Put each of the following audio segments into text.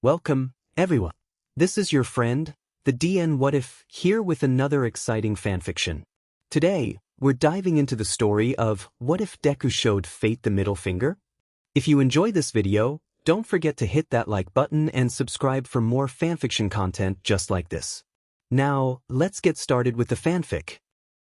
Welcome, everyone. This is your friend, the DN What If, here with another exciting fanfiction. Today, we're diving into the story of What If Deku Showed Fate the Middle Finger? If you enjoy this video, don't forget to hit that like button and subscribe for more fanfiction content just like this. Now, let's get started with the fanfic.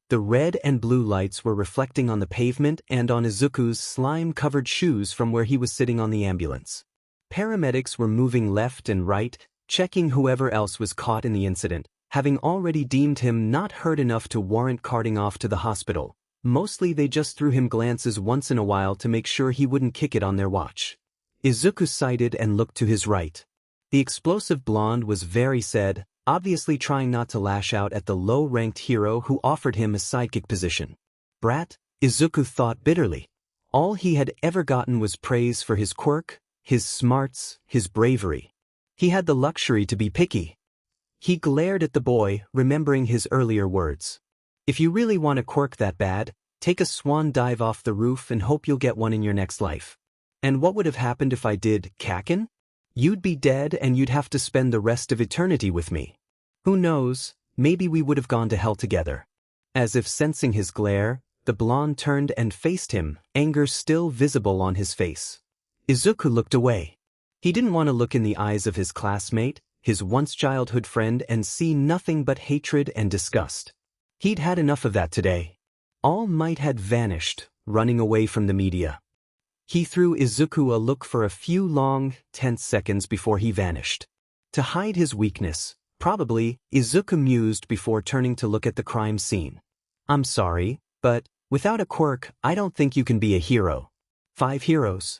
The red and blue lights were reflecting on the pavement and on Izuku's slime-covered shoes from where he was sitting on the ambulance. Paramedics were moving left and right, checking whoever else was caught in the incident, having already deemed him not hurt enough to warrant carting off to the hospital. Mostly they just threw him glances once in a while to make sure he wouldn't kick it on their watch. Izuku sighted and looked to his right. The explosive blonde was very sad, obviously trying not to lash out at the low-ranked hero who offered him a sidekick position. Brat, Izuku thought bitterly. All he had ever gotten was praise for his quirk, his smarts, his bravery. He had the luxury to be picky. He glared at the boy, remembering his earlier words. If you really want a quirk that bad, take a swan dive off the roof and hope you'll get one in your next life. And what would have happened if I did, Kakin? You'd be dead and you'd have to spend the rest of eternity with me. Who knows, maybe we would have gone to hell together. As if sensing his glare, the blonde turned and faced him, anger still visible on his face. Izuku looked away. He didn't want to look in the eyes of his classmate, his once childhood friend, and see nothing but hatred and disgust. He'd had enough of that today. All might had vanished, running away from the media. He threw Izuku a look for a few long, tense seconds before he vanished. To hide his weakness, probably, Izuku mused before turning to look at the crime scene. I'm sorry, but without a quirk, I don't think you can be a hero. 5 heroes.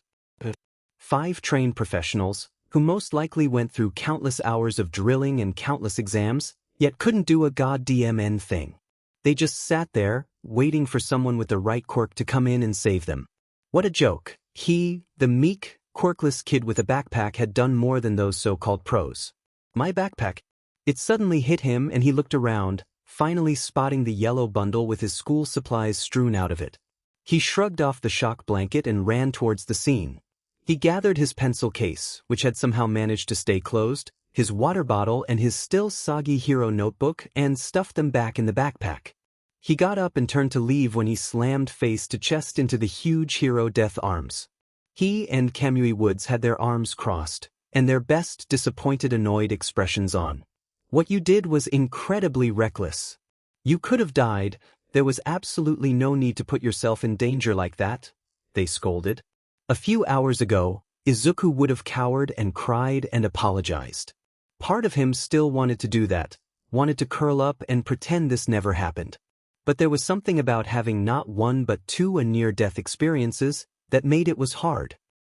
5 trained professionals, who most likely went through countless hours of drilling and countless exams, yet couldn't do a goddamn thing. They just sat there, waiting for someone with the right quirk to come in and save them. What a joke. He, the meek, quirkless kid with a backpack, had done more than those so-called pros. My backpack. It suddenly hit him and he looked around, finally spotting the yellow bundle with his school supplies strewn out of it. He shrugged off the shock blanket and ran towards the scene. He gathered his pencil case, which had somehow managed to stay closed, his water bottle and his still soggy hero notebook, and stuffed them back in the backpack. He got up and turned to leave when he slammed face to chest into the huge hero death arms. He and Kamui Woods had their arms crossed, and their best disappointed annoyed expressions on. What you did was incredibly reckless. You could have died, there was absolutely no need to put yourself in danger like that, they scolded. A few hours ago, Izuku would have cowered and cried and apologized. Part of him still wanted to do that, wanted to curl up and pretend this never happened. But there was something about having not one but 2 near-death experiences that made it was hard.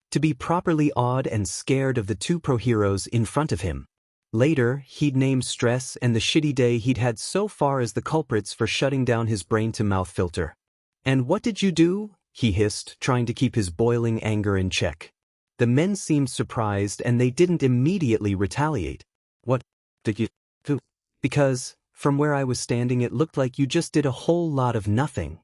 To be properly awed and scared of the 2 pro heroes in front of him. Later, he'd name stress and the shitty day he'd had so far as the culprits for shutting down his brain-to-mouth filter. And what did you do? He hissed, trying to keep his boiling anger in check. The men seemed surprised and they didn't immediately retaliate. What did you do? Because, from where I was standing, it looked like you just did a whole lot of nothing.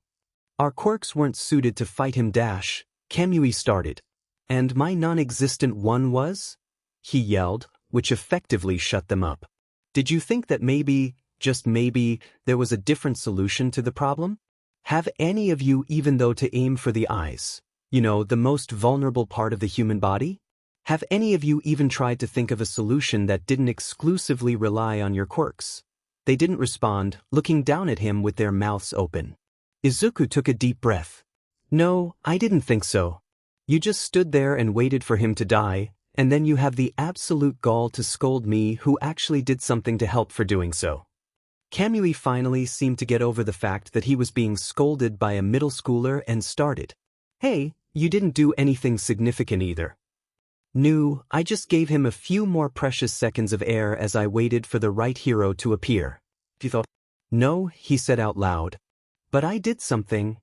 Our quirks weren't suited to fight him. Kamui started. And my non-existent one was? He yelled, which effectively shut them up. Did you think that maybe, just maybe, there was a different solution to the problem? Have any of you, even though to aim for the eyes, you know, the most vulnerable part of the human body? Have any of you even tried to think of a solution that didn't exclusively rely on your quirks? They didn't respond, looking down at him with their mouths open. Izuku took a deep breath. No, I didn't think so. You just stood there and waited for him to die, and then you have the absolute gall to scold me who actually did something to help for doing so. Kamui finally seemed to get over the fact that he was being scolded by a middle schooler and started. Hey, you didn't do anything significant either. No, I just gave him a few more precious seconds of air as I waited for the right hero to appear. You thought? No, he said out loud. But I did something.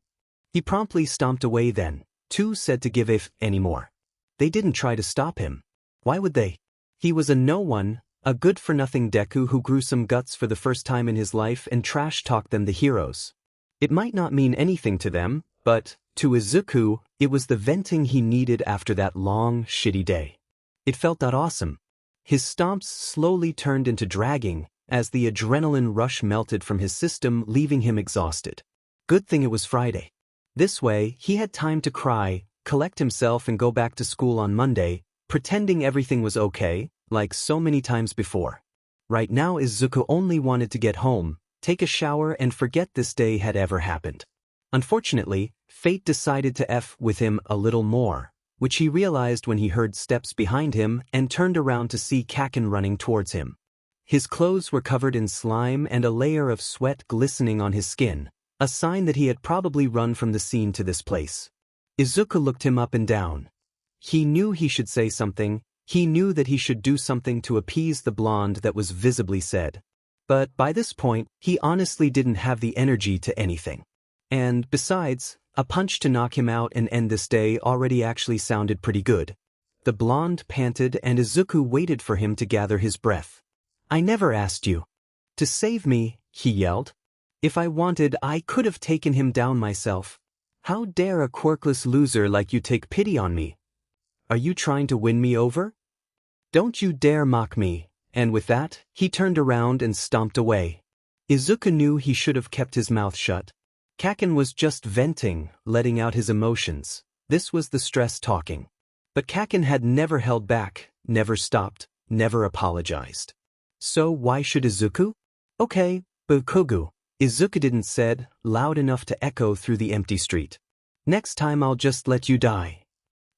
He promptly stomped away then, too sad to give if any more. They didn't try to stop him. Why would they? He was a no one, a good-for-nothing Deku who grew some guts for the first time in his life and trash-talked them the heroes. It might not mean anything to them, but, to Izuku, it was the venting he needed after that long, shitty day. It felt that awesome. His stomps slowly turned into dragging, as the adrenaline rush melted from his system, leaving him exhausted. Good thing it was Friday. This way, he had time to cry, collect himself and go back to school on Monday, pretending everything was okay, like so many times before. Right now Izuku only wanted to get home, take a shower and forget this day had ever happened. Unfortunately, fate decided to F with him a little more, which he realized when he heard steps behind him and turned around to see Kaken running towards him. His clothes were covered in slime and a layer of sweat glistening on his skin, a sign that he had probably run from the scene to this place. Izuku looked him up and down. He knew he should say something, he knew that he should do something to appease the blonde that was visibly sad. But by this point, he honestly didn't have the energy to anything. And besides, a punch to knock him out and end this day already actually sounded pretty good. The blonde panted and Izuku waited for him to gather his breath. "I never asked you to save me," he yelled. "If I wanted, I could have taken him down myself. How dare a quirkless loser like you take pity on me? Are you trying to win me over? Don't you dare mock me." And with that, he turned around and stomped away. Izuku knew he should have kept his mouth shut. Kaken was just venting, letting out his emotions. This was the stress talking. But Kaken had never held back, never stopped, never apologized. So why should Izuku? "Okay, Bukugu," Izuku didn't said, loud enough to echo through the empty street. "Next time I'll just let you die."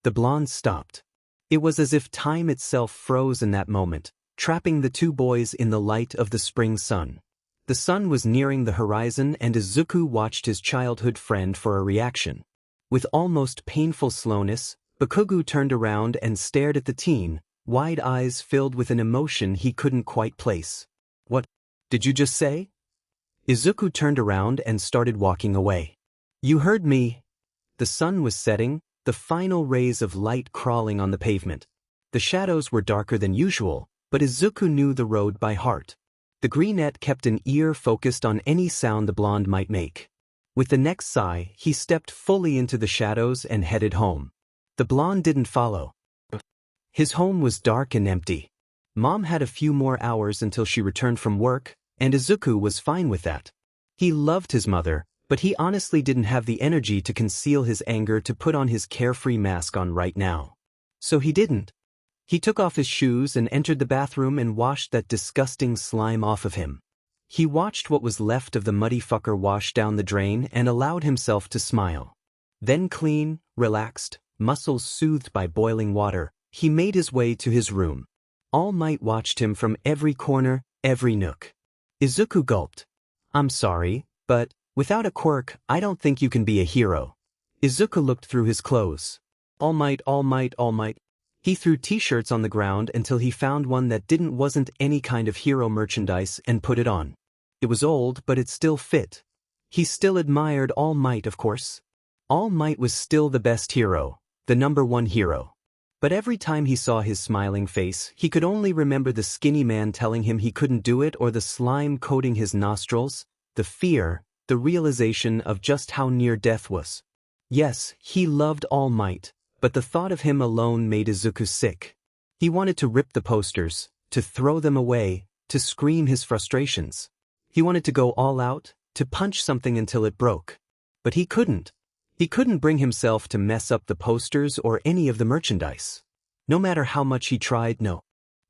The blonde stopped. It was as if time itself froze in that moment, trapping the two boys in the light of the spring sun. The sun was nearing the horizon and Izuku watched his childhood friend for a reaction. With almost painful slowness, Bukugu turned around and stared at the teen, wide eyes filled with an emotion he couldn't quite place. "What did you just say?" Izuku turned around and started walking away. "You heard me." The sun was setting, the final rays of light crawling on the pavement. The shadows were darker than usual, but Izuku knew the road by heart. The greenette kept an ear focused on any sound the blonde might make. With the next sigh, he stepped fully into the shadows and headed home. The blonde didn't follow. His home was dark and empty. Mom had a few more hours until she returned from work, and Izuku was fine with that. He loved his mother, but he honestly didn't have the energy to conceal his anger to put on his carefree mask on right now. So he didn't. He took off his shoes and entered the bathroom and washed that disgusting slime off of him. He watched what was left of the muddy fucker wash down the drain and allowed himself to smile. Then clean, relaxed, muscles soothed by boiling water, he made his way to his room. All Might watched him from every corner, every nook. Izuku gulped. "I'm sorry, but without a quirk, I don't think you can be a hero." Izuku looked through his clothes. All Might, All Might, All Might. He threw t-shirts on the ground until he found one that wasn't any kind of hero merchandise and put it on. It was old, but it still fit. He still admired All Might, of course. All Might was still the best hero, the #1 hero. But every time he saw his smiling face, he could only remember the skinny man telling him he couldn't do it or the slime coating his nostrils, the fear, the realization of just how near death was. Yes, he loved All Might, but the thought of him alone made Izuku sick. He wanted to rip the posters, to throw them away, to scream his frustrations. He wanted to go all out, to punch something until it broke. But he couldn't. He couldn't bring himself to mess up the posters or any of the merchandise. No matter how much he tried, no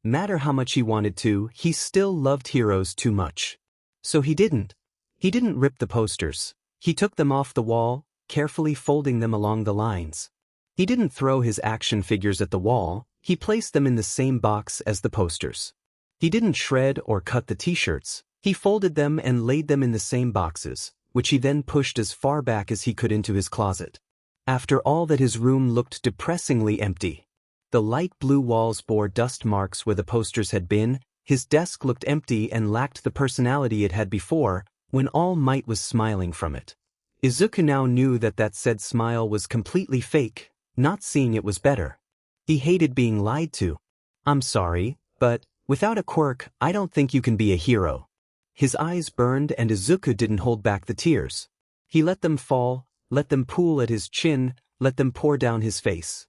matter how much he wanted to, he still loved heroes too much. So he didn't. He didn't rip the posters. He took them off the wall, carefully folding them along the lines. He didn't throw his action figures at the wall, he placed them in the same box as the posters. He didn't shred or cut the t-shirts, he folded them and laid them in the same boxes, which he then pushed as far back as he could into his closet. After all that, his room looked depressingly empty. The light blue walls bore dust marks where the posters had been, his desk looked empty and lacked the personality it had before, when All Might was smiling from it. Izuku now knew that said smile was completely fake. Not seeing it was better. He hated being lied to. "I'm sorry, but without a quirk, I don't think you can be a hero." His eyes burned and Izuku didn't hold back the tears. He let them fall, let them pool at his chin, let them pour down his face.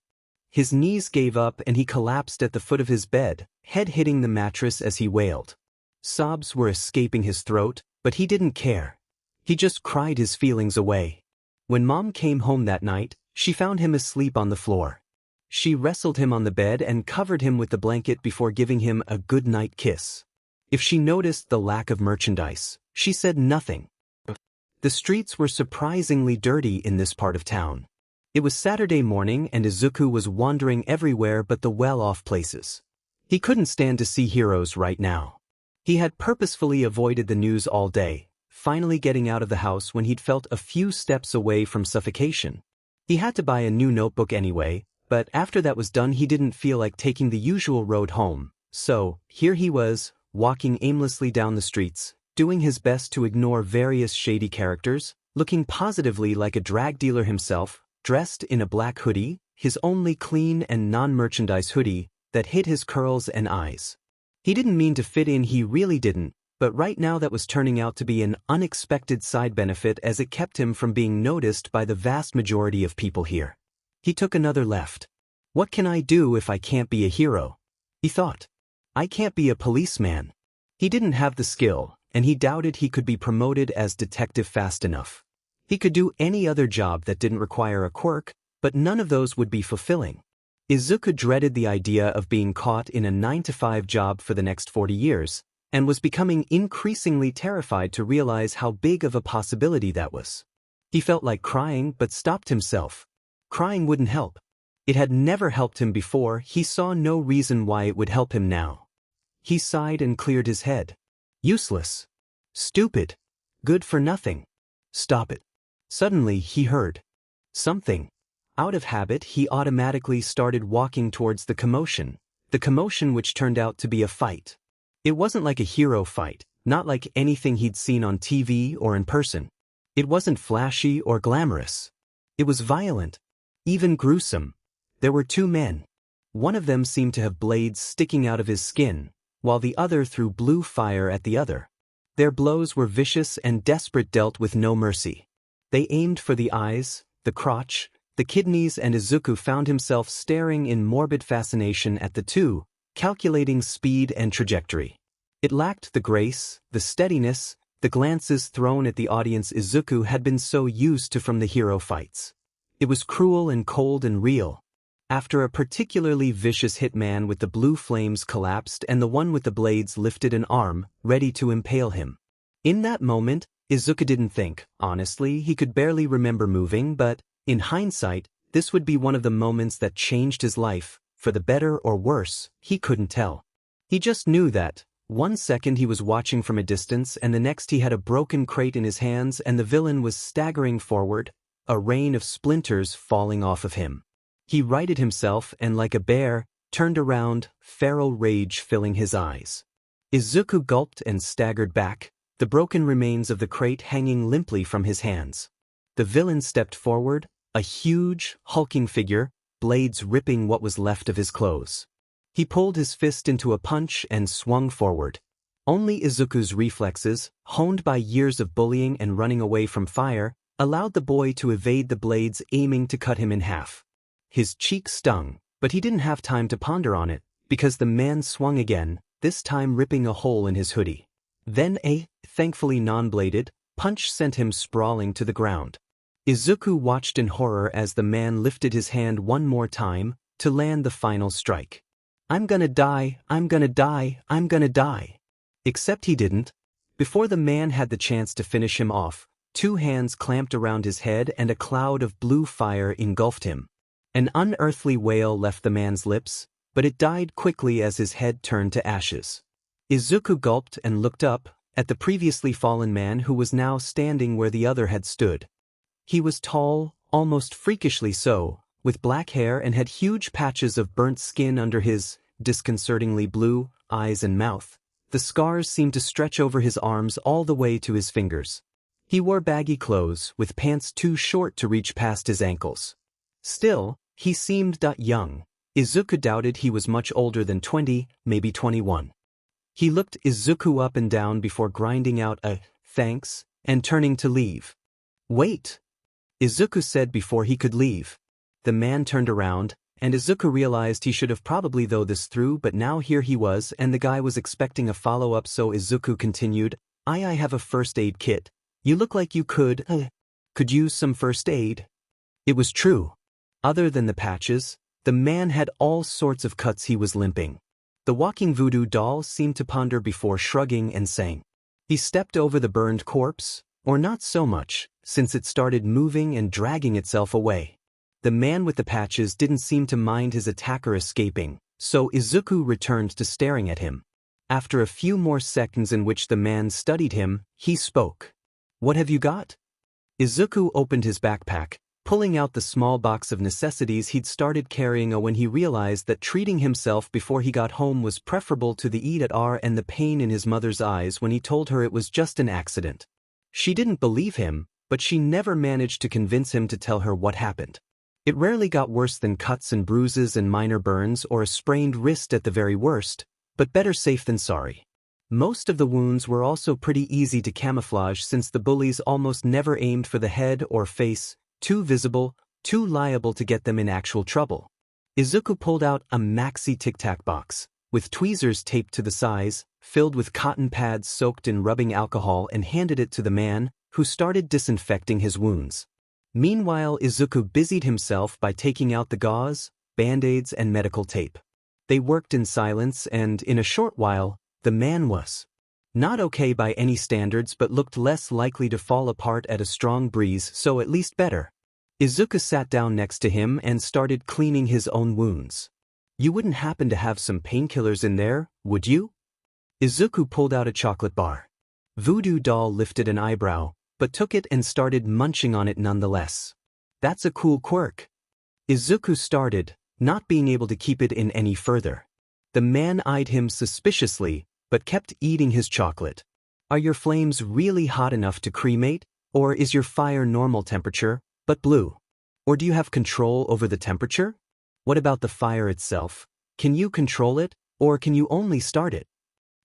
His knees gave up and he collapsed at the foot of his bed, head hitting the mattress as he wailed. Sobs were escaping his throat, but he didn't care. He just cried his feelings away. When Mom came home that night, she found him asleep on the floor. She wrestled him on the bed and covered him with the blanket before giving him a good-night kiss. If she noticed the lack of merchandise, she said nothing. The streets were surprisingly dirty in this part of town. It was Saturday morning and Izuku was wandering everywhere but the well-off places. He couldn't stand to see heroes right now. He had purposefully avoided the news all day, finally getting out of the house when he'd felt a few steps away from suffocation. He had to buy a new notebook anyway, but after that was done he didn't feel like taking the usual road home, so here he was, walking aimlessly down the streets, doing his best to ignore various shady characters, looking positively like a drug dealer himself, dressed in a black hoodie, his only clean and non-merchandise hoodie, that hid his curls and eyes. He didn't mean to fit in, he really didn't, but right now that was turning out to be an unexpected side benefit as it kept him from being noticed by the vast majority of people here. He took another left. What can I do if I can't be a hero? He thought. I can't be a policeman. He didn't have the skill, and he doubted he could be promoted as detective fast enough. He could do any other job that didn't require a quirk, but none of those would be fulfilling. Izuku dreaded the idea of being caught in a 9-to-5 job for the next 40 years, and was becoming increasingly terrified to realize how big of a possibility that was. He felt like crying but stopped himself. Crying wouldn't help. It had never helped him before, he saw no reason why it would help him now. He sighed and cleared his head. Useless. Stupid. Good for nothing. Stop it. Suddenly he heard something. Out of habit he automatically started walking towards the commotion which turned out to be a fight. It wasn't like a hero fight, not like anything he'd seen on TV or in person. It wasn't flashy or glamorous. It was violent, even gruesome. There were two men. One of them seemed to have blades sticking out of his skin, while the other threw blue fire at the other. Their blows were vicious and desperate, dealt with no mercy. They aimed for the eyes, the crotch, the kidneys, and Izuku found himself staring in morbid fascination at the two, calculating speed and trajectory. It lacked the grace, the steadiness, the glances thrown at the audience Izuku had been so used to from the hero fights. It was cruel and cold and real. After a particularly vicious hitman with the blue flames collapsed and the one with the blades lifted an arm, ready to impale him. In that moment, Izuku didn't think. Honestly, he could barely remember moving, but, in hindsight, this would be one of the moments that changed his life, for the better or worse, he couldn't tell. He just knew that, one second he was watching from a distance and the next he had a broken crate in his hands and the villain was staggering forward, a rain of splinters falling off of him. He righted himself and like a bear, turned around, feral rage filling his eyes. Izuku gulped and staggered back, the broken remains of the crate hanging limply from his hands. The villain stepped forward, a huge, hulking figure, blades ripping what was left of his clothes. He pulled his fist into a punch and swung forward. Only Izuku's reflexes, honed by years of bullying and running away from fire, allowed the boy to evade the blades aiming to cut him in half. His cheek stung, but he didn't have time to ponder on it, because the man swung again, this time ripping a hole in his hoodie. Then a, thankfully non-bladed, punch sent him sprawling to the ground. Izuku watched in horror as the man lifted his hand one more time, to land the final strike. I'm gonna die, I'm gonna die, I'm gonna die. Except he didn't. Before the man had the chance to finish him off, two hands clamped around his head and a cloud of blue fire engulfed him. An unearthly wail left the man's lips, but it died quickly as his head turned to ashes. Izuku gulped and looked up, at the previously fallen man who was now standing where the other had stood. He was tall, almost freakishly so, with black hair and had huge patches of burnt skin under his, disconcertingly blue, eyes and mouth. The scars seemed to stretch over his arms all the way to his fingers. He wore baggy clothes, with pants too short to reach past his ankles. Still, he seemed young. Izuku doubted he was much older than 20, maybe 21. He looked Izuku up and down before grinding out a thanks and turning to leave. Wait! Izuku said before he could leave. The man turned around, and Izuku realized he should have probably thought this through, but now here he was and the guy was expecting a follow-up, so Izuku continued, I have a first aid kit. You look like you could use some first aid. It was true. Other than the patches, the man had all sorts of cuts. He was limping. The walking voodoo doll seemed to ponder before shrugging and saying. He stepped over the burned corpse, or not so much, since it started moving and dragging itself away. The man with the patches didn't seem to mind his attacker escaping, so Izuku returned to staring at him. After a few more seconds in which the man studied him, he spoke. What have you got? Izuku opened his backpack, pulling out the small box of necessities he'd started carrying when he realized that treating himself before he got home was preferable to the eat at R and the pain in his mother's eyes when he told her it was just an accident. She didn't believe him, but she never managed to convince him to tell her what happened. It rarely got worse than cuts and bruises and minor burns or a sprained wrist at the very worst, but better safe than sorry. Most of the wounds were also pretty easy to camouflage since the bullies almost never aimed for the head or face, too visible, too liable to get them in actual trouble. Izuku pulled out a maxi tic-tac box, with tweezers taped to the sides, filled with cotton pads soaked in rubbing alcohol, and handed it to the man, who started disinfecting his wounds. Meanwhile, Izuku busied himself by taking out the gauze, band-aids, and medical tape. They worked in silence, and in a short while, the man was not okay by any standards, but looked less likely to fall apart at a strong breeze, so at least better. Izuku sat down next to him and started cleaning his own wounds. You wouldn't happen to have some painkillers in there, would you? Izuku pulled out a chocolate bar. Voodoo doll lifted an eyebrow, but took it and started munching on it nonetheless. That's a cool quirk. Izuku started, not being able to keep it in any further. The man eyed him suspiciously, but kept eating his chocolate. Are your flames really hot enough to cremate, or is your fire normal temperature, but blue? Or do you have control over the temperature? What about the fire itself? Can you control it, or can you only start it?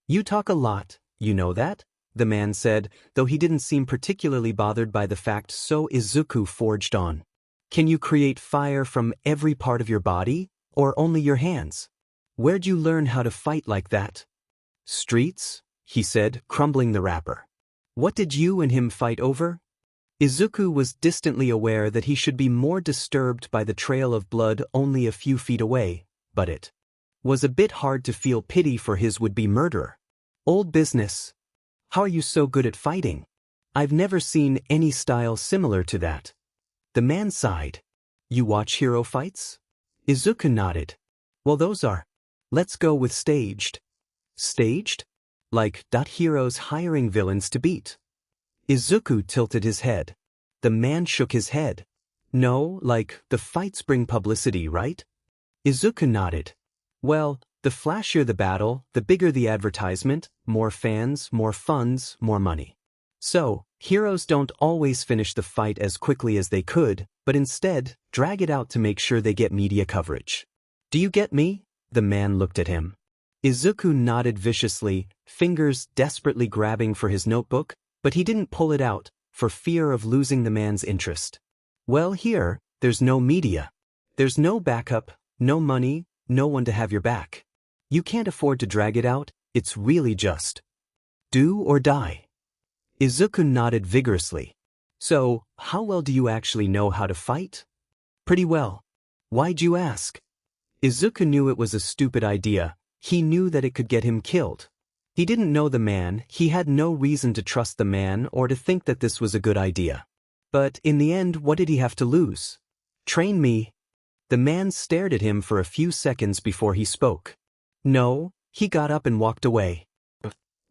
You talk a lot, you know that? The man said, though he didn't seem particularly bothered by the fact, so Izuku forged on. Can you create fire from every part of your body, or only your hands? Where'd you learn how to fight like that? Streets, he said, crumbling the wrapper. What did you and him fight over? Izuku was distantly aware that he should be more disturbed by the trail of blood only a few feet away, but it was a bit hard to feel pity for his would-be murderer. Old business. How are you so good at fighting? I've never seen any style similar to that. The man sighed. You watch hero fights? Izuku nodded. Well, those are. Let's go with staged. Staged? Like heroes hiring villains to beat. Izuku tilted his head. The man shook his head. No, like the fights bring publicity, right? Izuku nodded. Well, the flashier the battle, the bigger the advertisement, more fans, more funds, more money. So, heroes don't always finish the fight as quickly as they could, but instead, drag it out to make sure they get media coverage. Do you get me? The man looked at him. Izuku nodded viciously, fingers desperately grabbing for his notebook, but he didn't pull it out, for fear of losing the man's interest. Well, here, there's no media. There's no backup, no money, no one to have your back. You can't afford to drag it out, it's really just do or die. Izuku nodded vigorously. So, how well do you actually know how to fight? Pretty well. Why'd you ask? Izuku knew it was a stupid idea. He knew that it could get him killed. He didn't know the man, he had no reason to trust the man or to think that this was a good idea. But in the end, what did he have to lose? Train me. The man stared at him for a few seconds before he spoke. No, he got up and walked away.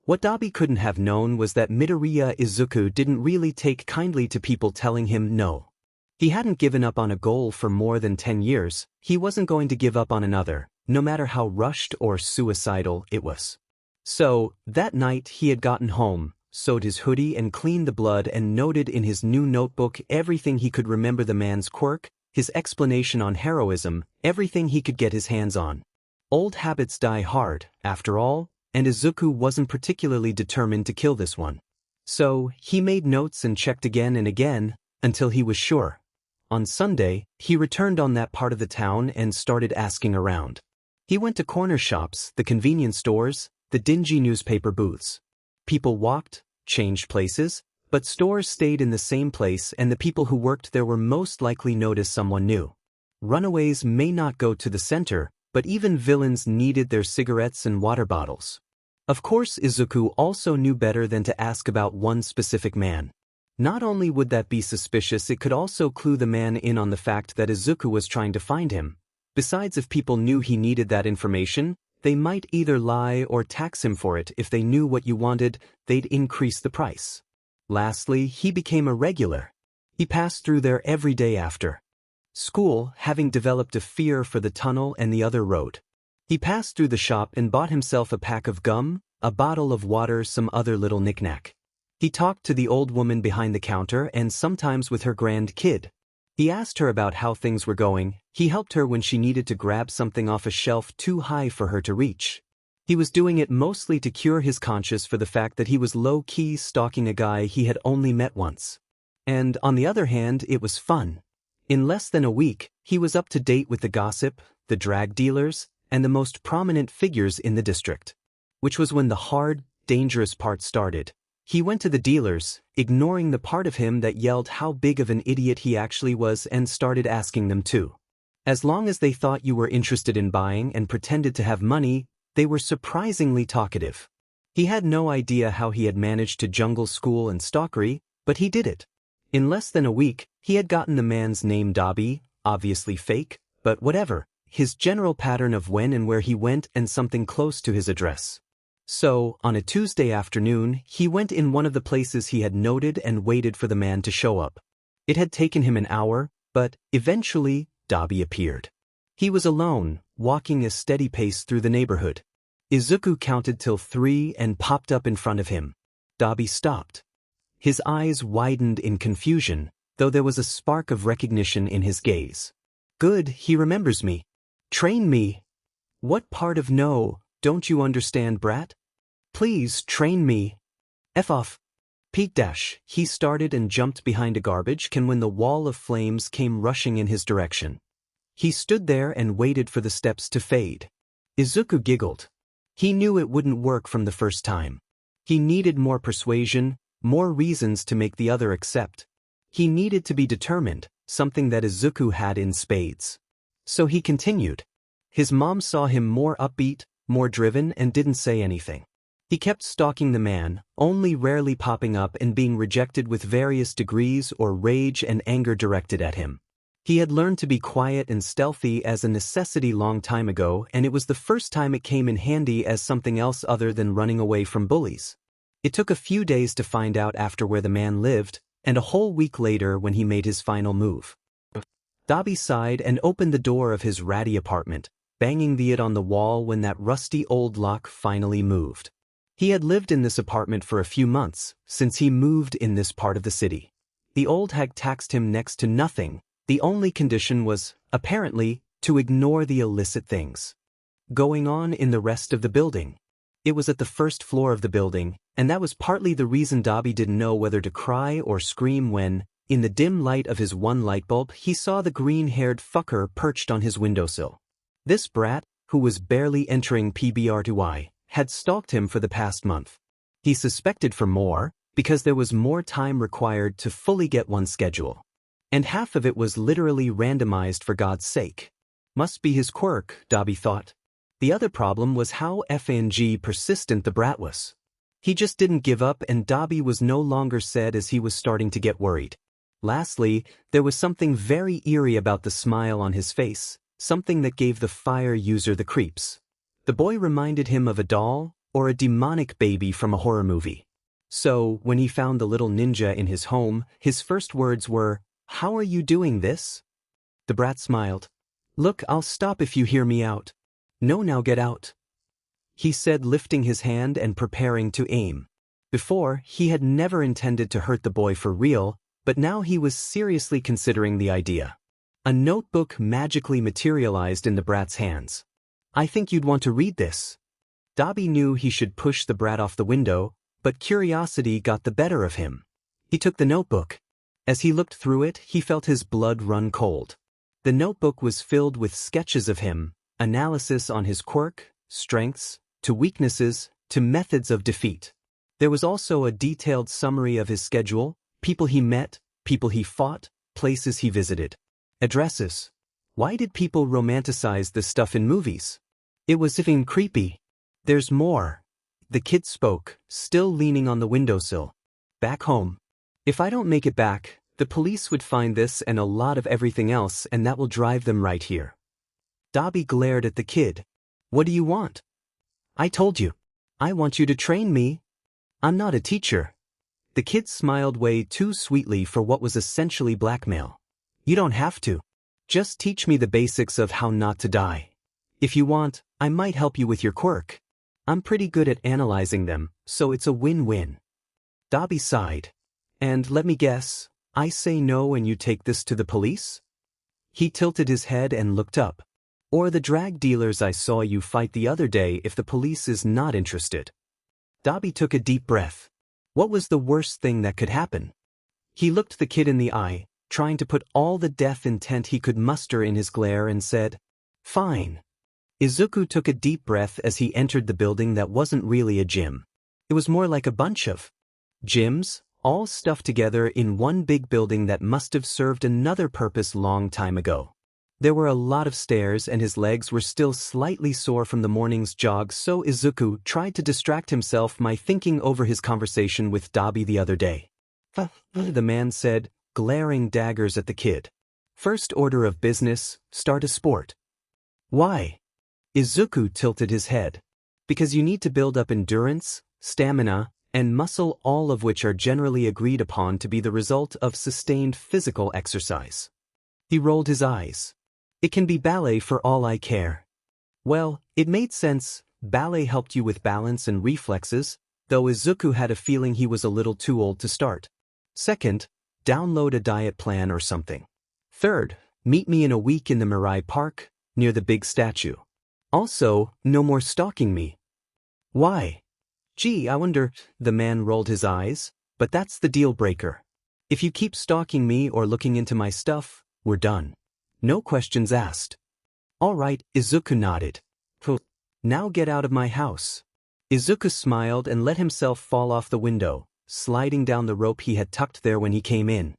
What Dabi couldn't have known was that Midoriya Izuku didn't really take kindly to people telling him no. He hadn't given up on a goal for more than 10 years, he wasn't going to give up on another, no matter how rushed or suicidal it was. So, that night he had gotten home, sewed his hoodie and cleaned the blood and noted in his new notebook everything he could remember the man's quirk, his explanation on heroism, everything he could get his hands on. Old habits die hard, after all, and Izuku wasn't particularly determined to kill this one. So, he made notes and checked again and again, until he was sure. On Sunday, he returned on that part of the town and started asking around. He went to corner shops, the convenience stores, the dingy newspaper booths. People walked, changed places, but stores stayed in the same place, and the people who worked there were most likely notice someone new. Runaways may not go to the center, but even villains needed their cigarettes and water bottles. Of course, Izuku also knew better than to ask about one specific man. Not only would that be suspicious, it could also clue the man in on the fact that Izuku was trying to find him. Besides, if people knew he needed that information, they might either lie or tax him for it. If they knew what you wanted, they'd increase the price. Lastly, he became a regular. He passed through there every day after school, having developed a fear for the tunnel and the other road. He passed through the shop and bought himself a pack of gum, a bottle of water, some other little knick-knack. He talked to the old woman behind the counter and sometimes with her grandkid. He asked her about how things were going. He helped her when she needed to grab something off a shelf too high for her to reach. He was doing it mostly to cure his conscience for the fact that he was low-key stalking a guy he had only met once. And on the other hand, it was fun. In less than a week, he was up to date with the gossip, the drag dealers, and the most prominent figures in the district. Which was when the hard, dangerous part started. He went to the dealers, ignoring the part of him that yelled how big of an idiot he actually was, and started asking them too. As long as they thought you were interested in buying and pretended to have money, they were surprisingly talkative. He had no idea how he had managed to jungle school and stalkery, but he did it. In less than a week, he had gotten the man's name Dabi, obviously fake, but whatever, his general pattern of when and where he went and something close to his address. So, on a Tuesday afternoon, he went in one of the places he had noted and waited for the man to show up. It had taken him an hour, but eventually, Dabi appeared. He was alone, walking a steady pace through the neighborhood. Izuku counted till 3 and popped up in front of him. Dabi stopped. His eyes widened in confusion, though there was a spark of recognition in his gaze. Good, he remembers me. Train me. What part of no, don't you understand, brat? Please, train me. F off. Peak dash, he started and jumped behind a garbage can when the wall of flames came rushing in his direction. He stood there and waited for the steps to fade. Izuku giggled. He knew it wouldn't work from the first time. He needed more persuasion, more reasons to make the other accept. He needed to be determined, something that Izuku had in spades. So he continued. His mom saw him more upbeat, more driven, and didn't say anything. He kept stalking the man, only rarely popping up and being rejected with various degrees or rage and anger directed at him. He had learned to be quiet and stealthy as a necessity long time ago, and it was the first time it came in handy as something else other than running away from bullies. It took a few days to find out after where the man lived, and a whole week later when he made his final move. Dabi sighed and opened the door of his ratty apartment, banging it on the wall when that rusty old lock finally moved. He had lived in this apartment for a few months, since he moved in this part of the city. The old hag taxed him next to nothing. The only condition was, apparently, to ignore the illicit things going on in the rest of the building. It was at the first floor of the building, and that was partly the reason Dabi didn't know whether to cry or scream when, in the dim light of his one light bulb, he saw the green-haired fucker perched on his windowsill. This brat, who was barely entering PBR2I, had stalked him for the past month. He suspected for more, because there was more time required to fully get one's schedule. And half of it was literally randomized for God's sake. Must be his quirk, Dabi thought. The other problem was how FNG persistent the brat was. He just didn't give up, and Dabi was no longer sad as he was starting to get worried. Lastly, there was something very eerie about the smile on his face, something that gave the fire user the creeps. The boy reminded him of a doll or a demonic baby from a horror movie. So, when he found the little ninja in his home, his first words were, "How are you doing this?" The brat smiled. "Look, I'll stop if you hear me out." "No, now get out," he said, lifting his hand and preparing to aim. Before, he had never intended to hurt the boy for real, but now he was seriously considering the idea. A notebook magically materialized in the brat's hands. "I think you'd want to read this." Dabi knew he should push the brat off the window, but curiosity got the better of him. He took the notebook. As he looked through it, he felt his blood run cold. The notebook was filled with sketches of him, analysis on his quirk, strengths, to weaknesses, to methods of defeat. There was also a detailed summary of his schedule, people he met, people he fought, places he visited. Addresses. Why did people romanticize this stuff in movies? It was even creepy. There's more. The kid spoke, still leaning on the windowsill. Back home. If I don't make it back, the police would find this and a lot of everything else, and that will drive them right here. Dobby glared at the kid. What do you want? I told you. I want you to train me. I'm not a teacher. The kid smiled way too sweetly for what was essentially blackmail. You don't have to. Just teach me the basics of how not to die. If you want, I might help you with your quirk. I'm pretty good at analyzing them, so it's a win-win. Dobby sighed. And let me guess, I say no and you take this to the police? He tilted his head and looked up. Or the drag dealers I saw you fight the other day if the police is not interested. Dobby took a deep breath. What was the worst thing that could happen? He looked the kid in the eye, trying to put all the death intent he could muster in his glare, and said, Fine. Izuku took a deep breath as he entered the building that wasn't really a gym. It was more like a bunch of gyms, all stuffed together in one big building that must have served another purpose long time ago. There were a lot of stairs and his legs were still slightly sore from the morning's jog, so Izuku tried to distract himself by thinking over his conversation with Dobby the other day. The man said, glaring daggers at the kid. First order of business, start a sport. Why? Izuku tilted his head. Because you need to build up endurance, stamina, and muscle, all of which are generally agreed upon to be the result of sustained physical exercise. He rolled his eyes. It can be ballet for all I care. Well, it made sense. Ballet helped you with balance and reflexes, though Izuku had a feeling he was a little too old to start. Second, download a diet plan or something. Third, meet me in a week in the Mirai Park, near the big statue. Also, no more stalking me. Why? Gee, I wonder, the man rolled his eyes, but that's the deal breaker. If you keep stalking me or looking into my stuff, we're done. No questions asked. All right, Izuku nodded. Now get out of my house. Izuku smiled and let himself fall off the window, sliding down the rope he had tucked there when he came in.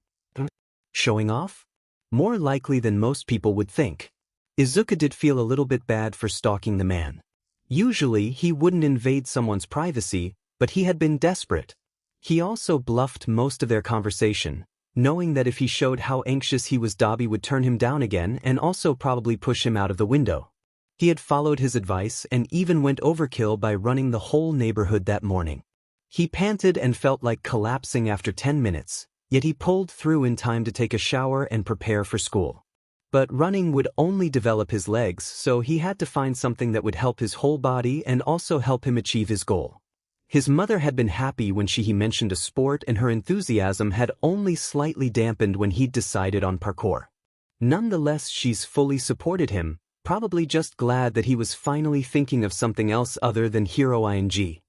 Showing off? More likely than most people would think. Izuku did feel a little bit bad for stalking the man. Usually he wouldn't invade someone's privacy, but he had been desperate. He also bluffed most of their conversation, knowing that if he showed how anxious he was, Dobby would turn him down again and also probably push him out of the window. He had followed his advice and even went overkill by running the whole neighborhood that morning. He panted and felt like collapsing after 10 minutes, yet he pulled through in time to take a shower and prepare for school. But running would only develop his legs, so he had to find something that would help his whole body and also help him achieve his goal. His mother had been happy when he mentioned a sport, and her enthusiasm had only slightly dampened when he'd decided on parkour. Nonetheless, she's fully supported him, probably just glad that he was finally thinking of something else other than hero ing.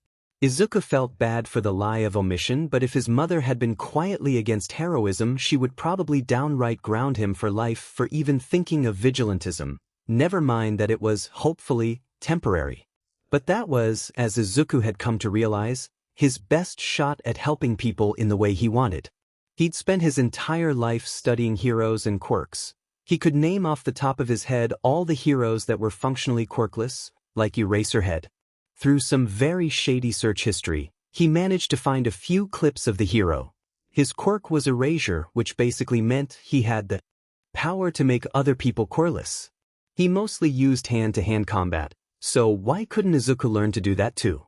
Izuku felt bad for the lie of omission, but if his mother had been quietly against heroism, she would probably downright ground him for life for even thinking of vigilantism, never mind that it was, hopefully, temporary. But that was, as Izuku had come to realize, his best shot at helping people in the way he wanted. He'd spent his entire life studying heroes and quirks. He could name off the top of his head all the heroes that were functionally quirkless, like Eraserhead. Through some very shady search history, he managed to find a few clips of the hero. His quirk was Erasure, which basically meant he had the power to make other people quirkless. He mostly used hand-to-hand combat, so why couldn't Izuku learn to do that too?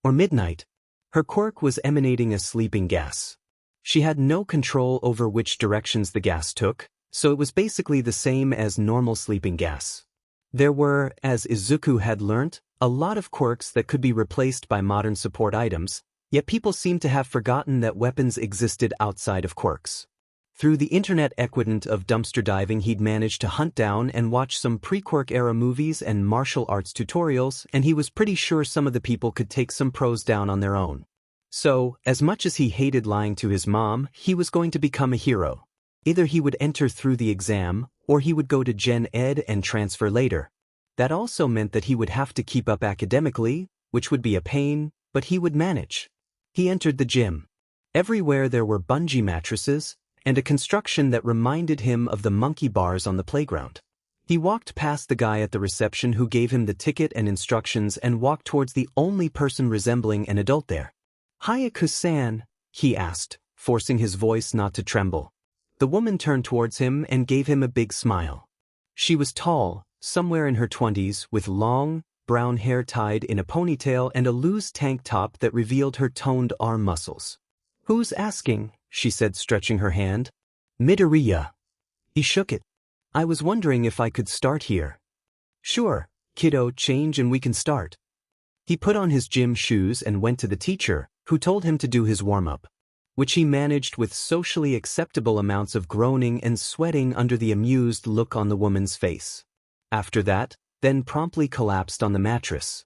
Or Midnight. Her quirk was emanating a sleeping gas. She had no control over which directions the gas took, so it was basically the same as normal sleeping gas. There were, as Izuku had learnt, a lot of quirks that could be replaced by modern support items, yet people seemed to have forgotten that weapons existed outside of quirks. Through the internet equivalent of dumpster diving, he'd managed to hunt down and watch some pre-quirk era movies and martial arts tutorials, and he was pretty sure some of the people could take some pros down on their own. So, as much as he hated lying to his mom, he was going to become a hero. Either he would enter through the exam, or he would go to Gen Ed and transfer later. That also meant that he would have to keep up academically, which would be a pain, but he would manage. He entered the gym. Everywhere there were bungee mattresses, and a construction that reminded him of the monkey bars on the playground. He walked past the guy at the reception who gave him the ticket and instructions and walked towards the only person resembling an adult there. "Hayaku-san," he asked, forcing his voice not to tremble. The woman turned towards him and gave him a big smile. She was tall, somewhere in her 20s, with long, brown hair tied in a ponytail and a loose tank top that revealed her toned arm muscles. "Who's asking?" she said, stretching her hand. "Midoriya." He shook it. "I was wondering if I could start here." "Sure, kiddo, change and we can start." He put on his gym shoes and went to the teacher, who told him to do his warm-up, which he managed with socially acceptable amounts of groaning and sweating under the amused look on the woman's face. After that, then promptly collapsed on the mattress.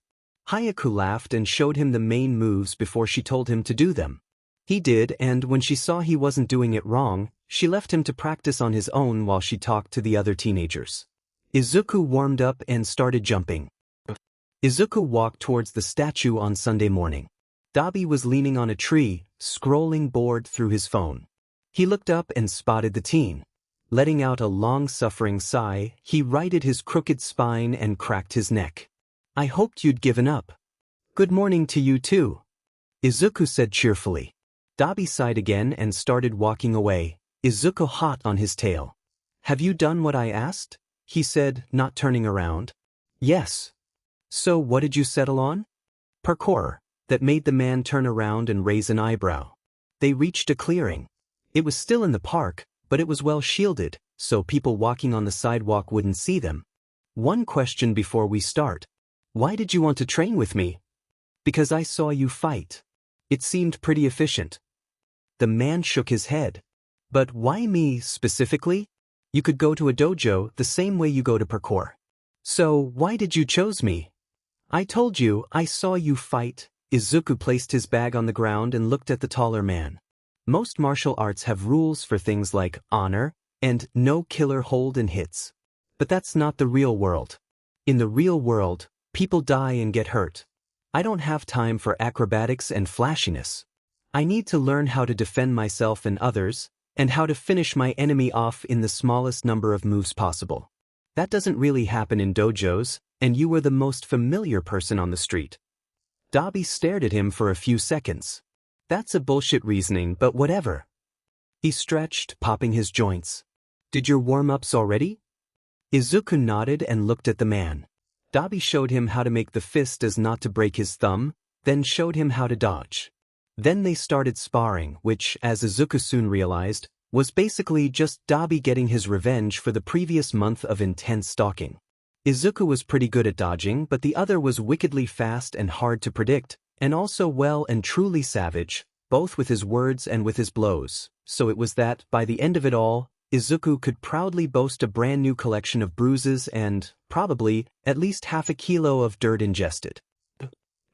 Hayaku laughed and showed him the main moves before she told him to do them. He did, and when she saw he wasn't doing it wrong, she left him to practice on his own while she talked to the other teenagers. Izuku warmed up and started jumping. Izuku walked towards the statue on Sunday morning. Dabi was leaning on a tree, scrolling bored through his phone. He looked up and spotted the teen. Letting out a long-suffering sigh, he righted his crooked spine and cracked his neck. "I hoped you'd given up." "Good morning to you too," Izuku said cheerfully. Dabi sighed again and started walking away, Izuku hot on his tail. "Have you done what I asked?" he said, not turning around. "Yes." "So what did you settle on?" "Parkour." That made the man turn around and raise an eyebrow. They reached a clearing. It was still in the park, but it was well shielded, so people walking on the sidewalk wouldn't see them. "One question before we start. Why did you want to train with me?" "Because I saw you fight. It seemed pretty efficient." The man shook his head. "But why me specifically? You could go to a dojo the same way you go to parkour. So why did you choose me?" "I told you, I saw you fight." Izuku placed his bag on the ground and looked at the taller man. Most martial arts have rules for things like honor and no killer hold and hits. But that's not the real world. In the real world, people die and get hurt. I don't have time for acrobatics and flashiness. I need to learn how to defend myself and others, and how to finish my enemy off in the smallest number of moves possible. That doesn't really happen in dojos, and you were the most familiar person on the street. Dabi stared at him for a few seconds. "That's a bullshit reasoning, but whatever." He stretched, popping his joints. "Did your warm-ups already?" Izuku nodded and looked at the man. Dabi showed him how to make the fist as not to break his thumb, then showed him how to dodge. Then they started sparring, which, as Izuku soon realized, was basically just Dabi getting his revenge for the previous month of intense stalking. Izuku was pretty good at dodging, but the other was wickedly fast and hard to predict, and also well and truly savage, both with his words and with his blows, so it was that, by the end of it all, Izuku could proudly boast a brand new collection of bruises and, probably, at least half a kilo of dirt ingested.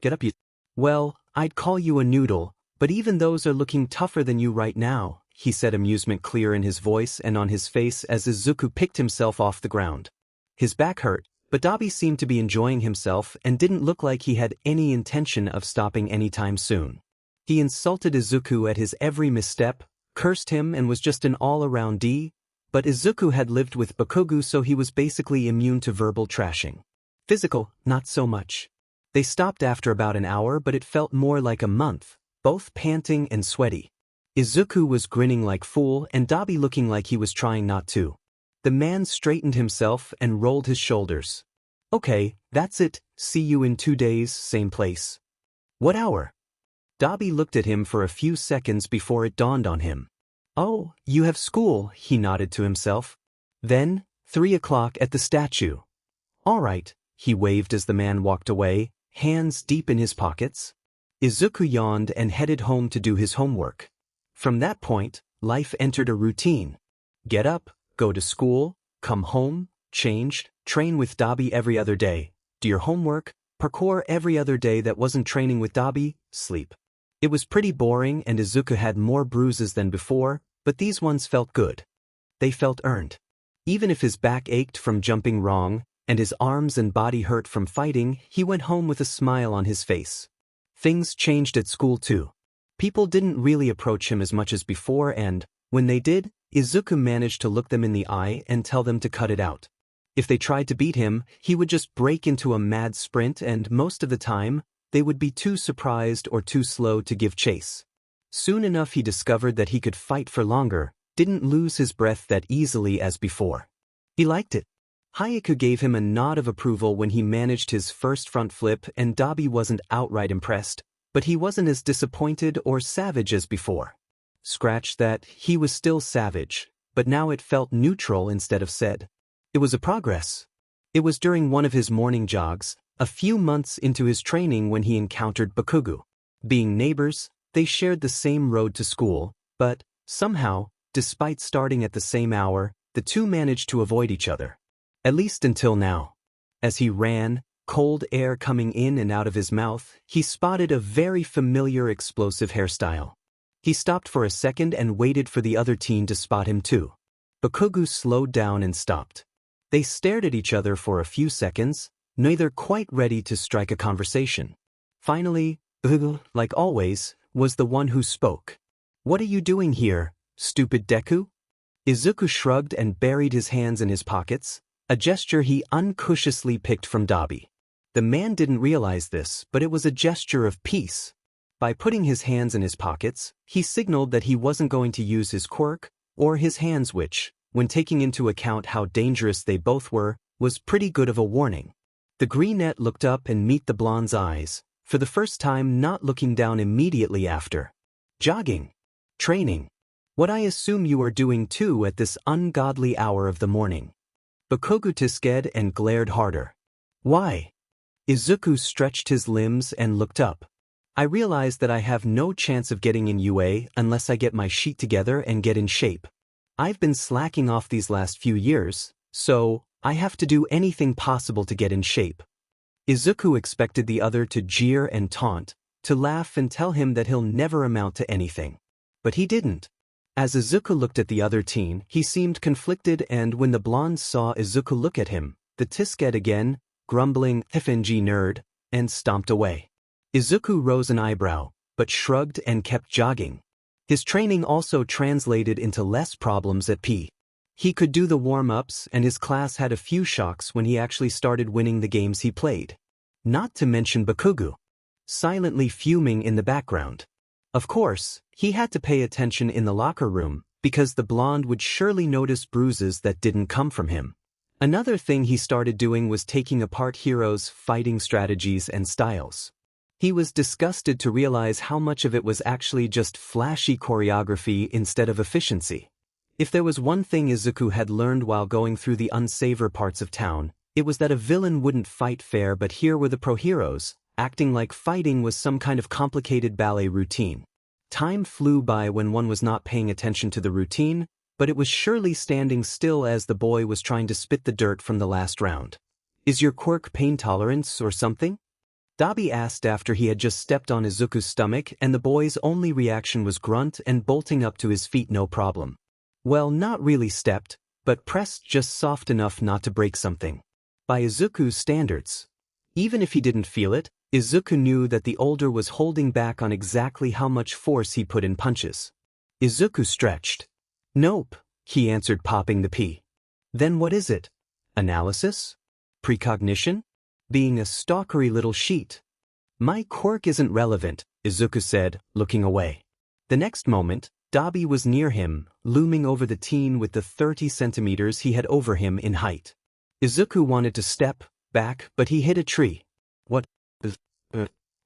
"Get up, you." "Well, I'd call you a noodle, but even those are looking tougher than you right now," he said, amusement clear in his voice and on his face as Izuku picked himself off the ground. His back hurt, but Dabi seemed to be enjoying himself and didn't look like he had any intention of stopping anytime soon. He insulted Izuku at his every misstep, cursed him and was just an all-around D, but Izuku had lived with Bakugo, so he was basically immune to verbal trashing. Physical, not so much. They stopped after about an hour, but it felt more like a month, both panting and sweaty. Izuku was grinning like fool and Dabi looking like he was trying not to. The man straightened himself and rolled his shoulders. "Okay, that's it, see you in 2 days, same place." "What hour?" Dabi looked at him for a few seconds before it dawned on him. "Oh, you have school," he nodded to himself. "Then, 3 o'clock at the statue." "All right," he waved as the man walked away, hands deep in his pockets. Izuku yawned and headed home to do his homework. From that point, life entered a routine. Get up, go to school, come home, change, train with Dabi every other day, do your homework, parkour every other day that wasn't training with Dabi, sleep. It was pretty boring and Izuku had more bruises than before, but these ones felt good. They felt earned. Even if his back ached from jumping wrong, and his arms and body hurt from fighting, he went home with a smile on his face. Things changed at school too. People didn't really approach him as much as before and, when they did, Izuku managed to look them in the eye and tell them to cut it out. If they tried to beat him, he would just break into a mad sprint and most of the time, they would be too surprised or too slow to give chase. Soon enough he discovered that he could fight for longer, didn't lose his breath that easily as before. He liked it. Hayaku gave him a nod of approval when he managed his first front flip and Dabi wasn't outright impressed, but he wasn't as disappointed or savage as before. Scratch that, he was still savage, but now it felt neutral instead of sad. It was a progress. It was during one of his morning jogs, a few months into his training when he encountered Bakugu. Being neighbors, they shared the same road to school, but, somehow, despite starting at the same hour, the two managed to avoid each other. At least until now. As he ran, cold air coming in and out of his mouth, he spotted a very familiar explosive hairstyle. He stopped for a second and waited for the other teen to spot him too. Bakugu slowed down and stopped. They stared at each other for a few seconds, neither quite ready to strike a conversation. Finally, Bakugu, like always, was the one who spoke. "What are you doing here, stupid Deku?" Izuku shrugged and buried his hands in his pockets, a gesture he unconsciously picked from Dabi. The man didn't realize this, but it was a gesture of peace. By putting his hands in his pockets, he signaled that he wasn't going to use his quirk, or his hands which, when taking into account how dangerous they both were, was pretty good of a warning. The greenette looked up and met the blonde's eyes, for the first time not looking down immediately after. "Jogging. Training. What I assume you are doing too at this ungodly hour of the morning." Bakugu tisked and glared harder. "Why?" Izuku stretched his limbs and looked up. "I realize that I have no chance of getting in UA unless I get my sheet together and get in shape. I've been slacking off these last few years, so I have to do anything possible to get in shape." Izuku expected the other to jeer and taunt, to laugh and tell him that he'll never amount to anything. But he didn't. As Izuku looked at the other teen, he seemed conflicted and when the blonde saw Izuku look at him, the tisked again, grumbling, "FNG nerd," and stomped away. Izuku rose an eyebrow, but shrugged and kept jogging. His training also translated into less problems at P. He could do the warm-ups and his class had a few shocks when he actually started winning the games he played. Not to mention Bakugu, silently fuming in the background. Of course, he had to pay attention in the locker room, because the blonde would surely notice bruises that didn't come from him. Another thing he started doing was taking apart heroes' fighting strategies and styles. He was disgusted to realize how much of it was actually just flashy choreography instead of efficiency. If there was one thing Izuku had learned while going through the unsavour parts of town, it was that a villain wouldn't fight fair, but here were the pro heroes, acting like fighting was some kind of complicated ballet routine. Time flew by when one was not paying attention to the routine, but it was surely standing still as the boy was trying to spit the dirt from the last round. "Is your quirk pain tolerance or something?" Dabi asked after he had just stepped on Izuku's stomach and the boy's only reaction was grunt and bolting up to his feet no problem. Well, not really stepped, but pressed just soft enough not to break something. By Izuku's standards. Even if he didn't feel it, Izuku knew that the older was holding back on exactly how much force he put in punches. Izuku stretched. "Nope," he answered, popping the P. "Then what is it? Analysis? Precognition? Being a stalkery little sheet?" "My quirk isn't relevant," Izuku said, looking away. The next moment, Dabi was near him, looming over the teen with the 30 centimeters he had over him in height. Izuku wanted to step back, but he hit a tree. "What?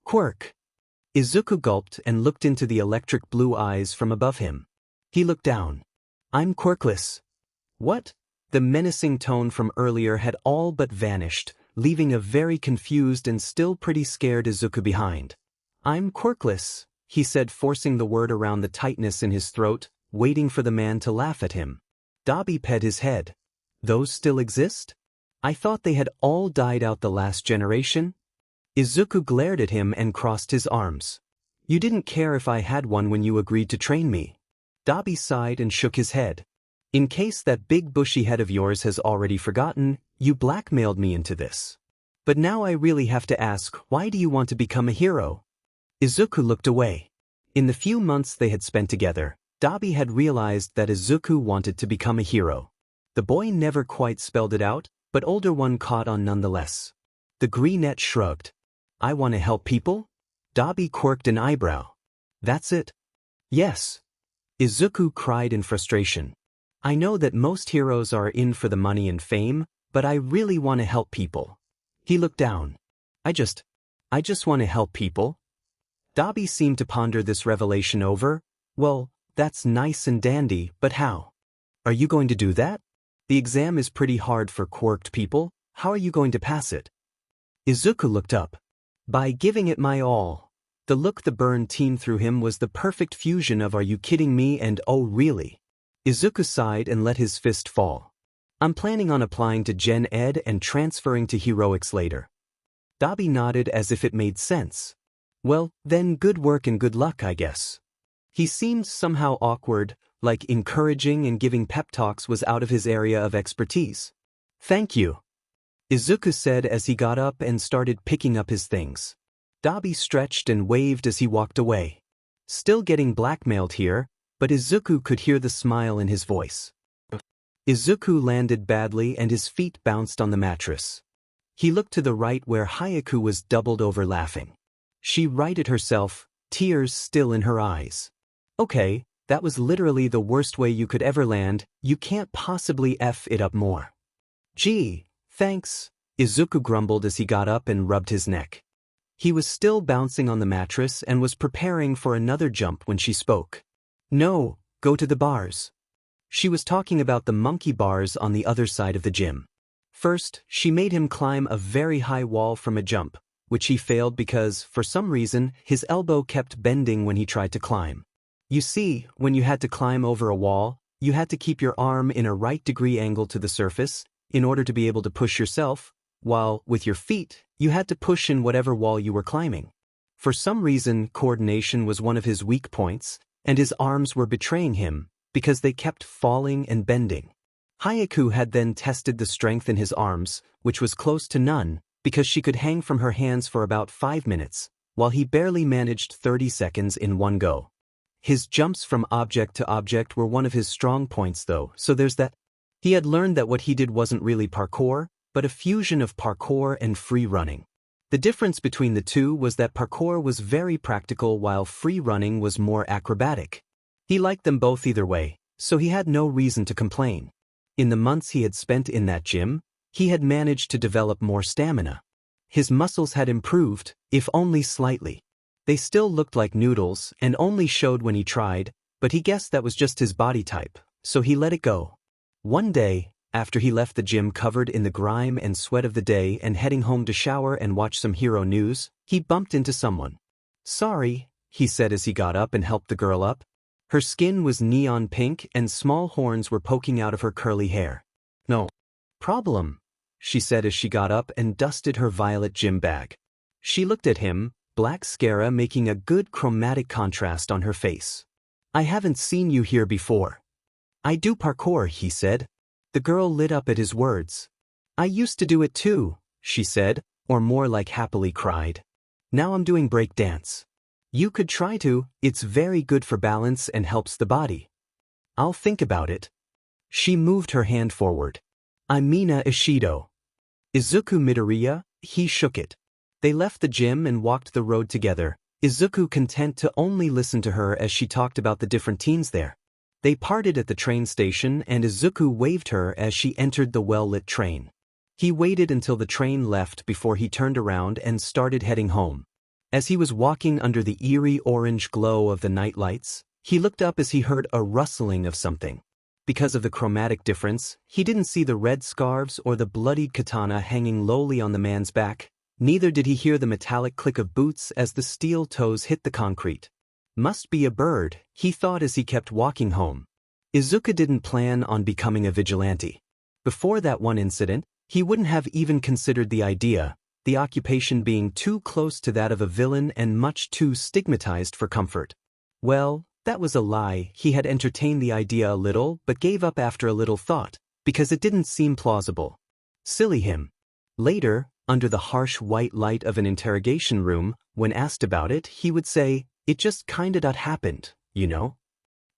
Quirk?" Izuku gulped and looked into the electric blue eyes from above him. He looked down. "I'm quirkless." "What?" The menacing tone from earlier had all but vanished, leaving a very confused and still pretty scared Izuku behind. "I'm quirkless," he said, forcing the word around the tightness in his throat, waiting for the man to laugh at him. Dabi pet his head. "Those still exist? I thought they had all died out the last generation?" Izuku glared at him and crossed his arms. You didn't care if I had one when you agreed to train me. Dabi sighed and shook his head. In case that big bushy head of yours has already forgotten, you blackmailed me into this. But now I really have to ask, why do you want to become a hero? Izuku looked away. In the few months they had spent together, Dabi had realized that Izuku wanted to become a hero. The boy never quite spelled it out, but older one caught on nonetheless. The greenette shrugged. I want to help people? Dabi quirked an eyebrow. That's it? Yes. Izuku cried in frustration. I know that most heroes are in for the money and fame, but I really want to help people. He looked down. I just want to help people? Dabi seemed to ponder this revelation over. Well, that's nice and dandy, but how? Are you going to do that? The exam is pretty hard for quirked people. How are you going to pass it? Izuku looked up. By giving it my all. The look the burn teemed through him was the perfect fusion of are you kidding me and oh really. Izuku sighed and let his fist fall. I'm planning on applying to Gen Ed and transferring to Heroics later. Dabi nodded as if it made sense. Well, then good work and good luck, I guess. He seemed somehow awkward, like encouraging and giving pep talks was out of his area of expertise. Thank you, Izuku said as he got up and started picking up his things. Dabi stretched and waved as he walked away. Still getting blackmailed here, but Izuku could hear the smile in his voice. Izuku landed badly and his feet bounced on the mattress. He looked to the right where Hyaku was doubled over laughing. She righted herself, tears still in her eyes. Okay, that was literally the worst way you could ever land, you can't possibly F it up more. Gee, thanks, Izuku grumbled as he got up and rubbed his neck. He was still bouncing on the mattress and was preparing for another jump when she spoke. No, go to the bars. She was talking about the monkey bars on the other side of the gym. First, she made him climb a very high wall from a jump, which he failed because, for some reason, his elbow kept bending when he tried to climb. You see, when you had to climb over a wall, you had to keep your arm in a right degree angle to the surface in order to be able to push yourself, while, with your feet, you had to push in whatever wall you were climbing. For some reason, coordination was one of his weak points, and his arms were betraying him, because they kept falling and bending. Hyaku had then tested the strength in his arms, which was close to none, because she could hang from her hands for about 5 minutes, while he barely managed 30 seconds in one go. His jumps from object to object were one of his strong points though, so there's that. He had learned that what he did wasn't really parkour, but a fusion of parkour and free running. The difference between the two was that parkour was very practical while free running was more acrobatic. He liked them both either way, so he had no reason to complain. In the months he had spent in that gym, he had managed to develop more stamina. His muscles had improved, if only slightly. They still looked like noodles and only showed when he tried, but he guessed that was just his body type, so he let it go. One day, after he left the gym covered in the grime and sweat of the day and heading home to shower and watch some hero news, he bumped into someone. Sorry, he said as he got up and helped the girl up. Her skin was neon pink and small horns were poking out of her curly hair. No problem, she said as she got up and dusted her violet gym bag. She looked at him, black mascara making a good chromatic contrast on her face. I haven't seen you here before. I do parkour, he said. The girl lit up at his words. I used to do it too, she said, or more like happily cried. Now I'm doing break dance. You could try to, it's very good for balance and helps the body. I'll think about it. She moved her hand forward. I'm Mina Ishido. Izuku Midoriya, he shook it. They left the gym and walked the road together, Izuku content to only listen to her as she talked about the different teens there. They parted at the train station and Izuku waved her as she entered the well-lit train. He waited until the train left before he turned around and started heading home. As he was walking under the eerie orange glow of the night lights, he looked up as he heard a rustling of something. Because of the chromatic difference, he didn't see the red scarves or the bloodied katana hanging lowly on the man's back, neither did he hear the metallic click of boots as the steel toes hit the concrete. Must be a bird, he thought as he kept walking home. Izuku didn't plan on becoming a vigilante. Before that one incident, he wouldn't have even considered the idea, the occupation being too close to that of a villain and much too stigmatized for comfort. Well, that was a lie. He had entertained the idea a little but gave up after a little thought, because it didn't seem plausible. Silly him. Later, under the harsh white light of an interrogation room, when asked about it, he would say, "It just kinda dot happened, you know?"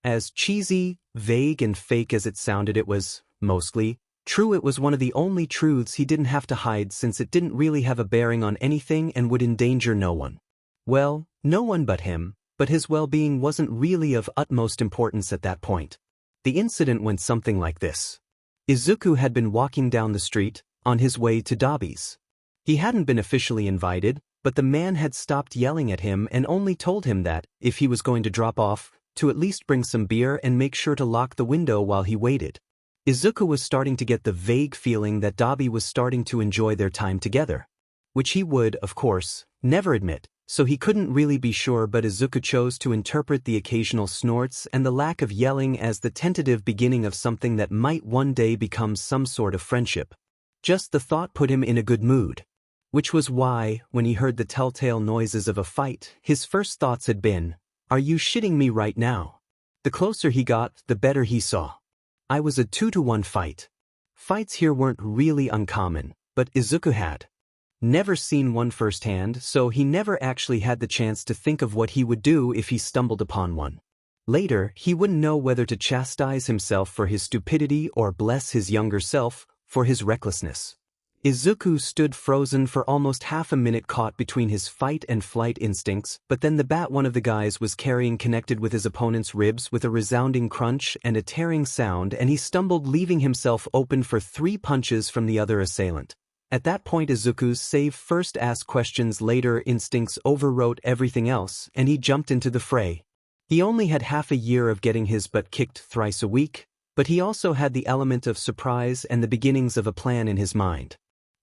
As cheesy, vague and fake as it sounded, it was, mostly, true. It was one of the only truths he didn't have to hide, since it didn't really have a bearing on anything and would endanger no one. Well, no one but him, but his well-being wasn't really of utmost importance at that point. The incident went something like this. Izuku had been walking down the street, on his way to Dabi's. He hadn't been officially invited, but the man had stopped yelling at him and only told him that, if he was going to drop off, to at least bring some beer and make sure to lock the window while he waited. Izuku was starting to get the vague feeling that Dabi was starting to enjoy their time together. Which he would, of course, never admit, so he couldn't really be sure, but Izuku chose to interpret the occasional snorts and the lack of yelling as the tentative beginning of something that might one day become some sort of friendship. Just the thought put him in a good mood. Which was why, when he heard the telltale noises of a fight, his first thoughts had been, "Are you shitting me right now?" The closer he got, the better he saw. I was a 2-to-1 fight. Fights here weren't really uncommon, but Izuku had never seen one firsthand, so he never actually had the chance to think of what he would do if he stumbled upon one. Later, he wouldn't know whether to chastise himself for his stupidity or bless his younger self for his recklessness. Izuku stood frozen for almost half a minute, caught between his fight and flight instincts, but then the bat one of the guys was carrying connected with his opponent's ribs with a resounding crunch and a tearing sound, and he stumbled, leaving himself open for 3 punches from the other assailant. At that point, Izuku's save first, ask questions later instincts overwrote everything else, and he jumped into the fray. He only had half a year of getting his butt kicked thrice a week, but he also had the element of surprise and the beginnings of a plan in his mind.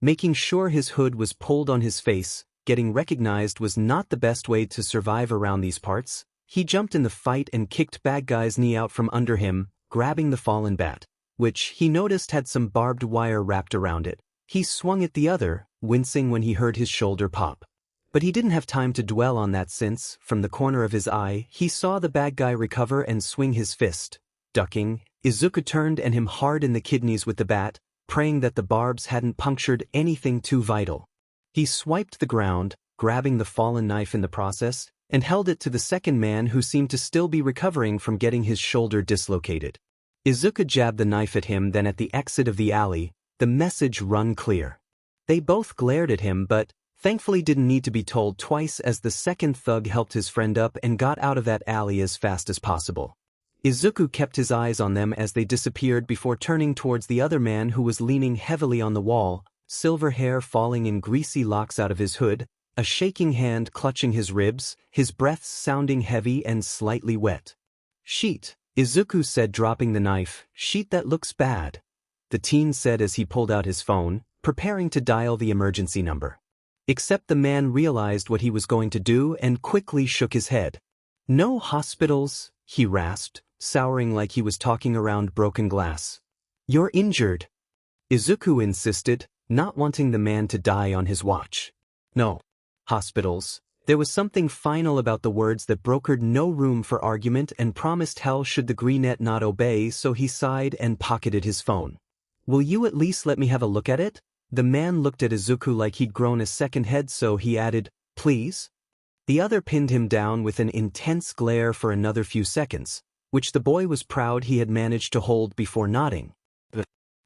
Making sure his hood was pulled on his face, getting recognized was not the best way to survive around these parts. He jumped in the fight and kicked bad guy's knee out from under him, grabbing the fallen bat, which he noticed had some barbed wire wrapped around it. He swung at the other, wincing when he heard his shoulder pop. But he didn't have time to dwell on that, since, from the corner of his eye, he saw the bad guy recover and swing his fist. Ducking, Izuku turned and him hard in the kidneys with the bat, praying that the barbs hadn't punctured anything too vital. He swiped the ground, grabbing the fallen knife in the process, and held it to the second man, who seemed to still be recovering from getting his shoulder dislocated. Izuku jabbed the knife at him, then at the exit of the alley, the message run clear. They both glared at him, but thankfully didn't need to be told twice, as the second thug helped his friend up and got out of that alley as fast as possible. Izuku kept his eyes on them as they disappeared before turning towards the other man, who was leaning heavily on the wall, silver hair falling in greasy locks out of his hood, a shaking hand clutching his ribs, his breath sounding heavy and slightly wet. "Sheet," Izuku said, dropping the knife. "Sheet, that looks bad," the teen said as he pulled out his phone, preparing to dial the emergency number. Except the man realized what he was going to do and quickly shook his head. "No hospitals," he rasped, souring like he was talking around broken glass. "You're injured," Izuku insisted, not wanting the man to die on his watch. "No hospitals." There was something final about the words that brokered no room for argument and promised hell should the greenette not obey, so he sighed and pocketed his phone. "Will you at least let me have a look at it?" The man looked at Izuku like he'd grown a second head, so he added, "Please?" The other pinned him down with an intense glare for another few seconds, which the boy was proud he had managed to hold before nodding. The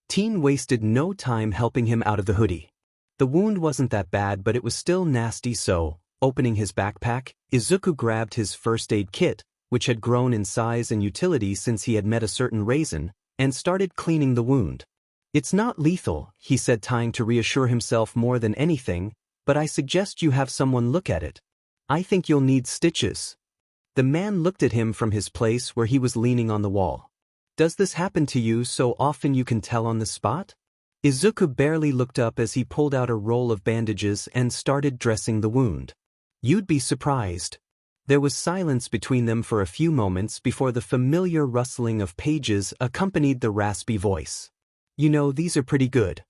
teen wasted no time helping him out of the hoodie. The wound wasn't that bad, but it was still nasty, so, opening his backpack, Izuku grabbed his first aid kit, which had grown in size and utility since he had met a certain raisin, and started cleaning the wound. "It's not lethal," he said, trying to reassure himself more than anything, "but I suggest you have someone look at it. I think you'll need stitches." The man looked at him from his place where he was leaning on the wall. "Does this happen to you so often you can tell on the spot?" Izuku barely looked up as he pulled out a roll of bandages and started dressing the wound. "You'd be surprised." There was silence between them for a few moments before the familiar rustling of pages accompanied the raspy voice. "You know, these are pretty good."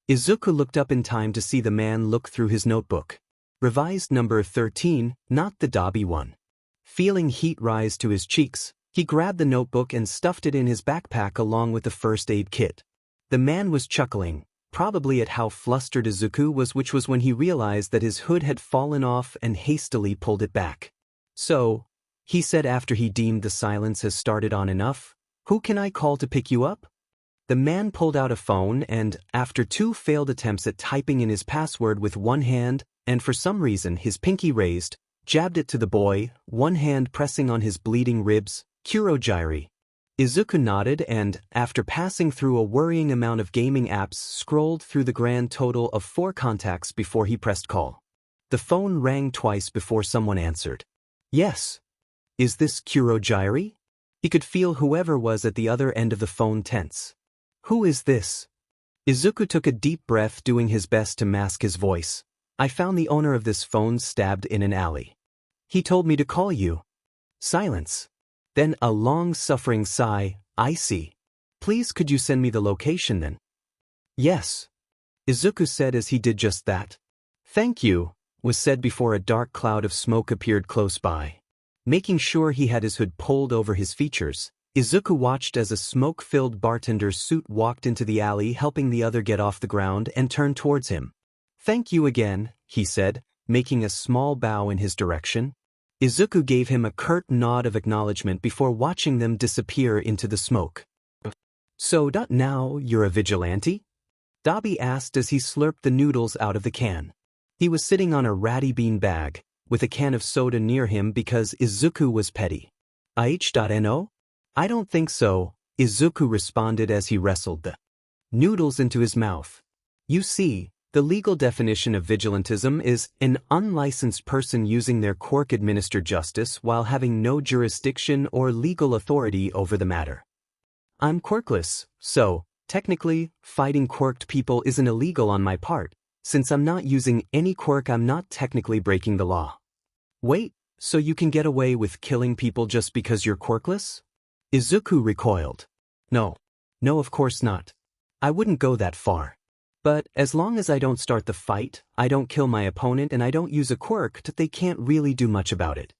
Izuku looked up in time to see the man look through his notebook. Revised number 13, not the Dobby one. Feeling heat rise to his cheeks, he grabbed the notebook and stuffed it in his backpack along with the first aid kit. The man was chuckling, probably at how flustered Izuku was, which was when he realized that his hood had fallen off and hastily pulled it back. "So," he said after he deemed the silence has started on enough, "who can I call to pick you up?" The man pulled out a phone and, after 2 failed attempts at typing in his password with one hand, and for some reason his pinky raised, jabbed it to the boy, one hand pressing on his bleeding ribs. "Kurogyri." Izuku nodded and, after passing through a worrying amount of gaming apps, scrolled through the grand total of 4 contacts before he pressed call. The phone rang twice before someone answered. "Yes. Is this Kurogyri?" He could feel whoever was at the other end of the phone tense. "Who is this?" Izuku took a deep breath, doing his best to mask his voice. "I found the owner of this phone stabbed in an alley. He told me to call you." Silence. Then a long-suffering sigh. "I see. Please could you send me the location then?" "Yes," Izuku said as he did just that. "Thank you," was said before a dark cloud of smoke appeared close by. Making sure he had his hood pulled over his features, Izuku watched as a smoke-filled bartender's suit walked into the alley, helping the other get off the ground and turn towards him. "Thank you again," he said, making a small bow in his direction. Izuku gave him a curt nod of acknowledgement before watching them disappear into the smoke. "So, now you're a vigilante?" Dobby asked as he slurped the noodles out of the can. He was sitting on a ratty bean bag, with a can of soda near him because Izuku was petty. "No? I don't think so," Izuku responded as he wrestled the noodles into his mouth. "You see, the legal definition of vigilantism is an unlicensed person using their quirk administer justice while having no jurisdiction or legal authority over the matter. I'm quirkless, so, technically, fighting quirked people isn't illegal on my part. Since I'm not using any quirk, I'm not technically breaking the law." "Wait, so you can get away with killing people just because you're quirkless?" Izuku recoiled. No, of course not. I wouldn't go that far. But as long as I don't start the fight, I don't kill my opponent, and I don't use a quirk, they can't really do much about it."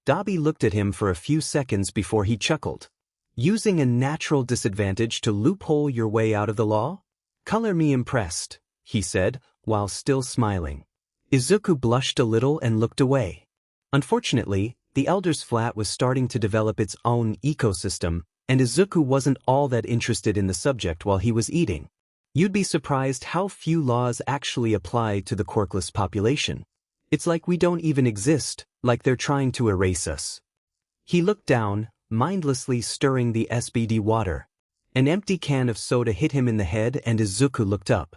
Dobby looked at him for a few seconds before he chuckled. "Using a natural disadvantage to loophole your way out of the law? Color me impressed," he said, while still smiling. Izuku blushed a little and looked away. Unfortunately, the Elder's flat was starting to develop its own ecosystem, and Izuku wasn't all that interested in the subject while he was eating. You'd be surprised how few laws actually apply to the quirkless population. It's like we don't even exist, like they're trying to erase us. He looked down, mindlessly stirring the SBD water. An empty can of soda hit him in the head and Izuku looked up.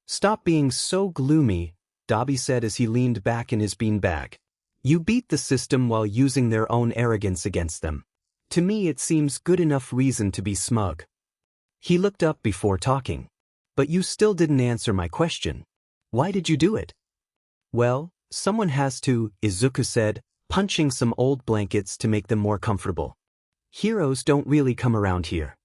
"Stop being so gloomy," Dobby said as he leaned back in his beanbag. "You beat the system while using their own arrogance against them. To me it seems good enough reason to be smug." He looked up before talking. "But you still didn't answer my question. Why did you do it?" "Well, someone has to," Izuku said, punching some old blankets to make them more comfortable. "Heroes don't really come around here."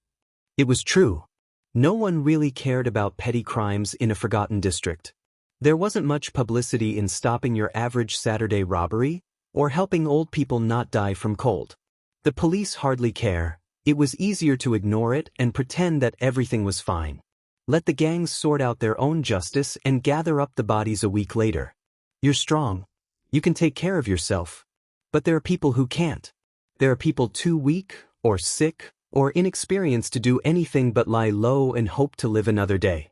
It was true. No one really cared about petty crimes in a forgotten district. There wasn't much publicity in stopping your average Saturday robbery, or helping old people not die from cold. The police hardly care. It was easier to ignore it and pretend that everything was fine. Let the gangs sort out their own justice and gather up the bodies a week later. You're strong. You can take care of yourself. But there are people who can't. There are people too weak, or sick, or inexperienced to do anything but lie low and hope to live another day.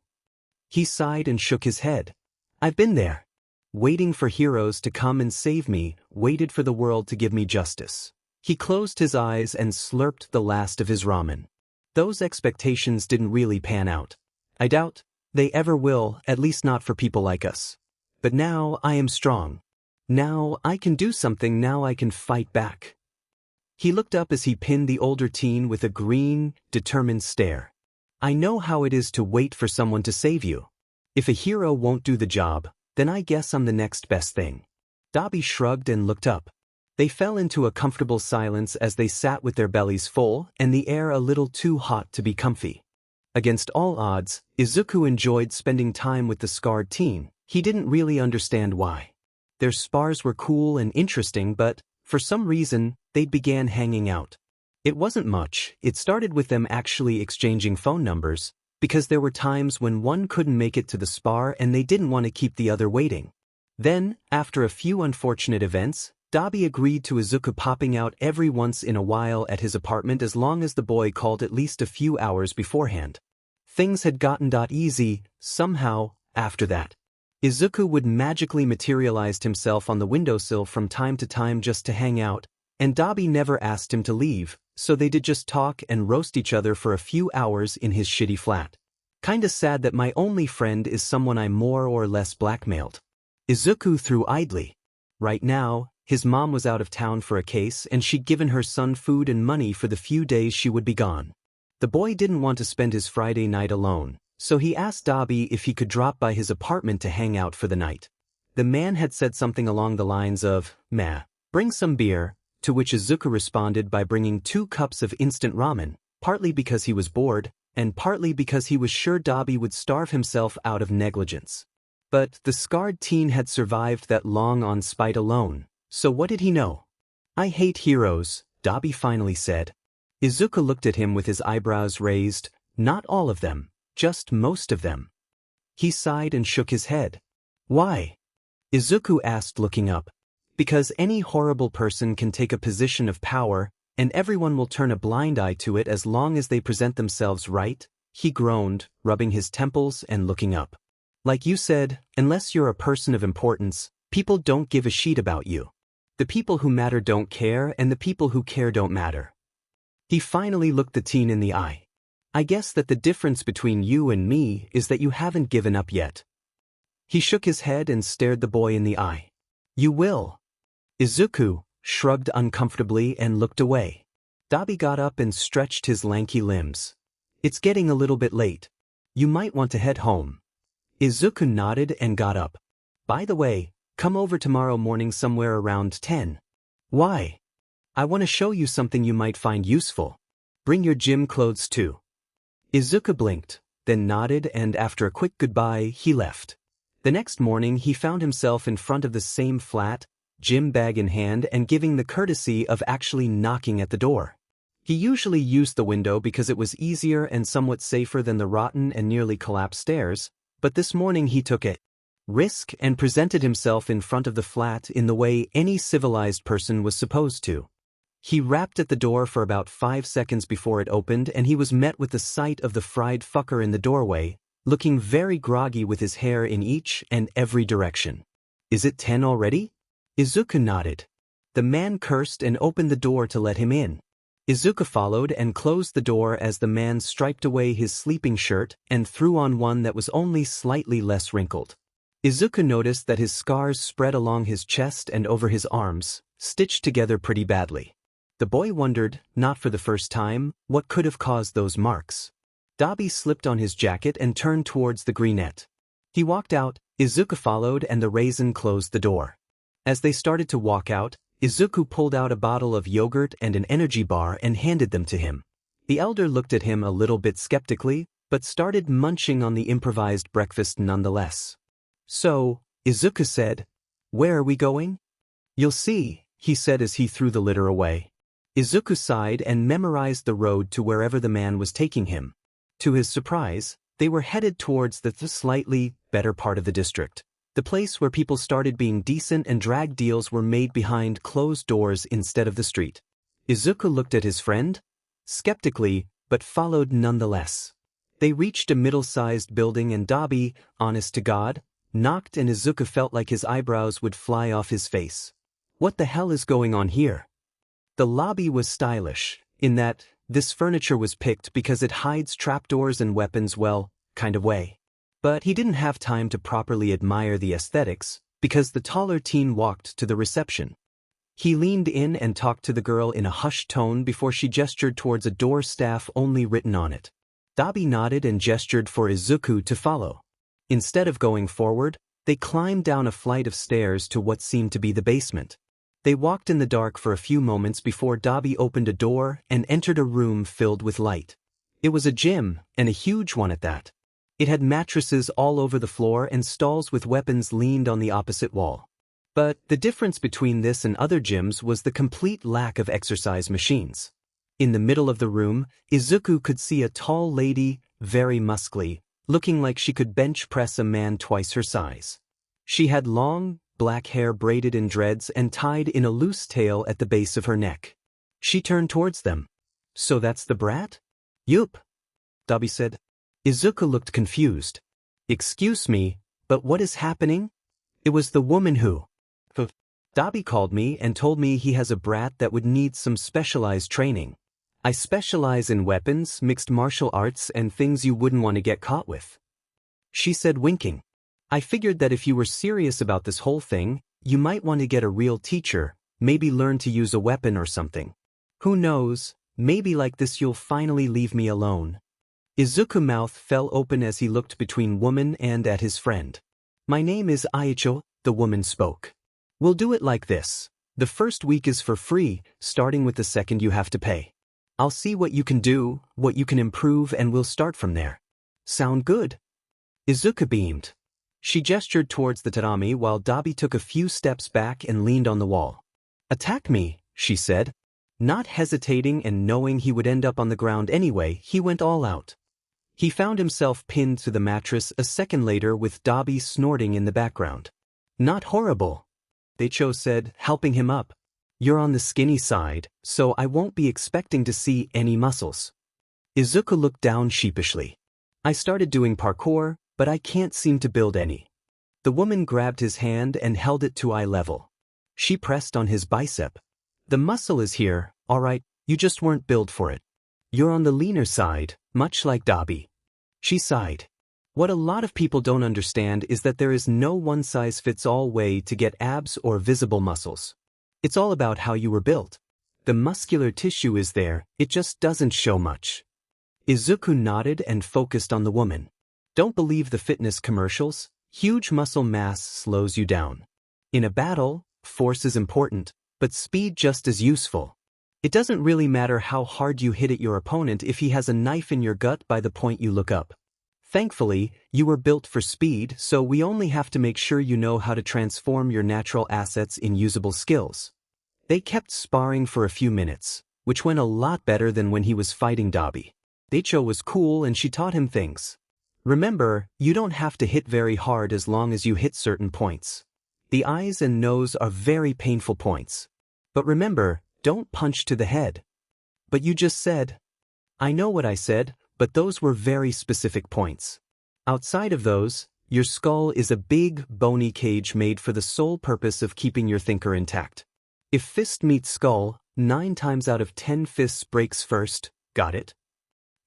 He sighed and shook his head. "I've been there. Waiting for heroes to come and save me, waited for the world to give me justice." He closed his eyes and slurped the last of his ramen. Those expectations didn't really pan out. I doubt they ever will, at least not for people like us. But now I am strong. Now I can do something, now I can fight back. He looked up as he pinned the older teen with a green, determined stare. "I know how it is to wait for someone to save you. If a hero won't do the job, then I guess I'm the next best thing." Dobby shrugged and looked up. They fell into a comfortable silence as they sat with their bellies full and the air a little too hot to be comfy. Against all odds, Izuku enjoyed spending time with the scarred teen. He didn't really understand why. Their spars were cool and interesting, but, for some reason, they began hanging out. It wasn't much. It started with them actually exchanging phone numbers, because there were times when one couldn't make it to the spar and they didn't want to keep the other waiting. Then, after a few unfortunate events, Dabi agreed to Izuku popping out every once in a while at his apartment as long as the boy called at least a few hours beforehand. Things had gotten easy, somehow, after that. Izuku would magically materialize himself on the windowsill from time to time just to hang out, and Dabi never asked him to leave, so they did just talk and roast each other for a few hours in his shitty flat. Kinda sad that my only friend is someone I more or less blackmailed. Izuku threw idly. Right now, his mom was out of town for a case and she'd given her son food and money for the few days she would be gone. The boy didn't want to spend his Friday night alone, so he asked Dabi if he could drop by his apartment to hang out for the night. The man had said something along the lines of, "Meh, bring some beer," to which Izuku responded by bringing 2 cups of instant ramen, partly because he was bored, and partly because he was sure Dabi would starve himself out of negligence. But the scarred teen had survived that long on spite alone, so what did he know? "I hate heroes," Dabi finally said. Izuku looked at him with his eyebrows raised. "Not all of them, just most of them." He sighed and shook his head. "Why?" Izuku asked, looking up. "Because any horrible person can take a position of power, and everyone will turn a blind eye to it as long as they present themselves right," he groaned, rubbing his temples and looking up. "Like you said, unless you're a person of importance, people don't give a shit about you. The people who matter don't care, and the people who care don't matter." He finally looked the teen in the eye. "I guess that the difference between you and me is that you haven't given up yet." He shook his head and stared the boy in the eye. "You will." Izuku shrugged uncomfortably and looked away. Dabi got up and stretched his lanky limbs. "It's getting a little bit late. You might want to head home." Izuku nodded and got up. "By the way, come over tomorrow morning somewhere around 10. "Why?" "I want to show you something you might find useful. Bring your gym clothes too." Izuku blinked, then nodded, and after a quick goodbye, he left. The next morning he found himself in front of the same flat, gym bag in hand, and giving the courtesy of actually knocking at the door. He usually used the window because it was easier and somewhat safer than the rotten and nearly collapsed stairs, but this morning he took a risk and presented himself in front of the flat in the way any civilized person was supposed to. He rapped at the door for about 5 seconds before it opened, and he was met with the sight of the fried fucker in the doorway, looking very groggy with his hair in each and every direction. "Is it 10 already?" Izuku nodded. The man cursed and opened the door to let him in. Izuku followed and closed the door as the man striped away his sleeping shirt and threw on one that was only slightly less wrinkled. Izuku noticed that his scars spread along his chest and over his arms, stitched together pretty badly. The boy wondered, not for the first time, what could have caused those marks. Dabi slipped on his jacket and turned towards the greenette. He walked out, Izuku followed, and the raisin closed the door. As they started to walk out, Izuku pulled out a bottle of yogurt and an energy bar and handed them to him. The elder looked at him a little bit skeptically, but started munching on the improvised breakfast nonetheless. "So," Izuku said, "where are we going?" "You'll see," he said as he threw the litter away. Izuku sighed and memorized the road to wherever the man was taking him. To his surprise, they were headed towards the slightly better part of the district. The place where people started being decent and drag deals were made behind closed doors instead of the street. Izuku looked at his friend, skeptically, but followed nonetheless. They reached a middle-sized building and Dabi, honest to God, knocked, and Izuku felt like his eyebrows would fly off his face. What the hell is going on here? The lobby was stylish, in that this furniture was picked because it hides trapdoors and weapons well, kind of way. But he didn't have time to properly admire the aesthetics, because the taller teen walked to the reception. He leaned in and talked to the girl in a hushed tone before she gestured towards a door staff only written on it. Dabi nodded and gestured for Izuku to follow. Instead of going forward, they climbed down a flight of stairs to what seemed to be the basement. They walked in the dark for a few moments before Dabi opened a door and entered a room filled with light. It was a gym, and a huge one at that. It had mattresses all over the floor and stalls with weapons leaned on the opposite wall. But the difference between this and other gyms was the complete lack of exercise machines. In the middle of the room, Izuku could see a tall lady, very muscly, looking like she could bench press a man twice her size. She had long, black hair braided in dreads and tied in a loose tail at the base of her neck. She turned towards them. "So that's the brat?" "Yup," Dabi said. Izuku looked confused. "Excuse me, but what is happening?" "It was the woman who... Dabi called me and told me he has a brat that would need some specialized training. I specialize in weapons, mixed martial arts, and things you wouldn't want to get caught with," she said, winking. "I figured that if you were serious about this whole thing, you might want to get a real teacher, maybe learn to use a weapon or something. Who knows, maybe like this you'll finally leave me alone." Izuku's mouth fell open as he looked between woman and at his friend. "My name is Aicho," the woman spoke. "We'll do it like this. The first week is for free, starting with the second you have to pay. I'll see what you can do, what you can improve, and we'll start from there. Sound good?" Izuku beamed. She gestured towards the tatami while Dabi took a few steps back and leaned on the wall. "Attack me," she said. Not hesitating and knowing he would end up on the ground anyway, he went all out. He found himself pinned to the mattress a second later with Dabi snorting in the background. "Not horrible," Daicho said, helping him up. "You're on the skinny side, so I won't be expecting to see any muscles." Izuku looked down sheepishly. "I started doing parkour, but I can't seem to build any." The woman grabbed his hand and held it to eye level. She pressed on his bicep. "The muscle is here, all right, you just weren't built for it. You're on the leaner side, much like Dabi." She sighed. What a lot of people don't understand is that there is no one-size-fits-all way to get abs or visible muscles. It's all about how you were built. The muscular tissue is there, it just doesn't show much. Izuku nodded and focused on the woman. "Don't believe the fitness commercials. Huge muscle mass slows you down. In a battle, force is important, but speed just as useful. It doesn't really matter how hard you hit at your opponent if he has a knife in your gut by the point you look up. Thankfully, you were built for speed, so we only have to make sure you know how to transform your natural assets in usable skills." They kept sparring for a few minutes, which went a lot better than when he was fighting Dabi. Daicho was cool and she taught him things. "Remember, you don't have to hit very hard as long as you hit certain points. The eyes and nose are very painful points. But remember, don't punch to the head." "But you just said..." "I know what I said, but those were very specific points. Outside of those, your skull is a big, bony cage made for the sole purpose of keeping your thinker intact. If fist meets skull, 9 times out of 10 fists breaks first, got it?"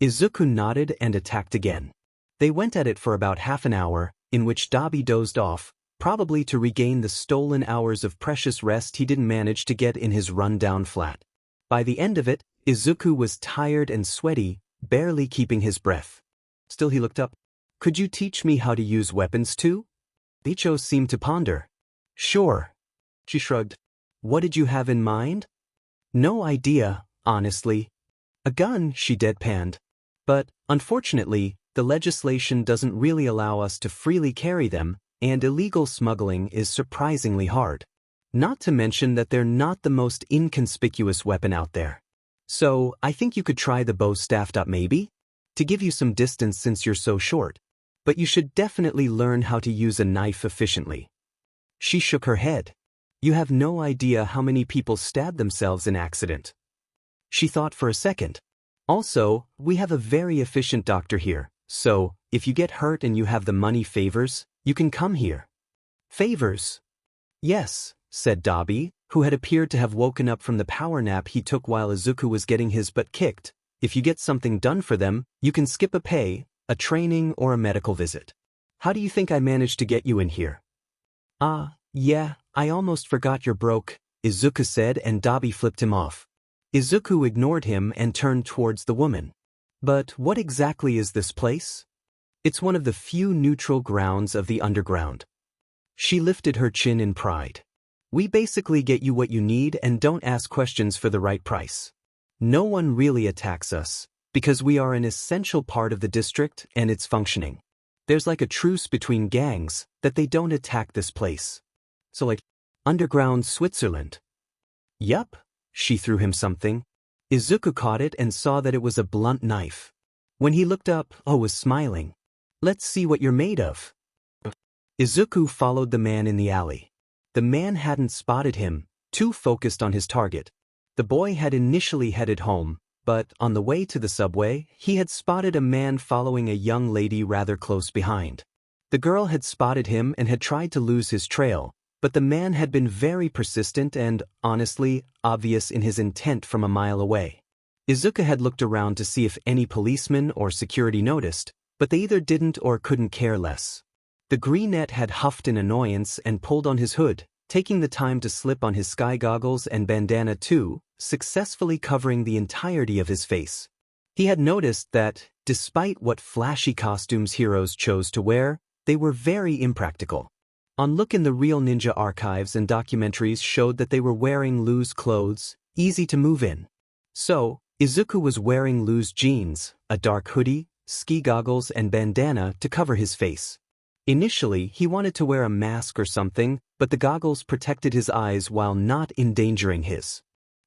Izuku nodded and attacked again. They went at it for about half an hour, in which Dabi dozed off, probably to regain the stolen hours of precious rest he didn't manage to get in his run-down flat. By the end of it, Izuku was tired and sweaty, barely keeping his breath. Still he looked up. "Could you teach me how to use weapons too?" Daicho seemed to ponder. "Sure." She shrugged. "What did you have in mind?" "No idea, honestly." "A gun," she deadpanned. "But, unfortunately, the legislation doesn't really allow us to freely carry them, and illegal smuggling is surprisingly hard. Not to mention that they're not the most inconspicuous weapon out there. So, I think you could try the bow staffed up maybe? To give you some distance since you're so short. But you should definitely learn how to use a knife efficiently." She shook her head. "You have no idea how many people stab themselves in accident." She thought for a second. "Also, we have a very efficient doctor here, so, if you get hurt and you have the money favors, you can come here." "Favors?" "Yes," said Dabi, who had appeared to have woken up from the power nap he took while Izuku was getting his butt kicked. "If you get something done for them, you can skip a pay, a training, or a medical visit. How do you think I managed to get you in here?" Yeah, I almost forgot you're broke," Izuku said, and Dabi flipped him off. Izuku ignored him and turned towards the woman. "But what exactly is this place?" "It's one of the few neutral grounds of the underground." She lifted her chin in pride. "We basically get you what you need and don't ask questions for the right price. No one really attacks us, Because we are an essential part of the district and its functioning. There's like a truce between gangs that they don't attack this place. So like, underground Switzerland. Yup. She threw him something. Izuku caught it and saw that it was a blunt knife. When he looked up, was smiling. Let's see what you're made of. Izuku followed the man in the alley. The man hadn't spotted him, too focused on his target. The boy had initially headed home, but on the way to the subway, he had spotted a man following a young lady rather close behind. The girl had spotted him and had tried to lose his trail, but the man had been very persistent and, honestly, obvious in his intent from a mile away. Izuku had looked around to see if any policemen or security noticed, but they either didn't or couldn't care less. The greenette had huffed in annoyance and pulled on his hood, taking the time to slip on his sky goggles and bandana too, successfully covering the entirety of his face. He had noticed that, despite what flashy costumes heroes chose to wear, they were very impractical. On look in the real ninja archives and documentaries showed that they were wearing loose clothes, easy to move in. So, Izuku was wearing loose jeans, a dark hoodie, ski goggles and bandana to cover his face. Initially, he wanted to wear a mask or something, but the goggles protected his eyes while not endangering his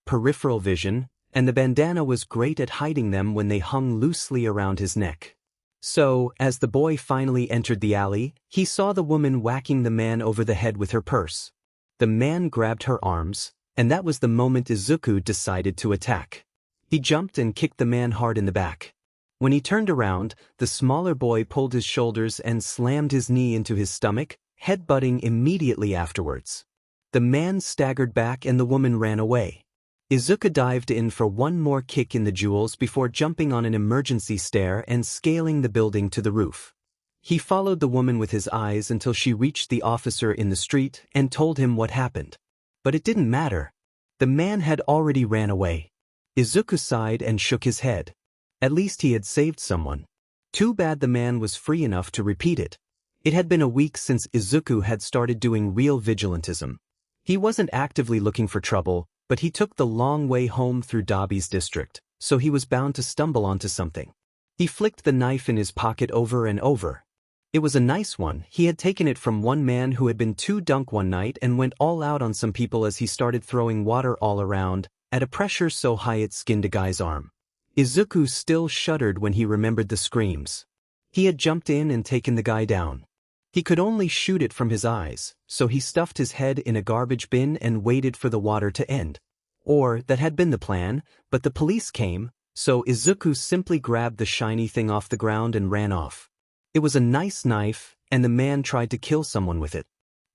peripheral vision, and the bandana was great at hiding them when they hung loosely around his neck. So, as the boy finally entered the alley, he saw the woman whacking the man over the head with her purse. The man grabbed her arms, and that was the moment Izuku decided to attack. He jumped and kicked the man hard in the back. When he turned around, the smaller boy pulled his shoulders and slammed his knee into his stomach, headbutting immediately afterwards. The man staggered back and the woman ran away. Izuku dived in for one more kick in the jewels before jumping on an emergency stair and scaling the building to the roof. He followed the woman with his eyes until she reached the officer in the street and told him what happened. But it didn't matter. The man had already ran away. Izuku sighed and shook his head. At least he had saved someone. Too bad the man was free enough to repeat it. It had been a week since Izuku had started doing real vigilantism. He wasn't actively looking for trouble, but he took the long way home through Dabi's district, so he was bound to stumble onto something. He flicked the knife in his pocket over and over. It was a nice one. He had taken it from one man who had been too drunk one night and went all out on some people as he started throwing water all around, at a pressure so high it skinned a guy's arm. Izuku still shuddered when he remembered the screams. He had jumped in and taken the guy down. He could only shoot it from his eyes, so he stuffed his head in a garbage bin and waited for the water to end. Or, that had been the plan, but the police came, so Izuku simply grabbed the shiny thing off the ground and ran off. It was a nice knife, and the man tried to kill someone with it.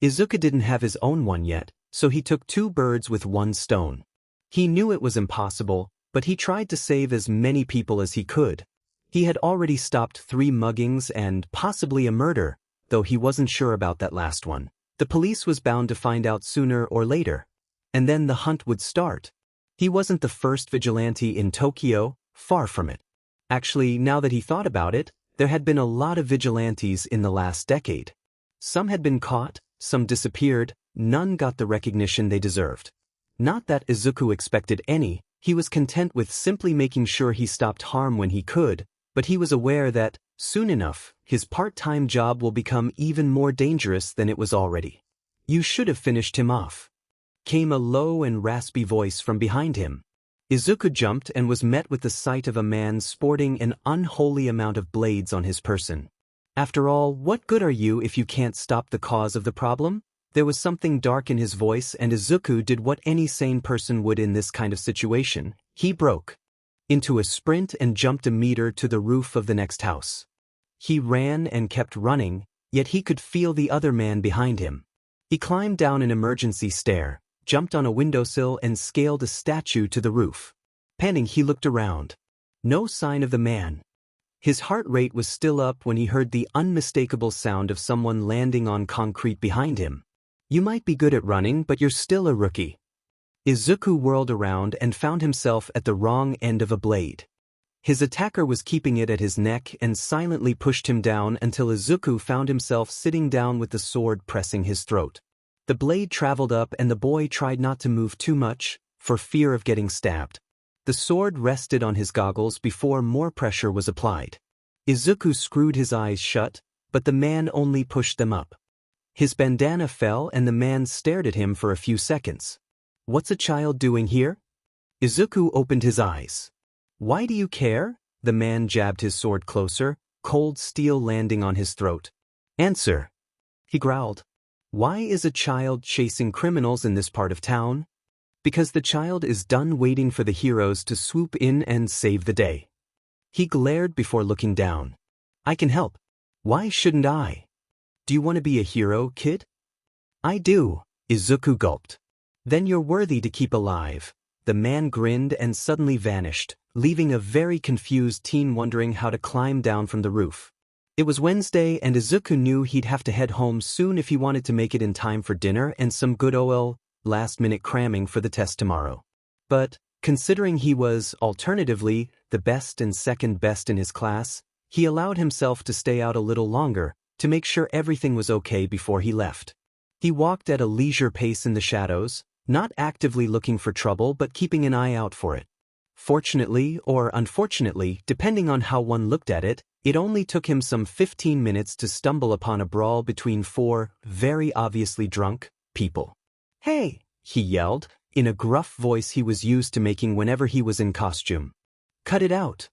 Izuku didn't have his own one yet, so he took 2 birds with 1 stone. He knew it was impossible, but he tried to save as many people as he could. He had already stopped 3 muggings and possibly a murder, though he wasn't sure about that last one. The police was bound to find out sooner or later. And then the hunt would start. He wasn't the first vigilante in Tokyo, far from it. Actually, now that he thought about it, there had been a lot of vigilantes in the last decade. Some had been caught, some disappeared, none got the recognition they deserved. Not that Izuku expected any. He was content with simply making sure he stopped harm when he could, but he was aware that, soon enough, his part-time job will become even more dangerous than it was already. You should have finished him off. Came a low and raspy voice from behind him. Izuku jumped and was met with the sight of a man sporting an unholy amount of blades on his person. After all, what good are you if you can't stop the cause of the problem? There was something dark in his voice, and Izuku did what any sane person would in this kind of situation. He broke into a sprint and jumped a meter to the roof of the next house. He ran and kept running, yet he could feel the other man behind him. He climbed down an emergency stair, jumped on a windowsill and scaled a statue to the roof. Panting, he looked around. No sign of the man. His heart rate was still up when he heard the unmistakable sound of someone landing on concrete behind him. You might be good at running, but you're still a rookie. Izuku whirled around and found himself at the wrong end of a blade. His attacker was keeping it at his neck and silently pushed him down until Izuku found himself sitting down with the sword pressing his throat. The blade traveled up and the boy tried not to move too much, for fear of getting stabbed. The The sword rested on his goggles before more pressure was applied. Izuku screwed his eyes shut, but the man only pushed them up. His bandana fell and the man stared at him for a few seconds. "What's a child doing here?" Izuku opened his eyes. "Why do you care?" The man jabbed his sword closer, cold steel landing on his throat. "Answer," he growled. "Why is a child chasing criminals in this part of town?" "Because the child is done waiting for the heroes to swoop in and save the day." He glared before looking down. "I can help. Why shouldn't I?" "Do you want to be a hero, kid?" "I do," Izuku gulped. "Then you're worthy to keep alive." The man grinned and suddenly vanished, leaving a very confused teen wondering how to climb down from the roof. It was Wednesday and Izuku knew he'd have to head home soon if he wanted to make it in time for dinner and some good last-minute cramming for the test tomorrow. But, considering he was, alternatively, the best and second best in his class, he allowed himself to stay out a little longer to make sure everything was okay before he left. He walked at a leisure pace in the shadows, not actively looking for trouble but keeping an eye out for it. Fortunately or unfortunately, depending on how one looked at it, it only took him some 15 minutes to stumble upon a brawl between four, very obviously drunk, people. "Hey!" he yelled, in a gruff voice he was used to making whenever he was in costume. "Cut it out."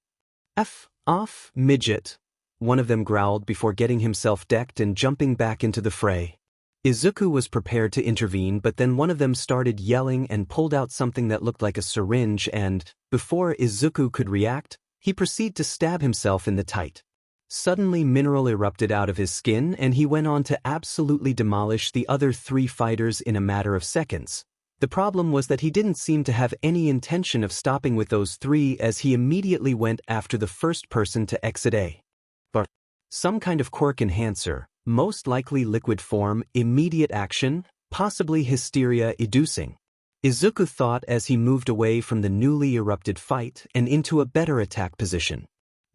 "F off, midget," one of them growled before getting himself decked and jumping back into the fray. Izuku was prepared to intervene, but then one of them started yelling and pulled out something that looked like a syringe and, before Izuku could react, he proceeded to stab himself in the tight. Suddenly mineral erupted out of his skin and he went on to absolutely demolish the other three fighters in a matter of seconds. The problem was that he didn't seem to have any intention of stopping with those three as he immediately went after the first person to exit A. But some kind of quirk enhancer, most likely liquid form, immediate action, possibly hysteria-inducing. Izuku thought as he moved away from the newly erupted fight and into a better attack position.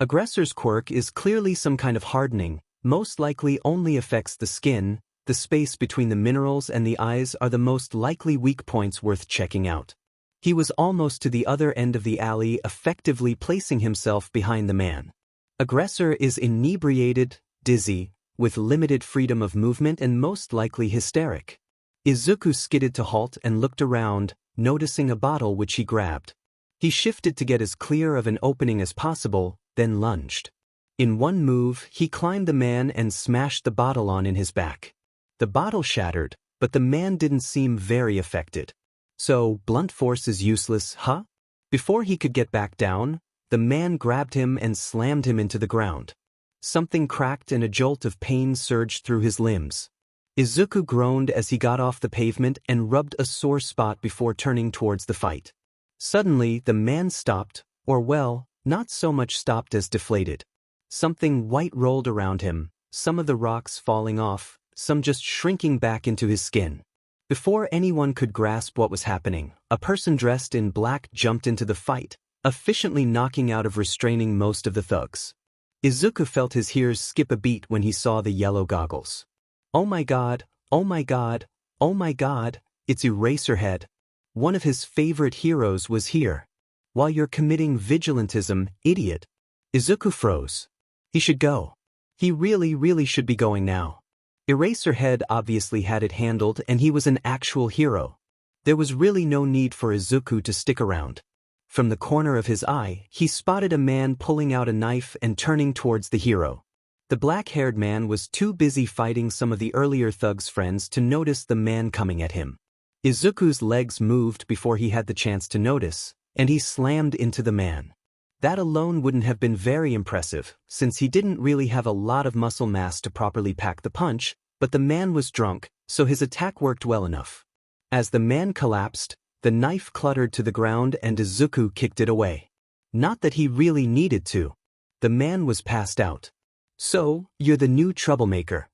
Aggressor's quirk is clearly some kind of hardening, most likely only affects the skin. The space between the minerals and the eyes are the most likely weak points worth checking out. He was almost to the other end of the alley, effectively placing himself behind the man. Aggressor is inebriated, dizzy, with limited freedom of movement and most likely hysteric. Izuku skidded to halt and looked around, noticing a bottle which he grabbed. He shifted to get as clear of an opening as possible, then lunged. In one move, he climbed the man and smashed the bottle on in his back. The bottle shattered, but the man didn't seem very affected. So, blunt force is useless, huh? Before he could get back down, the man grabbed him and slammed him into the ground. Something cracked and a jolt of pain surged through his limbs. Izuku groaned as he got off the pavement and rubbed a sore spot before turning towards the fight. Suddenly, the man stopped, or well, not so much stopped as deflated. Something white rolled around him, some of the rocks falling off, some just shrinking back into his skin. Before anyone could grasp what was happening, a person dressed in black jumped into the fight, efficiently knocking out of restraining most of the thugs. Izuku felt his ears skip a beat when he saw the yellow goggles. "Oh my god, oh my god, oh my god, it's Eraserhead. One of his favorite heroes was here. While you're committing vigilantism, idiot." Izuku froze. He should go. He really should be going now. Eraserhead obviously had it handled and he was an actual hero. There was really no need for Izuku to stick around. From the corner of his eye, he spotted a man pulling out a knife and turning towards the hero. The black-haired man was too busy fighting some of the earlier thugs' friends to notice the man coming at him. Izuku's legs moved before he had the chance to notice, and he slammed into the man. That alone wouldn't have been very impressive, since he didn't really have a lot of muscle mass to properly pack the punch, but the man was drunk, so his attack worked well enough. As the man collapsed, the knife cluttered to the ground and Izuku kicked it away. Not that he really needed to. The man was passed out. "So, you're the new troublemaker?"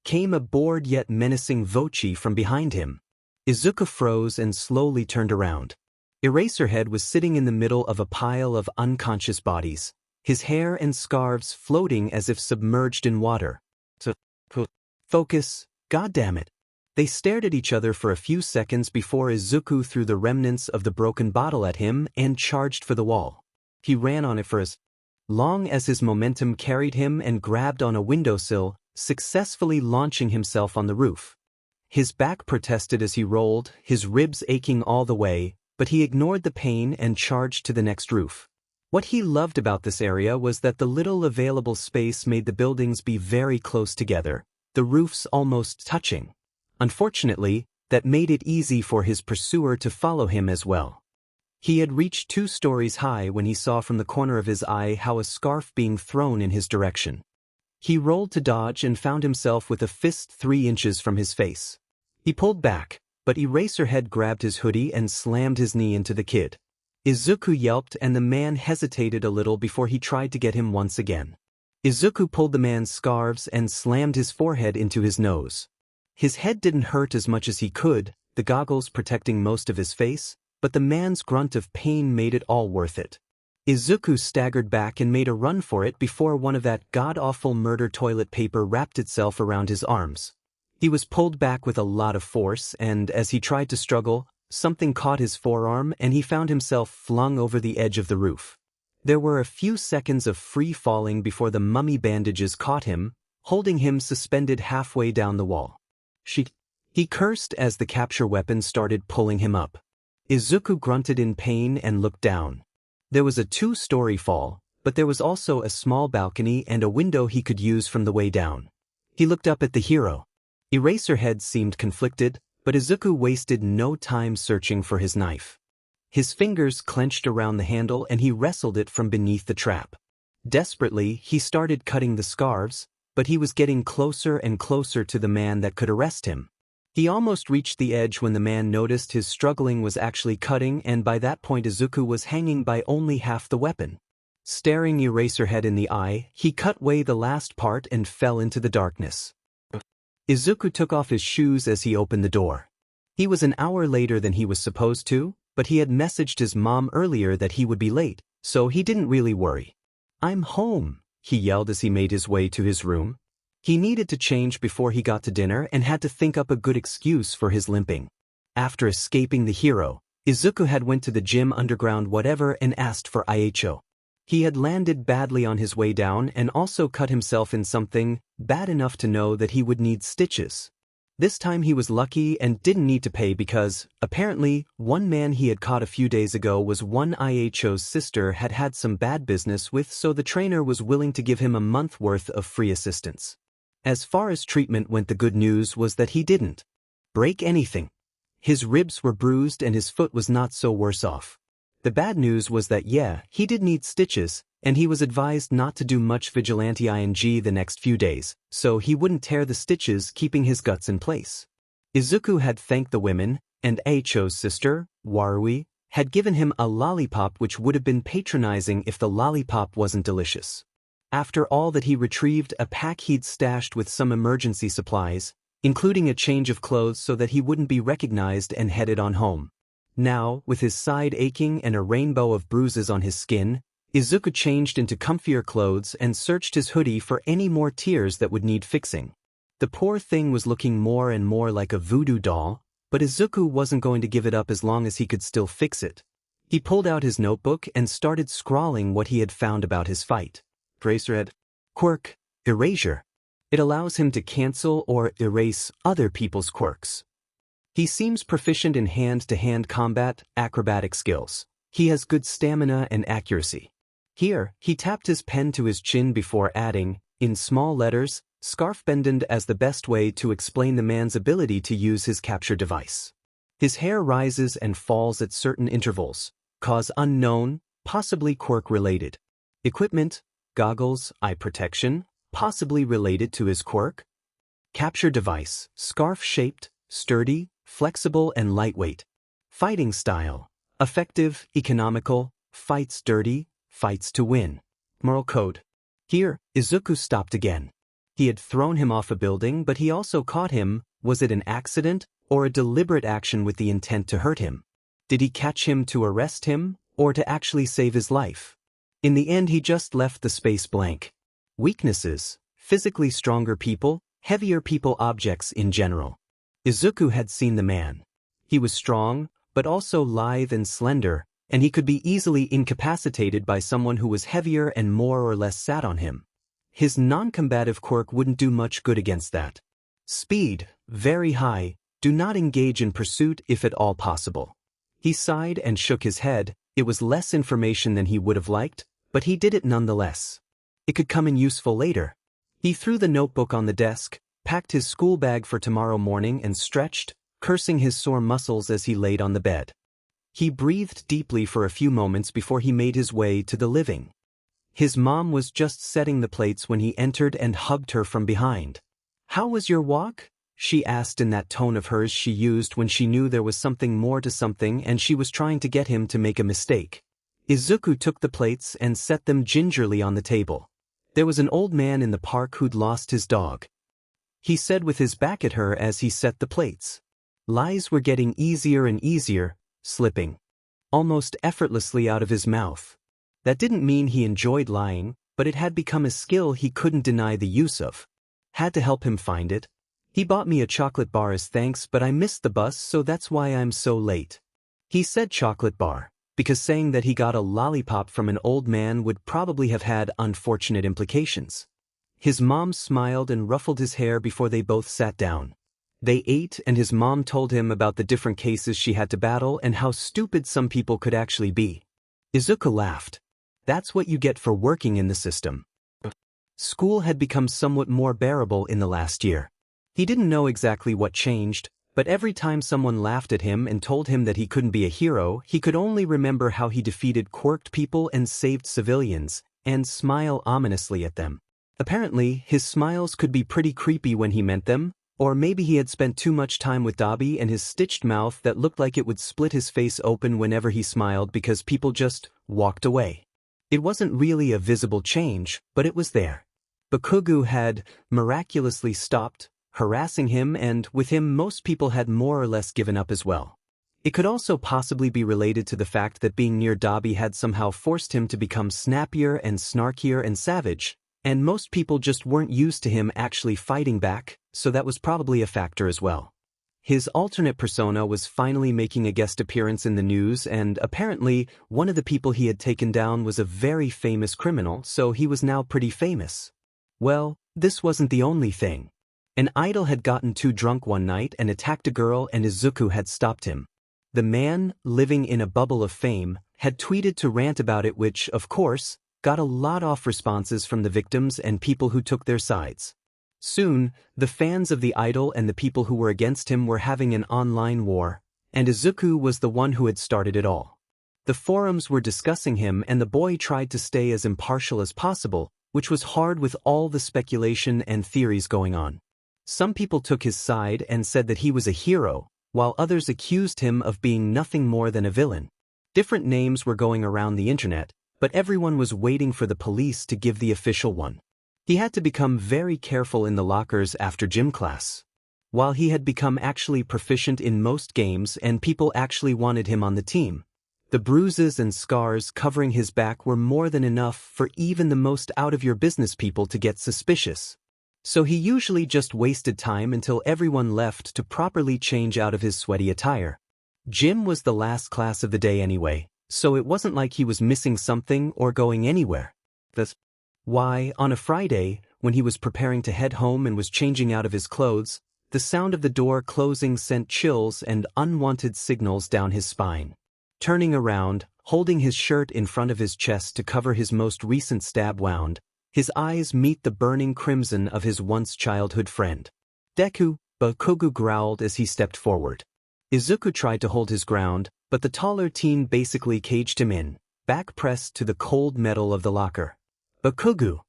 Came a bored yet menacing Vochi from behind him. Izuku froze and slowly turned around. Eraserhead was sitting in the middle of a pile of unconscious bodies, his hair and scarves floating as if submerged in water. "Focus, goddammit." They stared at each other for a few seconds before Izuku threw the remnants of the broken bottle at him and charged for the wall. He ran on it for as long as his momentum carried him and grabbed on a windowsill, successfully launching himself on the roof. His back protested as he rolled, his ribs aching all the way, but he ignored the pain and charged to the next roof. What he loved about this area was that the little available space made the buildings be very close together, the roofs almost touching. Unfortunately, that made it easy for his pursuer to follow him as well. He had reached 2 stories high when he saw from the corner of his eye how a scarf being thrown in his direction. He rolled to dodge and found himself with a fist 3 inches from his face. He pulled back, but Eraserhead grabbed his hoodie and slammed his knee into the kid. Izuku yelped and the man hesitated a little before he tried to get him once again. Izuku pulled the man's scarves and slammed his forehead into his nose. His head didn't hurt as much as he could, the goggles protecting most of his face, but the man's grunt of pain made it all worth it. Izuku staggered back and made a run for it before one of that god-awful murder toilet paper wrapped itself around his arms. He was pulled back with a lot of force and, as he tried to struggle, something caught his forearm and he found himself flung over the edge of the roof. There were a few seconds of free falling before the mummy bandages caught him, holding him suspended halfway down the wall. He cursed as the capture weapon started pulling him up. Izuku grunted in pain and looked down. There was a 2-story fall, but there was also a small balcony and a window he could use from the way down. He looked up at the hero. Eraserhead seemed conflicted, but Izuku wasted no time searching for his knife. His fingers clenched around the handle and he wrestled it from beneath the trap. Desperately, he started cutting the scarves, but he was getting closer and closer to the man that could arrest him. He almost reached the edge when the man noticed his struggling was actually cutting, and by that point Izuku was hanging by only half the weapon. Staring Eraserhead in the eye, he cut away the last part and fell into the darkness. Izuku took off his shoes as he opened the door. He was an hour later than he was supposed to, but he had messaged his mom earlier that he would be late, so he didn't really worry. "I'm home," he yelled as he made his way to his room. He needed to change before he got to dinner and had to think up a good excuse for his limping. After escaping the hero, Izuku had went to the gym underground whatever and asked for IHO. He had landed badly on his way down and also cut himself in something bad enough to know that he would need stitches. This time he was lucky and didn't need to pay because, apparently, one man he had caught a few days ago was one IHO's sister had some bad business with, so the trainer was willing to give him a month worth of free assistance. As far as treatment went, the good news was that he didn't break anything. His ribs were bruised and his foot was not so worse off. The bad news was that he did need stitches, and he was advised not to do much vigilante ing the next few days, so he wouldn't tear the stitches, keeping his guts in place. Izuku had thanked the women, and Aicho's sister, Warui, had given him a lollipop which would have been patronizing if the lollipop wasn't delicious. After all that, he retrieved a pack he'd stashed with some emergency supplies, including a change of clothes so that he wouldn't be recognized, and headed on home. Now, with his side aching and a rainbow of bruises on his skin, Izuku changed into comfier clothes and searched his hoodie for any more tears that would need fixing. The poor thing was looking more and more like a voodoo doll, but Izuku wasn't going to give it up as long as he could still fix it. He pulled out his notebook and started scrawling what he had found about his fight. Eraserhead. Quirk, erasure. It allows him to cancel or erase other people's quirks. He seems proficient in hand-to-hand combat, acrobatic skills. He has good stamina and accuracy. Here, he tapped his pen to his chin before adding, in small letters, scarf-bended, as the best way to explain the man's ability to use his capture device. His hair rises and falls at certain intervals. Cause unknown, possibly quirk-related. Equipment, goggles, eye protection, possibly related to his quirk. Capture device, scarf-shaped, sturdy, flexible and lightweight. Fighting style, effective, economical, fights dirty, fights to win. Moral code. Here, Izuku stopped again. He had thrown him off a building, but he also caught him. Was it an accident, or a deliberate action with the intent to hurt him? Did he catch him to arrest him, or to actually save his life? In the end, he just left the space blank. Weaknesses, physically stronger people, heavier people, objects in general. Izuku had seen the man. He was strong, but also lithe and slender, and he could be easily incapacitated by someone who was heavier and more or less sat on him. His non-combative quirk wouldn't do much good against that. Speed, very high, do not engage in pursuit if at all possible. He sighed and shook his head. It was less information than he would have liked, but he did it nonetheless. It could come in useful later. He threw the notebook on the desk, packed his school bag for tomorrow morning and stretched, cursing his sore muscles as he laid on the bed. He breathed deeply for a few moments before he made his way to the living. His mom was just setting the plates when he entered and hugged her from behind. "How was your walk?" she asked in that tone of hers she used when she knew there was something more to something and she was trying to get him to make a mistake. Izuku took the plates and set them gingerly on the table. There was an old man in the park who'd lost his dog. He said with his back at her as he set the plates. Lies were getting easier and easier, slipping almost effortlessly out of his mouth. That didn't mean he enjoyed lying, but it had become a skill he couldn't deny the use of. Had to help him find it. "He bought me a chocolate bar as thanks, but I missed the bus, so that's why I'm so late." He said chocolate bar, because saying that he got a lollipop from an old man would probably have had unfortunate implications. His mom smiled and ruffled his hair before they both sat down. They ate and his mom told him about the different cases she had to battle and how stupid some people could actually be. Izuku laughed. That's what you get for working in the system. School had become somewhat more bearable in the last year. He didn't know exactly what changed, but every time someone laughed at him and told him that he couldn't be a hero, he could only remember how he defeated quirked people and saved civilians, and smile ominously at them. Apparently, his smiles could be pretty creepy when he meant them, or maybe he had spent too much time with Dabi and his stitched mouth that looked like it would split his face open whenever he smiled because people just walked away. It wasn't really a visible change, but it was there. Bakugo had miraculously stopped harassing him, and with him most people had more or less given up as well. It could also possibly be related to the fact that being near Dabi had somehow forced him to become snappier and snarkier and savage, and most people just weren't used to him actually fighting back, so that was probably a factor as well. His alternate persona was finally making a guest appearance in the news, and apparently one of the people he had taken down was a very famous criminal, so he was now pretty famous. Well, this wasn't the only thing. An idol had gotten too drunk one night and attacked a girl, and Izuku had stopped him. The man, living in a bubble of fame, had tweeted to rant about it, which, of course, got a lot of responses from the victims and people who took their sides. Soon, the fans of the idol and the people who were against him were having an online war, and Izuku was the one who had started it all. The forums were discussing him, and the boy tried to stay as impartial as possible, which was hard with all the speculation and theories going on. Some people took his side and said that he was a hero, while others accused him of being nothing more than a villain. Different names were going around the internet, but everyone was waiting for the police to give the official one. He had to become very careful in the lockers after gym class. While he had become actually proficient in most games and people actually wanted him on the team, the bruises and scars covering his back were more than enough for even the most out-of-your-business people to get suspicious. So he usually just wasted time until everyone left to properly change out of his sweaty attire. Gym was the last class of the day anyway, so it wasn't like he was missing something or going anywhere. That's why, on a Friday, when he was preparing to head home and was changing out of his clothes, the sound of the door closing sent chills and unwanted signals down his spine. Turning around, holding his shirt in front of his chest to cover his most recent stab wound, his eyes meet the burning crimson of his once childhood friend. "Deku," Bakugo growled as he stepped forward. Izuku tried to hold his ground, but the taller teen basically caged him in, back pressed to the cold metal of the locker. "Bakugo,"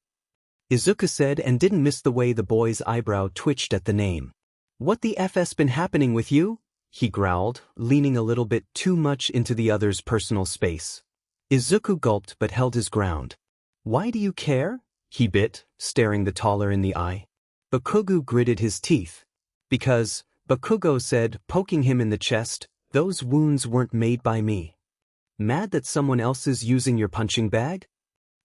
Izuku said, and didn't miss the way the boy's eyebrow twitched at the name. "What the F's been happening with you?" he growled, leaning a little bit too much into the other's personal space. Izuku gulped but held his ground. "Why do you care?" he bit, staring the taller in the eye. Bakugo gritted his teeth. "Because," Bakugo said, poking him in the chest, "those wounds weren't made by me." "Mad that someone else is using your punching bag?"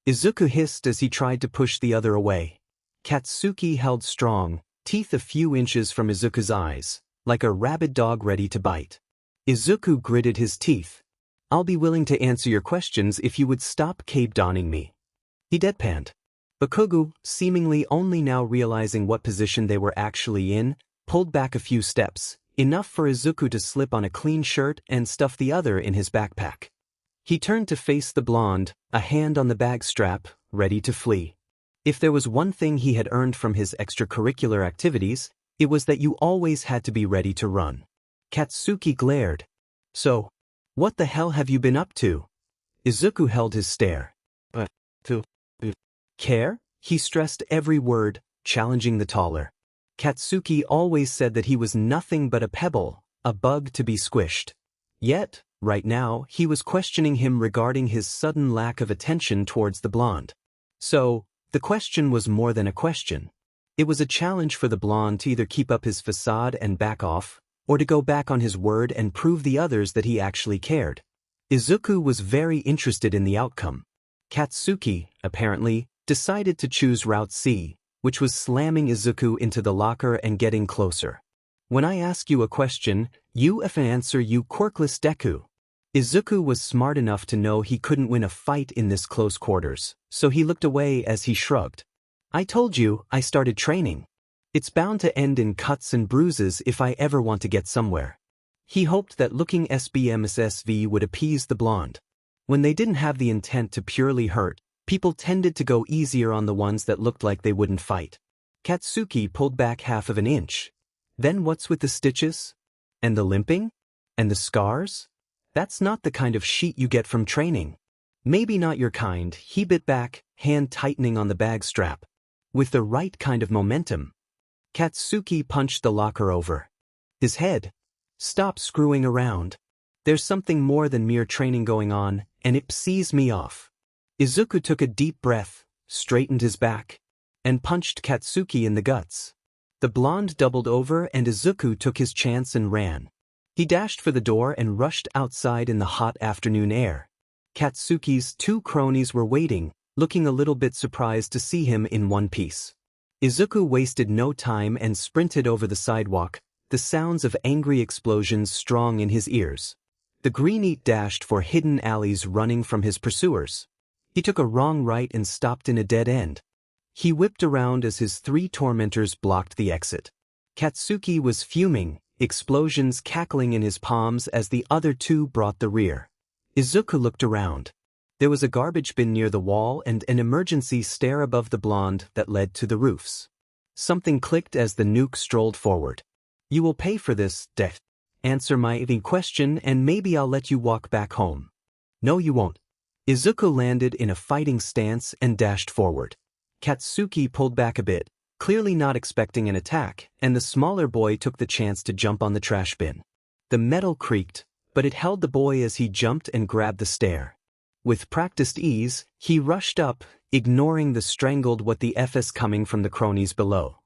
Izuku hissed as he tried to push the other away. Katsuki held strong, teeth a few inches from Izuku's eyes, like a rabid dog ready to bite. Izuku gritted his teeth. "I'll be willing to answer your questions if you would stop cape-donning me." He deadpanned. Bakugo, seemingly only now realizing what position they were actually in, pulled back a few steps, enough for Izuku to slip on a clean shirt and stuff the other in his backpack. He turned to face the blonde, a hand on the bag strap, ready to flee. If there was one thing he had earned from his extracurricular activities, it was that you always had to be ready to run. Katsuki glared. "So, what the hell have you been up to?" Izuku held his stare. To care?" He stressed every word, challenging the taller. Katsuki always said that he was nothing but a pebble, a bug to be squished. Yet, right now, he was questioning him regarding his sudden lack of attention towards the blonde. So, the question was more than a question. It was a challenge for the blonde to either keep up his facade and back off, or to go back on his word and prove the others that he actually cared. Izuku was very interested in the outcome. Katsuki, apparently, decided to choose Route C, which was slamming Izuku into the locker and getting closer. "When I ask you a question, you answer, you quirkless Deku." Izuku was smart enough to know he couldn't win a fight in this close quarters, so he looked away as he shrugged. "I told you, I started training. It's bound to end in cuts and bruises if I ever want to get somewhere." He hoped that looking SBMSSV would appease the blonde. When they didn't have the intent to purely hurt, people tended to go easier on the ones that looked like they wouldn't fight. Katsuki pulled back half of an inch. "Then what's with the stitches? And the limping? And the scars? That's not the kind of sheet you get from training." "Maybe not your kind," he bit back, hand tightening on the bag strap. "With the right kind of momentum." Katsuki punched the locker over. His head. "Stop screwing around. There's something more than mere training going on, and it pisses me off." Izuku took a deep breath, straightened his back, and punched Katsuki in the guts. The blonde doubled over and Izuku took his chance and ran. He dashed for the door and rushed outside in the hot afternoon air. Katsuki's two cronies were waiting, looking a little bit surprised to see him in one piece. Izuku wasted no time and sprinted over the sidewalk, the sounds of angry explosions strong in his ears. The green-eat dashed for hidden alleys running from his pursuers. He took a wrong right and stopped in a dead end. He whipped around as his three tormentors blocked the exit. Katsuki was fuming, explosions cackling in his palms as the other two brought the rear. Izuku looked around. There was a garbage bin near the wall and an emergency stair above the blonde that led to the roofs. Something clicked as the nuke strolled forward. "You will pay for this, Death. Answer my question and maybe I'll let you walk back home." "No you won't." Izuku landed in a fighting stance and dashed forward. Katsuki pulled back a bit, clearly not expecting an attack, and the smaller boy took the chance to jump on the trash bin. The metal creaked, but it held the boy as he jumped and grabbed the stair. With practiced ease, he rushed up, ignoring the strangled what the F's coming from the cronies below.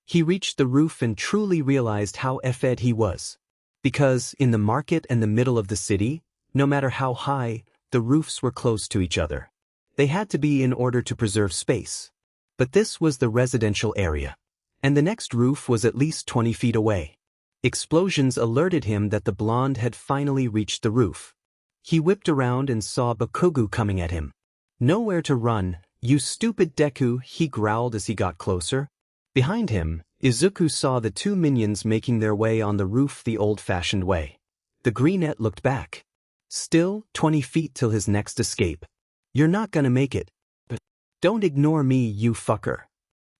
He reached the roof and truly realized how effed he was. Because, in the market and the middle of the city, no matter how high, the roofs were close to each other. They had to be in order to preserve space. But this was the residential area. And the next roof was at least 20 feet away. Explosions alerted him that the blonde had finally reached the roof. He whipped around and saw Bakugo coming at him. "Nowhere to run, you stupid Deku," he growled as he got closer. Behind him, Izuku saw the two minions making their way on the roof the old-fashioned way. The greenette looked back. Still 20 feet till his next escape. "You're not gonna make it. But don't ignore me, you fucker."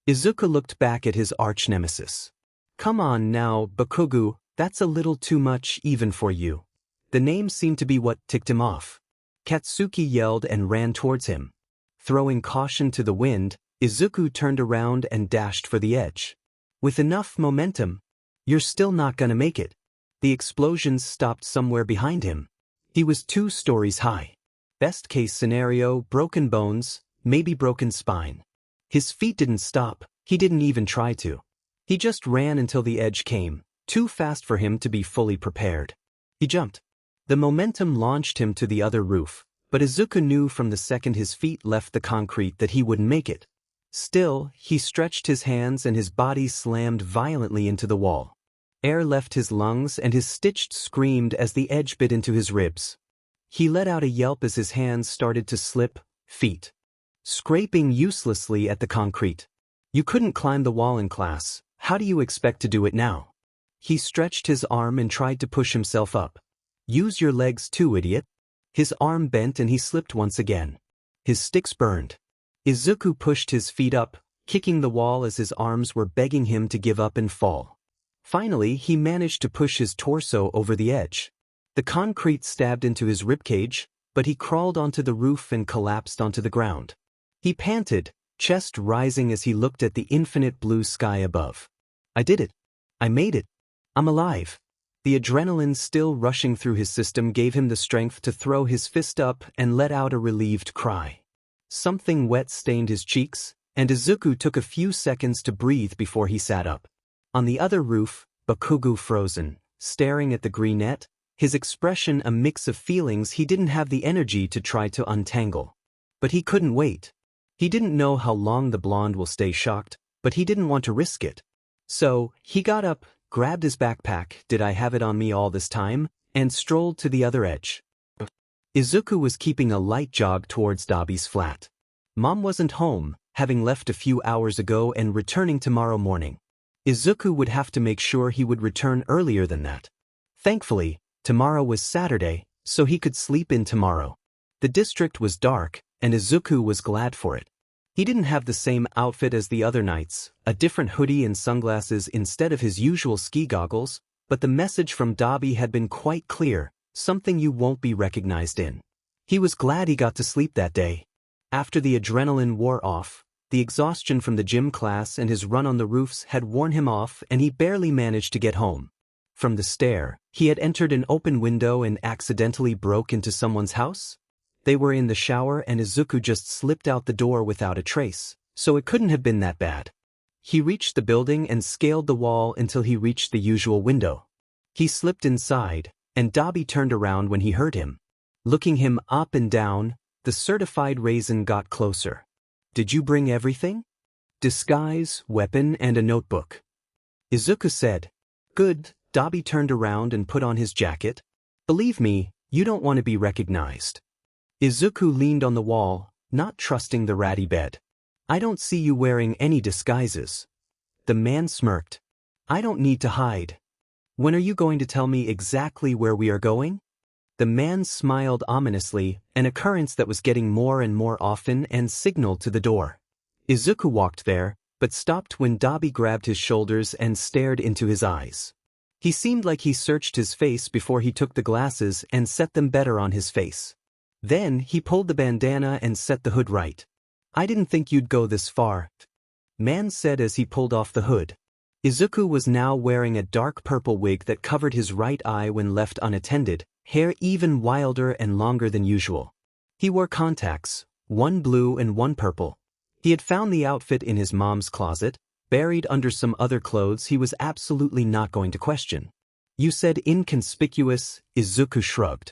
Izuku looked back at his arch-nemesis. "Come on now, Bakugo, that's a little too much even for you." The name seemed to be what ticked him off. Katsuki yelled and ran towards him. Throwing caution to the wind, Izuku turned around and dashed for the edge. With enough momentum, "You're still not gonna make it." The explosions stopped somewhere behind him. He was 2 stories high. Best case scenario, broken bones, maybe broken spine. His feet didn't stop, he didn't even try to. He just ran until the edge came, too fast for him to be fully prepared. He jumped. The momentum launched him to the other roof, but Izuku knew from the second his feet left the concrete that he wouldn't make it. Still, he stretched his hands and his body slammed violently into the wall. Air left his lungs and his stitched screamed as the edge bit into his ribs. He let out a yelp as his hands started to slip, feet scraping uselessly at the concrete. You couldn't climb the wall in class, how do you expect to do it now? He stretched his arm and tried to push himself up. Use your legs too, idiot. His arm bent and he slipped once again. His sticks burned. Izuku pushed his feet up, kicking the wall as his arms were begging him to give up and fall. Finally, he managed to push his torso over the edge. The concrete stabbed into his ribcage, but he crawled onto the roof and collapsed onto the ground. He panted, chest rising as he looked at the infinite blue sky above. I did it. I made it. I'm alive. The adrenaline still rushing through his system gave him the strength to throw his fist up and let out a relieved cry. Something wet stained his cheeks, and Izuku took a few seconds to breathe before he sat up. On the other roof, Bakugo frozen, staring at the greenette, his expression a mix of feelings he didn't have the energy to try to untangle. But he couldn't wait. He didn't know how long the blonde will stay shocked, but he didn't want to risk it. So, he got up, grabbed his backpack, did I have it on me all this time, and strolled to the other edge. Izuku was keeping a light jog towards Dabi's flat. Mom wasn't home, having left a few hours ago and returning tomorrow morning. Izuku would have to make sure he would return earlier than that. Thankfully, tomorrow was Saturday, so he could sleep in tomorrow. The district was dark, and Izuku was glad for it. He didn't have the same outfit as the other nights, a different hoodie and sunglasses instead of his usual ski goggles, but the message from Dabi had been quite clear, something you won't be recognized in. He was glad he got to sleep that day. After the adrenaline wore off, the exhaustion from the gym class and his run on the roofs had worn him off and he barely managed to get home. From the stair, he had entered an open window and accidentally broke into someone's house. They were in the shower and Izuku just slipped out the door without a trace, so it couldn't have been that bad. He reached the building and scaled the wall until he reached the usual window. He slipped inside, and Dabi turned around when he heard him. Looking him up and down, the certified raisin got closer. Did you bring everything? Disguise, weapon, and a notebook. Izuku said. Good. Dabi turned around and put on his jacket. Believe me, you don't want to be recognized. Izuku leaned on the wall, not trusting the ratty bed. I don't see you wearing any disguises. The man smirked. I don't need to hide. When are you going to tell me exactly where we are going? The man smiled ominously, an occurrence that was getting more and more often, and signaled to the door. Izuku walked there, but stopped when Dabi grabbed his shoulders and stared into his eyes. He seemed like he searched his face before he took the glasses and set them better on his face. Then he pulled the bandana and set the hood right. I didn't think you'd go this far, man said as he pulled off the hood. Izuku was now wearing a dark purple wig that covered his right eye when left unattended, hair even wilder and longer than usual. He wore contacts, one blue and one purple. He had found the outfit in his mom's closet, buried under some other clothes he was absolutely not going to question. You said inconspicuous, Izuku shrugged.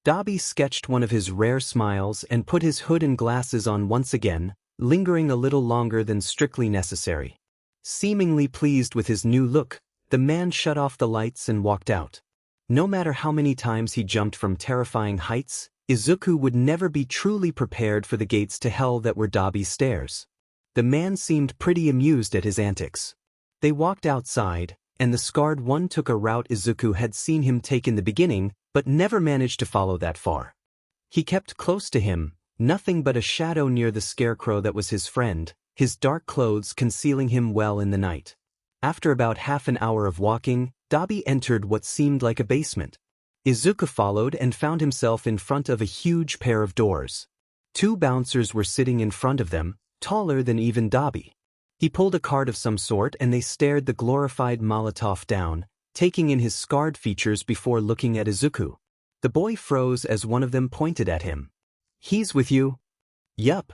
Dabi sketched one of his rare smiles and put his hood and glasses on once again, lingering a little longer than strictly necessary. Seemingly pleased with his new look, the man shut off the lights and walked out. No matter how many times he jumped from terrifying heights, Izuku would never be truly prepared for the gates to hell that were Dabi's stairs. The man seemed pretty amused at his antics. They walked outside, and the scarred one took a route Izuku had seen him take in the beginning, but never managed to follow that far. He kept close to him, nothing but a shadow near the scarecrow that was his friend, his dark clothes concealing him well in the night. After about half an hour of walking, Dabi entered what seemed like a basement. Izuku followed and found himself in front of a huge pair of doors. Two bouncers were sitting in front of them, taller than even Dabi. He pulled a card of some sort and they stared the glorified Molotov down, taking in his scarred features before looking at Izuku. The boy froze as one of them pointed at him. He's with you? Yup.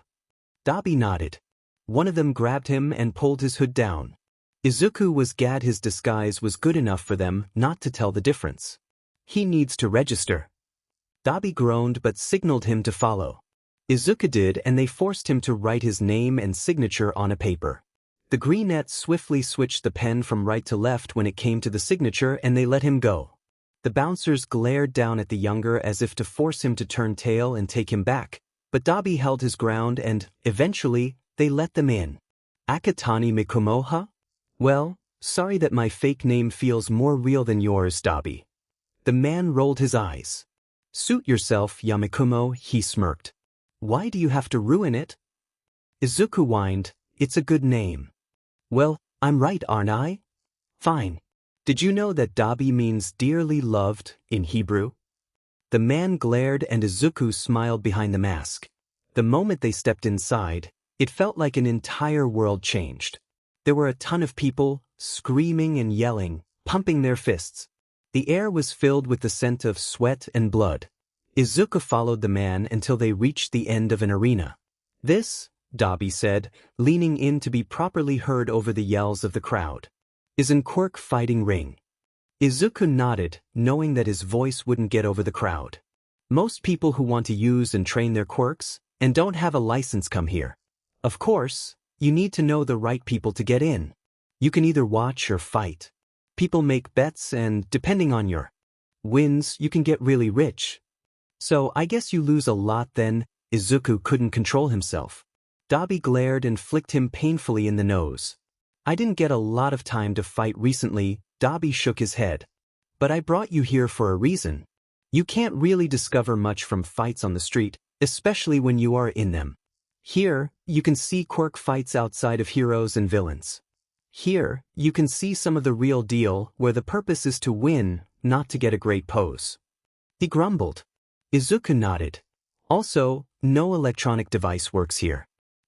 Dabi nodded. One of them grabbed him and pulled his hood down. Izuku was glad his disguise was good enough for them not to tell the difference. He needs to register. Dabi groaned but signaled him to follow. Izuku did and they forced him to write his name and signature on a paper. The greenette swiftly switched the pen from right to left when it came to the signature and they let him go. The bouncers glared down at the younger as if to force him to turn tail and take him back, but Dabi held his ground and, eventually, they let them in. Akatani Mikumoha? Well, sorry that my fake name feels more real than yours, Dabi. The man rolled his eyes. Suit yourself, Yamikumo, he smirked. Why do you have to ruin it? Izuku whined, it's a good name. Well, I'm right, aren't I? Fine. Did you know that Dabi means dearly loved in Hebrew? The man glared and Izuku smiled behind the mask. The moment they stepped inside, it felt like an entire world changed. There were a ton of people, screaming and yelling, pumping their fists. The air was filled with the scent of sweat and blood. Izuku followed the man until they reached the end of an arena. This, Dabi said, leaning in to be properly heard over the yells of the crowd, is an quirk fighting ring. Izuku nodded, knowing that his voice wouldn't get over the crowd. Most people who want to use and train their quirks and don't have a license come here. Of course, you need to know the right people to get in. You can either watch or fight. People make bets and, depending on your wins, you can get really rich. So I guess you lose a lot then. Izuku couldn't control himself. Dabi glared and flicked him painfully in the nose. I didn't get a lot of time to fight recently, Dabi shook his head. But I brought you here for a reason. You can't really discover much from fights on the street, especially when you are in them. Here, you can see quirk fights outside of heroes and villains. Here, you can see some of the real deal where the purpose is to win, not to get a great pose. He grumbled. Izuku nodded. Also, no electronic device works here.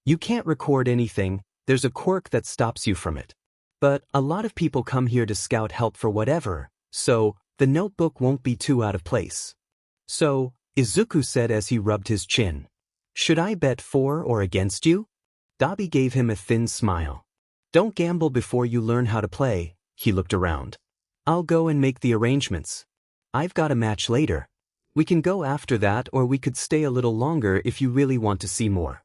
You can't record anything, there's a quirk that stops you from it. But a lot of people come here to scout help for whatever, so the notebook won't be too out of place. So, Izuku said as he rubbed his chin. Should I bet for or against you? Dabi gave him a thin smile. Don't gamble before you learn how to play, he looked around. I'll go and make the arrangements. I've got a match later. We can go after that or we could stay a little longer if you really want to see more.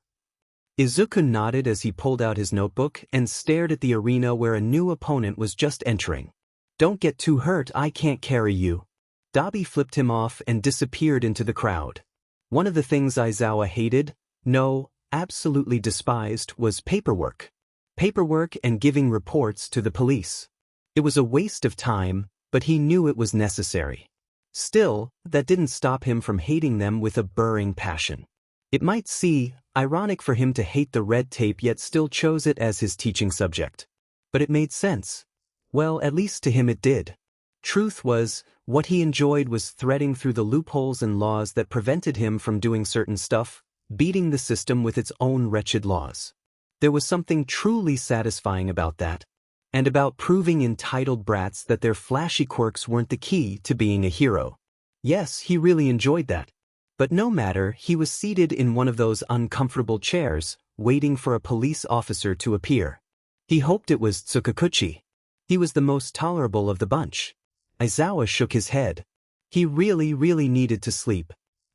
Izuku nodded as he pulled out his notebook and stared at the arena where a new opponent was just entering. Don't get too hurt, I can't carry you. Dabi flipped him off and disappeared into the crowd. One of the things Aizawa hated, no, absolutely despised, was paperwork. Paperwork and giving reports to the police. It was a waste of time, but he knew it was necessary. Still, that didn't stop him from hating them with a burning passion. It might seem ironic for him to hate the red tape yet still chose it as his teaching subject. But it made sense. Well, at least to him it did. Truth was, what he enjoyed was threading through the loopholes and laws that prevented him from doing certain stuff, beating the system with its own wretched laws. There was something truly satisfying about that, and about proving entitled brats that their flashy quirks weren't the key to being a hero. Yes, he really enjoyed that. But no matter, he was seated in one of those uncomfortable chairs, waiting for a police officer to appear. He hoped it was Tsukakuchi. He was the most tolerable of the bunch. Aizawa shook his head. He really needed to sleep.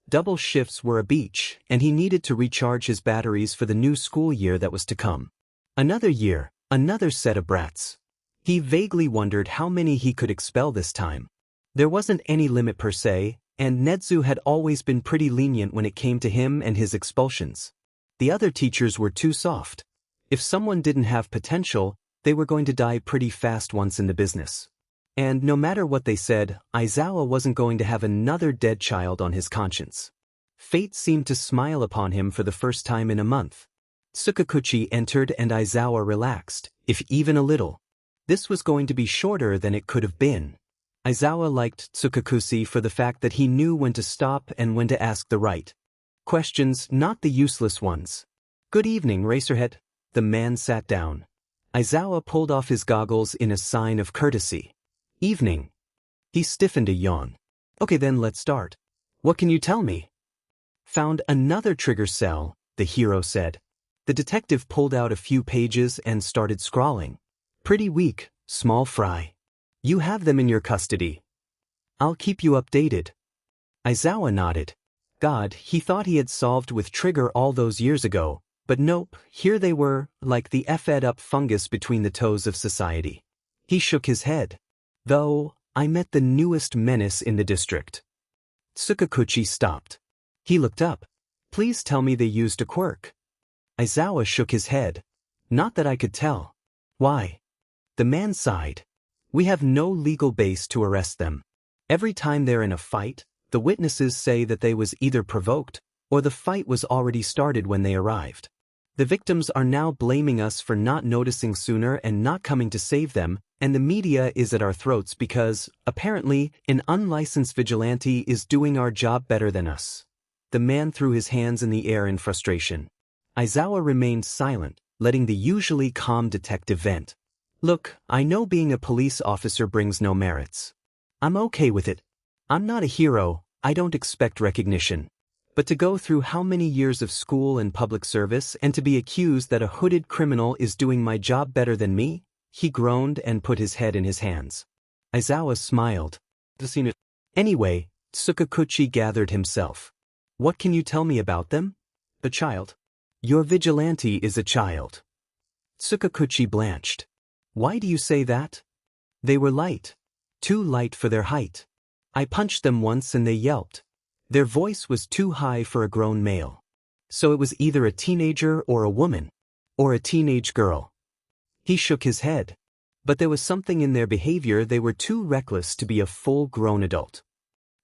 Double shifts were a beach, and he needed to recharge his batteries for the new school year that was to come. Another year, another set of brats. He vaguely wondered how many he could expel this time. There wasn't any limit per se, and Netsu had always been pretty lenient when it came to him and his expulsions. The other teachers were too soft. If someone didn't have potential, they were going to die pretty fast once in the business. And no matter what they said, Aizawa wasn't going to have another dead child on his conscience. Fate seemed to smile upon him for the first time in a month. Tsukakuchi entered and Aizawa relaxed, if even a little. This was going to be shorter than it could have been. Aizawa liked Tsukakuchi for the fact that he knew when to stop and when to ask the right questions, not the useless ones. Good evening, Racerhead. The man sat down. Aizawa pulled off his goggles in a sign of courtesy. Evening. He stiffened a yawn. Okay then, let's start. What can you tell me? Found another trigger cell, the hero said. The detective pulled out a few pages and started scrawling. Pretty weak, small fry. You have them in your custody. I'll keep you updated. Aizawa nodded. God, he thought he had solved with Trigger all those years ago, But nope, here they were, like the effed-up fungus between the toes of society. He shook his head. Though, I met the newest menace in the district. Tsukakuchi stopped. He looked up. Please tell me they used a quirk. Aizawa shook his head. Not that I could tell. Why? The man sighed. We have no legal base to arrest them. Every time they're in a fight, the witnesses say that they was either provoked, or the fight was already started when they arrived. The victims are now blaming us for not noticing sooner and not coming to save them, and the media is at our throats because, apparently, an unlicensed vigilante is doing our job better than us. The man threw his hands in the air in frustration. Aizawa remained silent, letting the usually calm detective vent. Look, I know being a police officer brings no merits. I'm okay with it. I'm not a hero, I don't expect recognition. But to go through how many years of school and public service and to be accused that a hooded criminal is doing my job better than me? He groaned and put his head in his hands. Aizawa smiled. Anyway, Tsukakuchi gathered himself. What can you tell me about them? A child. Your vigilante is a child. Tsukakuchi blanched. Why do you say that? They were light. Too light for their height. I punched them once and they yelped. Their voice was too high for a grown male. So it was either a teenager or a woman. Or a teenage girl. He shook his head. But there was something in their behavior, they were too reckless to be a full-grown adult.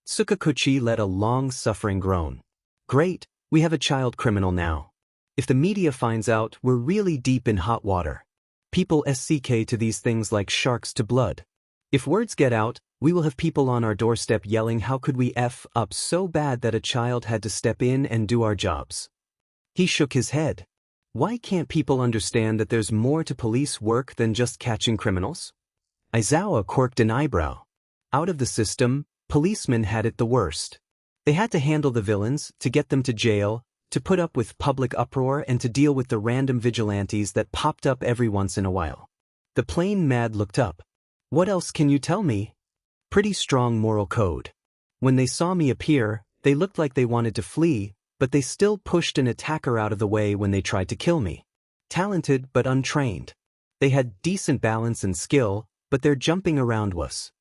Tsukakuchi let a long-suffering groan. Great, we have a child criminal now. If the media finds out, we're really deep in hot water. People SCK to these things like sharks to blood. If words get out, we will have people on our doorstep yelling how could we F up so bad that a child had to step in and do our jobs. He shook his head. Why can't people understand that there's more to police work than just catching criminals? Aizawa quirked an eyebrow. Out of the system, policemen had it the worst. They had to handle the villains, to get them to jail, to put up with public uproar and to deal with the random vigilantes that popped up every once in a while. The plain mad looked up. What else can you tell me? Pretty strong moral code. When they saw me appear, they looked like they wanted to flee, but they still pushed an attacker out of the way when they tried to kill me. Talented but untrained. They had decent balance and skill, but their jumping around was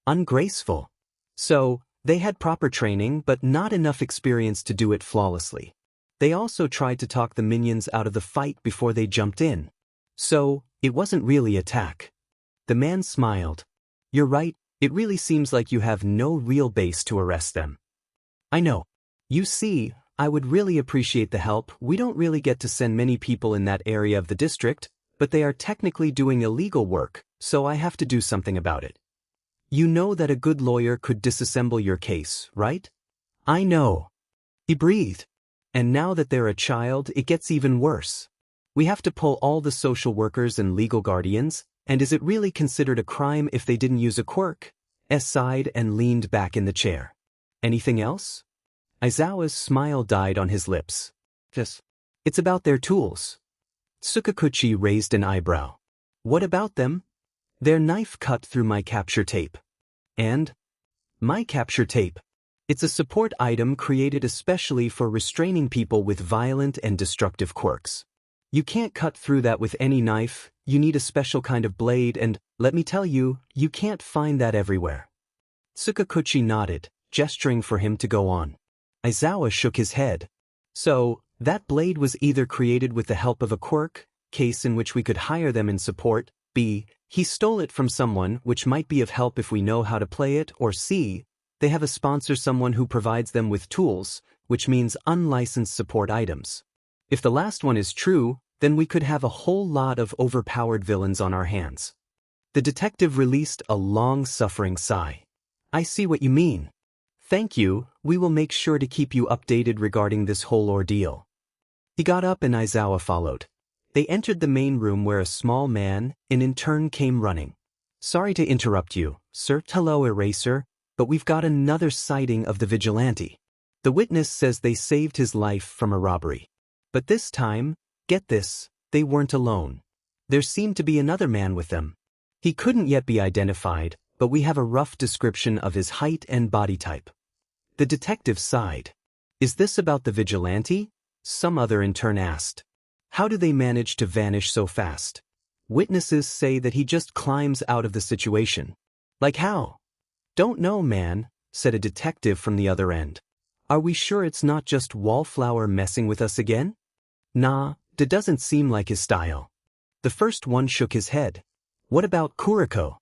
ungraceful. So, they had proper training but not enough experience to do it flawlessly. They also tried to talk the minions out of the fight before they jumped in. So, it wasn't really attack. The man smiled. You're right, it really seems like you have no real base to arrest them. I know. You see, I would really appreciate the help. We don't really get to send many people in that area of the district, but they are technically doing illegal work, so I have to do something about it. You know that a good lawyer could disassemble your case, right? I know. He breathed. And now that they're a child, it gets even worse. We have to pull all the social workers and legal guardians, and is it really considered a crime if they didn't use a quirk? Sighed and leaned back in the chair. Anything else? Aizawa's smile died on his lips. Yes. It's about their tools. Tsukakuchi raised an eyebrow. What about them? Their knife cut through my capture tape. And? My capture tape. It's a support item created especially for restraining people with violent and destructive quirks. You can't cut through that with any knife, you need a special kind of blade and, let me tell you, you can't find that everywhere. Tsukakuchi nodded, gesturing for him to go on. Aizawa shook his head. So, that blade was either created with the help of a quirk, case in which we could hire them in support, B, he stole it from someone which might be of help if we know how to play it, or C, they have a sponsor, someone who provides them with tools, which means unlicensed support items. If the last one is true, then we could have a whole lot of overpowered villains on our hands. The detective released a long-suffering sigh. I see what you mean. Thank you, we will make sure to keep you updated regarding this whole ordeal. He got up and Aizawa followed. They entered the main room where a small man, an intern, came running. Sorry to interrupt you, sir. Hello, Eraser, but we've got another sighting of the vigilante. The witness says they saved his life from a robbery. But this time, get this, they weren't alone. There seemed to be another man with them. He couldn't yet be identified, but we have a rough description of his height and body type. The detective sighed. Is this about the vigilante? Some other intern asked. How do they manage to vanish so fast? Witnesses say that he just climbs out of the situation. Like how? Don't know, man, said a detective from the other end. Are we sure it's not just Wallflower messing with us again? Nah, that doesn't seem like his style. The first one shook his head. What about Kuriko?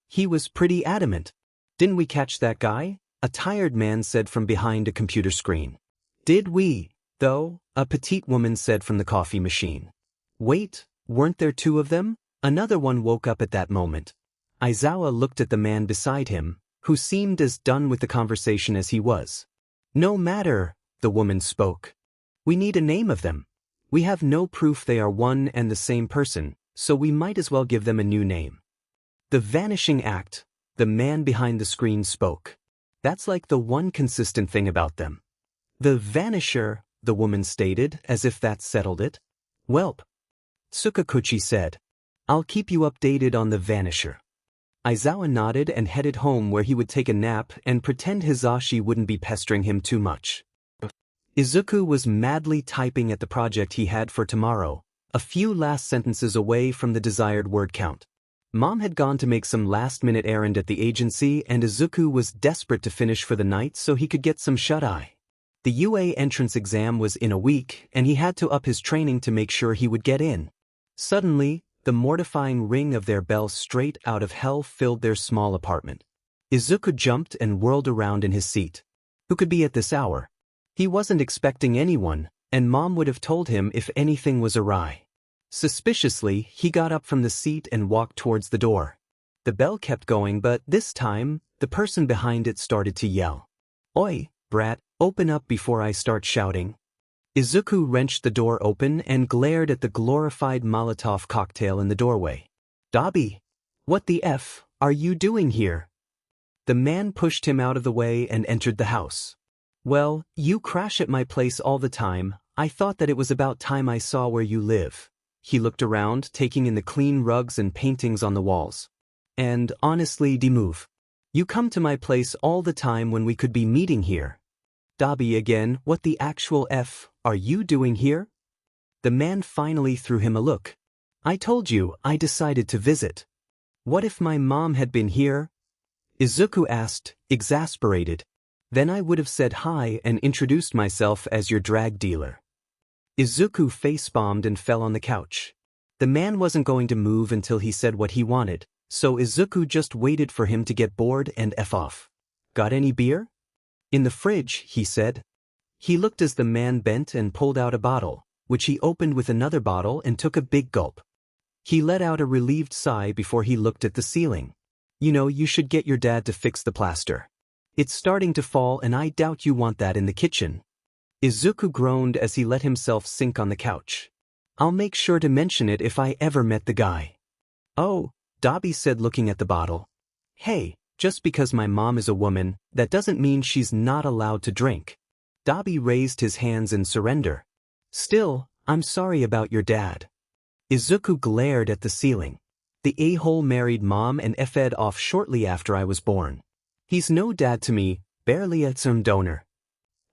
He was pretty adamant. Didn't we catch that guy? A tired man said from behind a computer screen. Did we, though? A petite woman said from the coffee machine. Wait, weren't there two of them? Another one woke up at that moment. Aizawa looked at the man beside him, who seemed as done with the conversation as he was. No matter, the woman spoke. We need a name of them. We have no proof they are one and the same person, so we might as well give them a new name. The Vanishing Act, the man behind the screen spoke. That's like the one consistent thing about them. The Vanisher, the woman stated, as if that settled it. Welp. Tsukakuchi said. I'll keep you updated on the Vanisher. Aizawa nodded and headed home where he would take a nap and pretend Hizashi wouldn't be pestering him too much. Izuku was madly typing at the project he had for tomorrow, a few last sentences away from the desired word count. Mom had gone to make some last-minute errand at the agency and Izuku was desperate to finish for the night so he could get some shut-eye. The UA entrance exam was in a week and he had to up his training to make sure he would get in. Suddenly, the mortifying ring of their bell straight out of hell filled their small apartment. Izuku jumped and whirled around in his seat. Who could be at this hour? He wasn't expecting anyone, and Mom would have told him if anything was awry. Suspiciously, he got up from the seat and walked towards the door. The bell kept going, but this time, the person behind it started to yell. Oi, brat, open up before I start shouting. Izuku wrenched the door open and glared at the glorified Molotov cocktail in the doorway. Dabi, what the F are you doing here? The man pushed him out of the way and entered the house. Well, you crash at my place all the time. I thought that it was about time I saw where you live. He looked around, taking in the clean rugs and paintings on the walls. And honestly, move. You come to my place all the time when we could be meeting here. Dabi again, what the actual F are you doing here? The man finally threw him a look. I told you, I decided to visit. What if my mom had been here? Izuku asked, exasperated. Then I would have said hi and introduced myself as your drag dealer. Izuku face-bombed and fell on the couch. The man wasn't going to move until he said what he wanted, so Izuku just waited for him to get bored and F off. Got any beer? In the fridge, he said. He looked as the man bent and pulled out a bottle, which he opened with another bottle and took a big gulp. He let out a relieved sigh before he looked at the ceiling. You know, you should get your dad to fix the plaster. It's starting to fall and I doubt you want that in the kitchen. Izuku groaned as he let himself sink on the couch. I'll make sure to mention it if I ever met the guy. Oh, Dabi said looking at the bottle. Hey, just because my mom is a woman, that doesn't mean she's not allowed to drink. Dabi raised his hands in surrender. Still, I'm sorry about your dad. Izuku glared at the ceiling. The a-hole married mom and F'd off shortly after I was born. He's no dad to me, barely a sperm donor.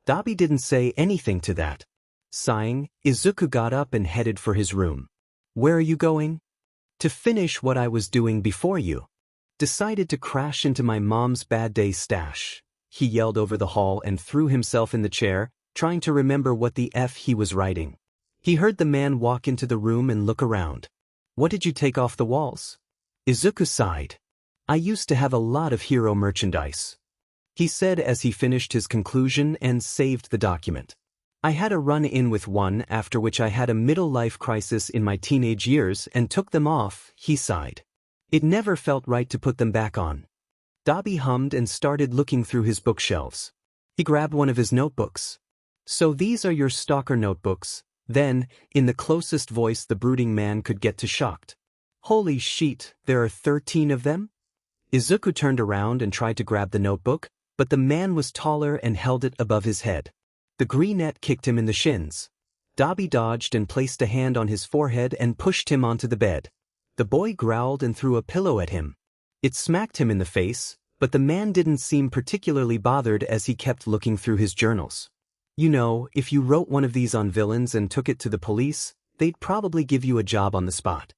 Dabi didn't say anything to that. Sighing, Izuku got up and headed for his room. Where are you going? To finish what I was doing before you. Decided to crash into my mom's bad day stash. He yelled over the hall and threw himself in the chair, trying to remember what the F he was writing. He heard the man walk into the room and look around. What did you take off the walls? Izuku sighed. I used to have a lot of hero merchandise. He said as he finished his conclusion and saved the document. I had a run-in with one after which I had a middle-life crisis in my teenage years and took them off, he sighed. It never felt right to put them back on. Dabi hummed and started looking through his bookshelves. He grabbed one of his notebooks. So these are your stalker notebooks, then, in the closest voice the brooding man could get to shocked. Holy shit, there are 13 of them? Izuku turned around and tried to grab the notebook, but the man was taller and held it above his head. The greenette kicked him in the shins. Dabi dodged and placed a hand on his forehead and pushed him onto the bed. The boy growled and threw a pillow at him. It smacked him in the face, but the man didn't seem particularly bothered as he kept looking through his journals. You know, if you wrote one of these on villains and took it to the police, they'd probably give you a job on the spot.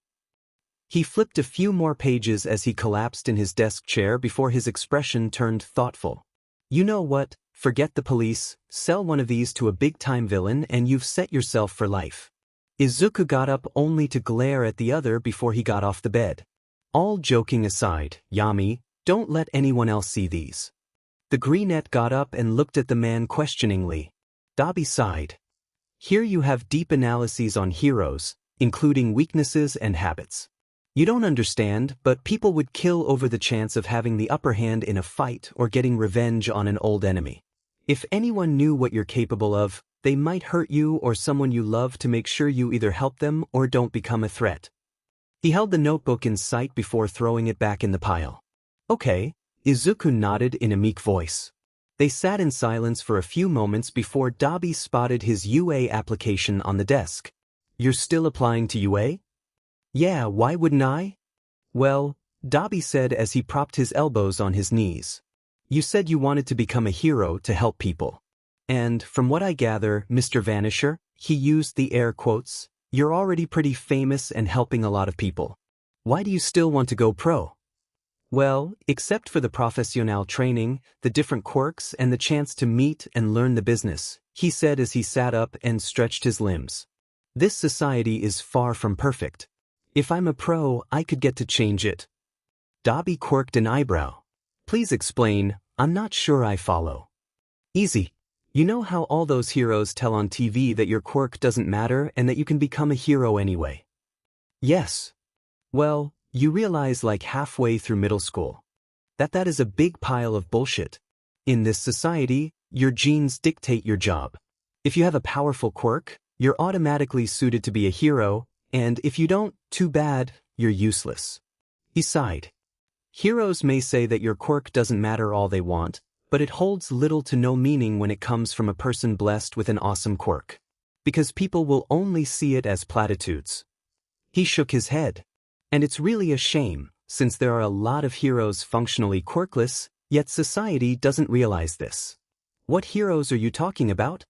He flipped a few more pages as he collapsed in his desk chair before his expression turned thoughtful. You know what? Forget the police, sell one of these to a big-time villain and you've set yourself for life. Izuku got up only to glare at the other before he got off the bed. All joking aside, Yami, don't let anyone else see these. The brunette got up and looked at the man questioningly. Dabi sighed. Here you have deep analyses on heroes, including weaknesses and habits. You don't understand, but people would kill over the chance of having the upper hand in a fight or getting revenge on an old enemy. If anyone knew what you're capable of, they might hurt you or someone you love to make sure you either help them or don't become a threat. He held the notebook in sight before throwing it back in the pile. Okay, Izuku nodded in a meek voice. They sat in silence for a few moments before Dabi spotted his UA application on the desk. You're still applying to UA? Yeah, why wouldn't I? Well, Dabi said as he propped his elbows on his knees. You said you wanted to become a hero to help people. And, from what I gather, Mr. Vanisher, he used the air quotes, you're already pretty famous and helping a lot of people. Why do you still want to go pro? Well, except for the professional training, the different quirks and the chance to meet and learn the business, he said as he sat up and stretched his limbs. This society is far from perfect. If I'm a pro, I could get to change it. Dabi quirked an eyebrow. Please explain, I'm not sure I follow. Easy. You know how all those heroes tell on TV that your quirk doesn't matter and that you can become a hero anyway? Yes. Well, you realize like halfway through middle school that is a big pile of bullshit. In this society, your genes dictate your job. If you have a powerful quirk, you're automatically suited to be a hero, and if you don't, too bad, you're useless. He sighed. Heroes may say that your quirk doesn't matter all they want, but it holds little to no meaning when it comes from a person blessed with an awesome quirk. Because people will only see it as platitudes. He shook his head. And it's really a shame, since there are a lot of heroes functionally quirkless, yet society doesn't realize this. What heroes are you talking about?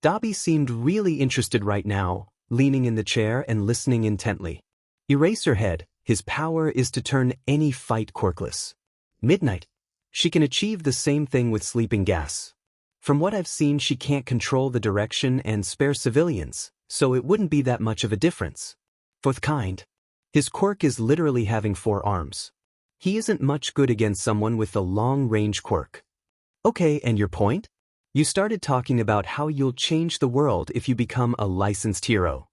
Dabi seemed really interested right now, leaning in the chair and listening intently. Eraserhead, his power is to turn any fight quirkless. Midnight. She can achieve the same thing with sleeping gas. From what I've seen, she can't control the direction and spare civilians, so it wouldn't be that much of a difference. Fourth kind. His quirk is literally having 4 arms. He isn't much good against someone with a long-range quirk. Okay, and your point? You started talking about how you'll change the world if you become a licensed hero.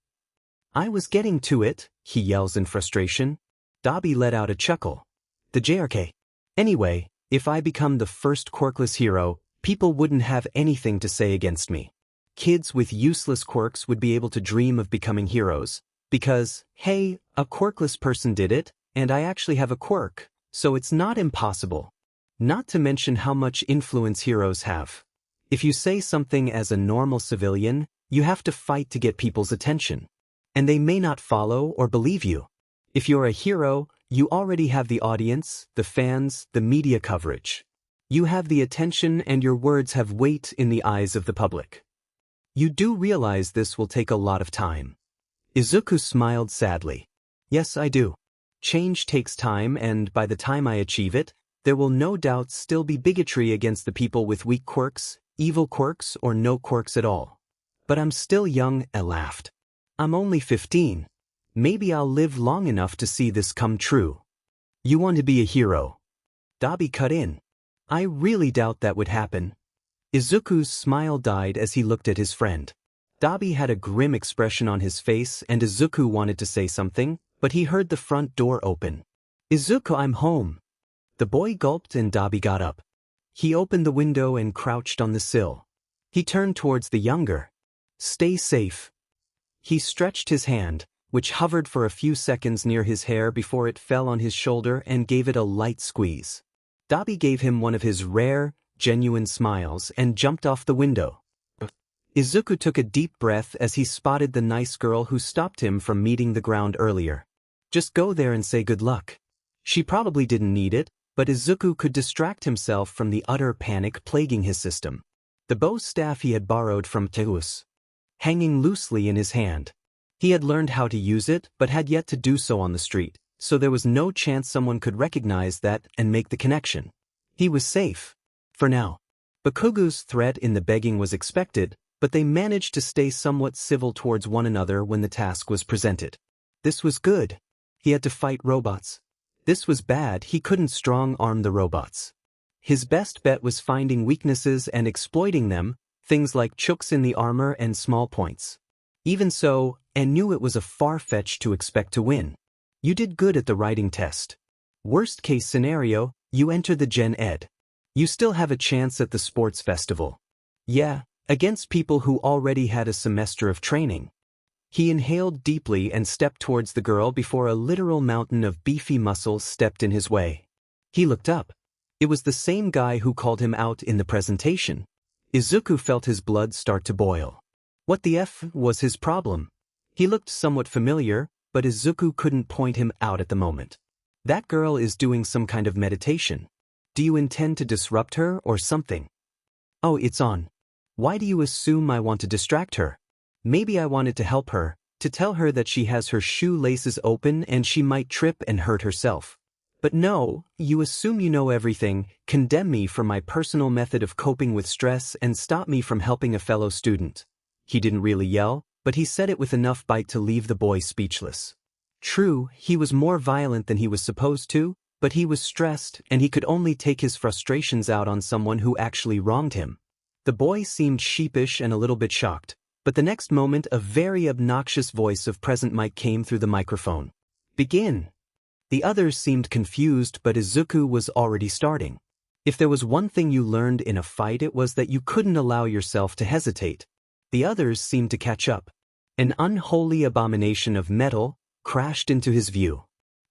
I was getting to it, he yells in frustration. Dabi let out a chuckle. The JRK. Anyway, if I become the first quirkless hero, people wouldn't have anything to say against me. Kids with useless quirks would be able to dream of becoming heroes, because, hey, a quirkless person did it, and I actually have a quirk, so it's not impossible. Not to mention how much influence heroes have. If you say something as a normal civilian, you have to fight to get people's attention. And they may not follow or believe you. If you're a hero, you already have the audience, the fans, the media coverage. You have the attention and your words have weight in the eyes of the public. You do realize this will take a lot of time. Izuku smiled sadly. Yes, I do. Change takes time, and by the time I achieve it, there will no doubt still be bigotry against the people with weak quirks, evil quirks, or no quirks at all. But I'm still young, I laughed. I'm only 15. Maybe I'll live long enough to see this come true. You want to be a hero. Dabi cut in. I really doubt that would happen. Izuku's smile died as he looked at his friend. Dabi had a grim expression on his face and Izuku wanted to say something, but he heard the front door open. Izuku, I'm home. The boy gulped and Dabi got up. He opened the window and crouched on the sill. He turned towards the younger. Stay safe. He stretched his hand, which hovered for a few seconds near his hair before it fell on his shoulder and gave it a light squeeze. Dabi gave him one of his rare, genuine smiles and jumped off the window. Izuku took a deep breath as he spotted the nice girl who stopped him from meeting the ground earlier. Just go there and say good luck. She probably didn't need it, but Izuku could distract himself from the utter panic plaguing his system. The bow staff he had borrowed from Teus, hanging loosely in his hand. He had learned how to use it but had yet to do so on the street, so there was no chance someone could recognize that and make the connection. He was safe. For now. Bakugo's threat in the begging was expected, but they managed to stay somewhat civil towards one another when the task was presented. This was good. He had to fight robots. This was bad. He couldn't strong-arm the robots. His best bet was finding weaknesses and exploiting them, things like chooks in the armor and small points. Even so, Anne knew it was a far-fetched to expect to win. You did good at the writing test. Worst-case scenario, you enter the Gen Ed. You still have a chance at the sports festival. Yeah, against people who already had a semester of training. He inhaled deeply and stepped towards the girl before a literal mountain of beefy muscles stepped in his way. He looked up. It was the same guy who called him out in the presentation. Izuku felt his blood start to boil. What the F was his problem? He looked somewhat familiar, but Izuku couldn't point him out at the moment. That girl is doing some kind of meditation. Do you intend to disrupt her or something? Oh, it's on. Why do you assume I want to distract her? Maybe I wanted to help her, to tell her that she has her shoelaces open and she might trip and hurt herself. But no, you assume you know everything, condemn me for my personal method of coping with stress and stop me from helping a fellow student. He didn't really yell, but he said it with enough bite to leave the boy speechless. True, he was more violent than he was supposed to, but he was stressed and he could only take his frustrations out on someone who actually wronged him. The boy seemed sheepish and a little bit shocked, but the next moment a very obnoxious voice of Present Mike came through the microphone. Begin. The others seemed confused, but Izuku was already starting. If there was one thing you learned in a fight, it was that you couldn't allow yourself to hesitate. The others seemed to catch up. An unholy abomination of metal crashed into his view.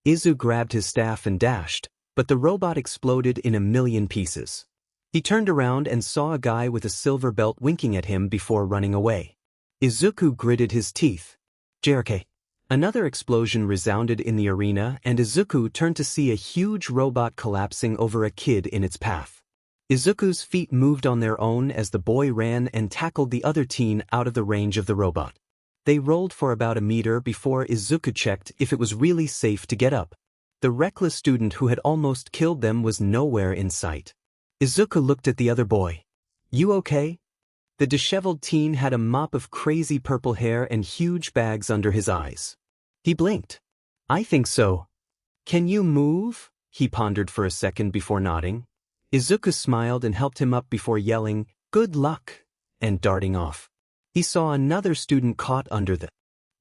Izu grabbed his staff and dashed, but the robot exploded in a million pieces. He turned around and saw a guy with a silver belt winking at him before running away. Izuku gritted his teeth. JRK. Another explosion resounded in the arena and Izuku turned to see a huge robot collapsing over a kid in its path. Izuku's feet moved on their own as the boy ran and tackled the other teen out of the range of the robot. They rolled for about a meter before Izuku checked if it was really safe to get up. The reckless student who had almost killed them was nowhere in sight. Izuku looked at the other boy. You okay? The disheveled teen had a mop of crazy purple hair and huge bags under his eyes. He blinked. I think so. Can you move? He pondered for a second before nodding. Izuku smiled and helped him up before yelling, Good luck, and darting off. He saw another student caught under the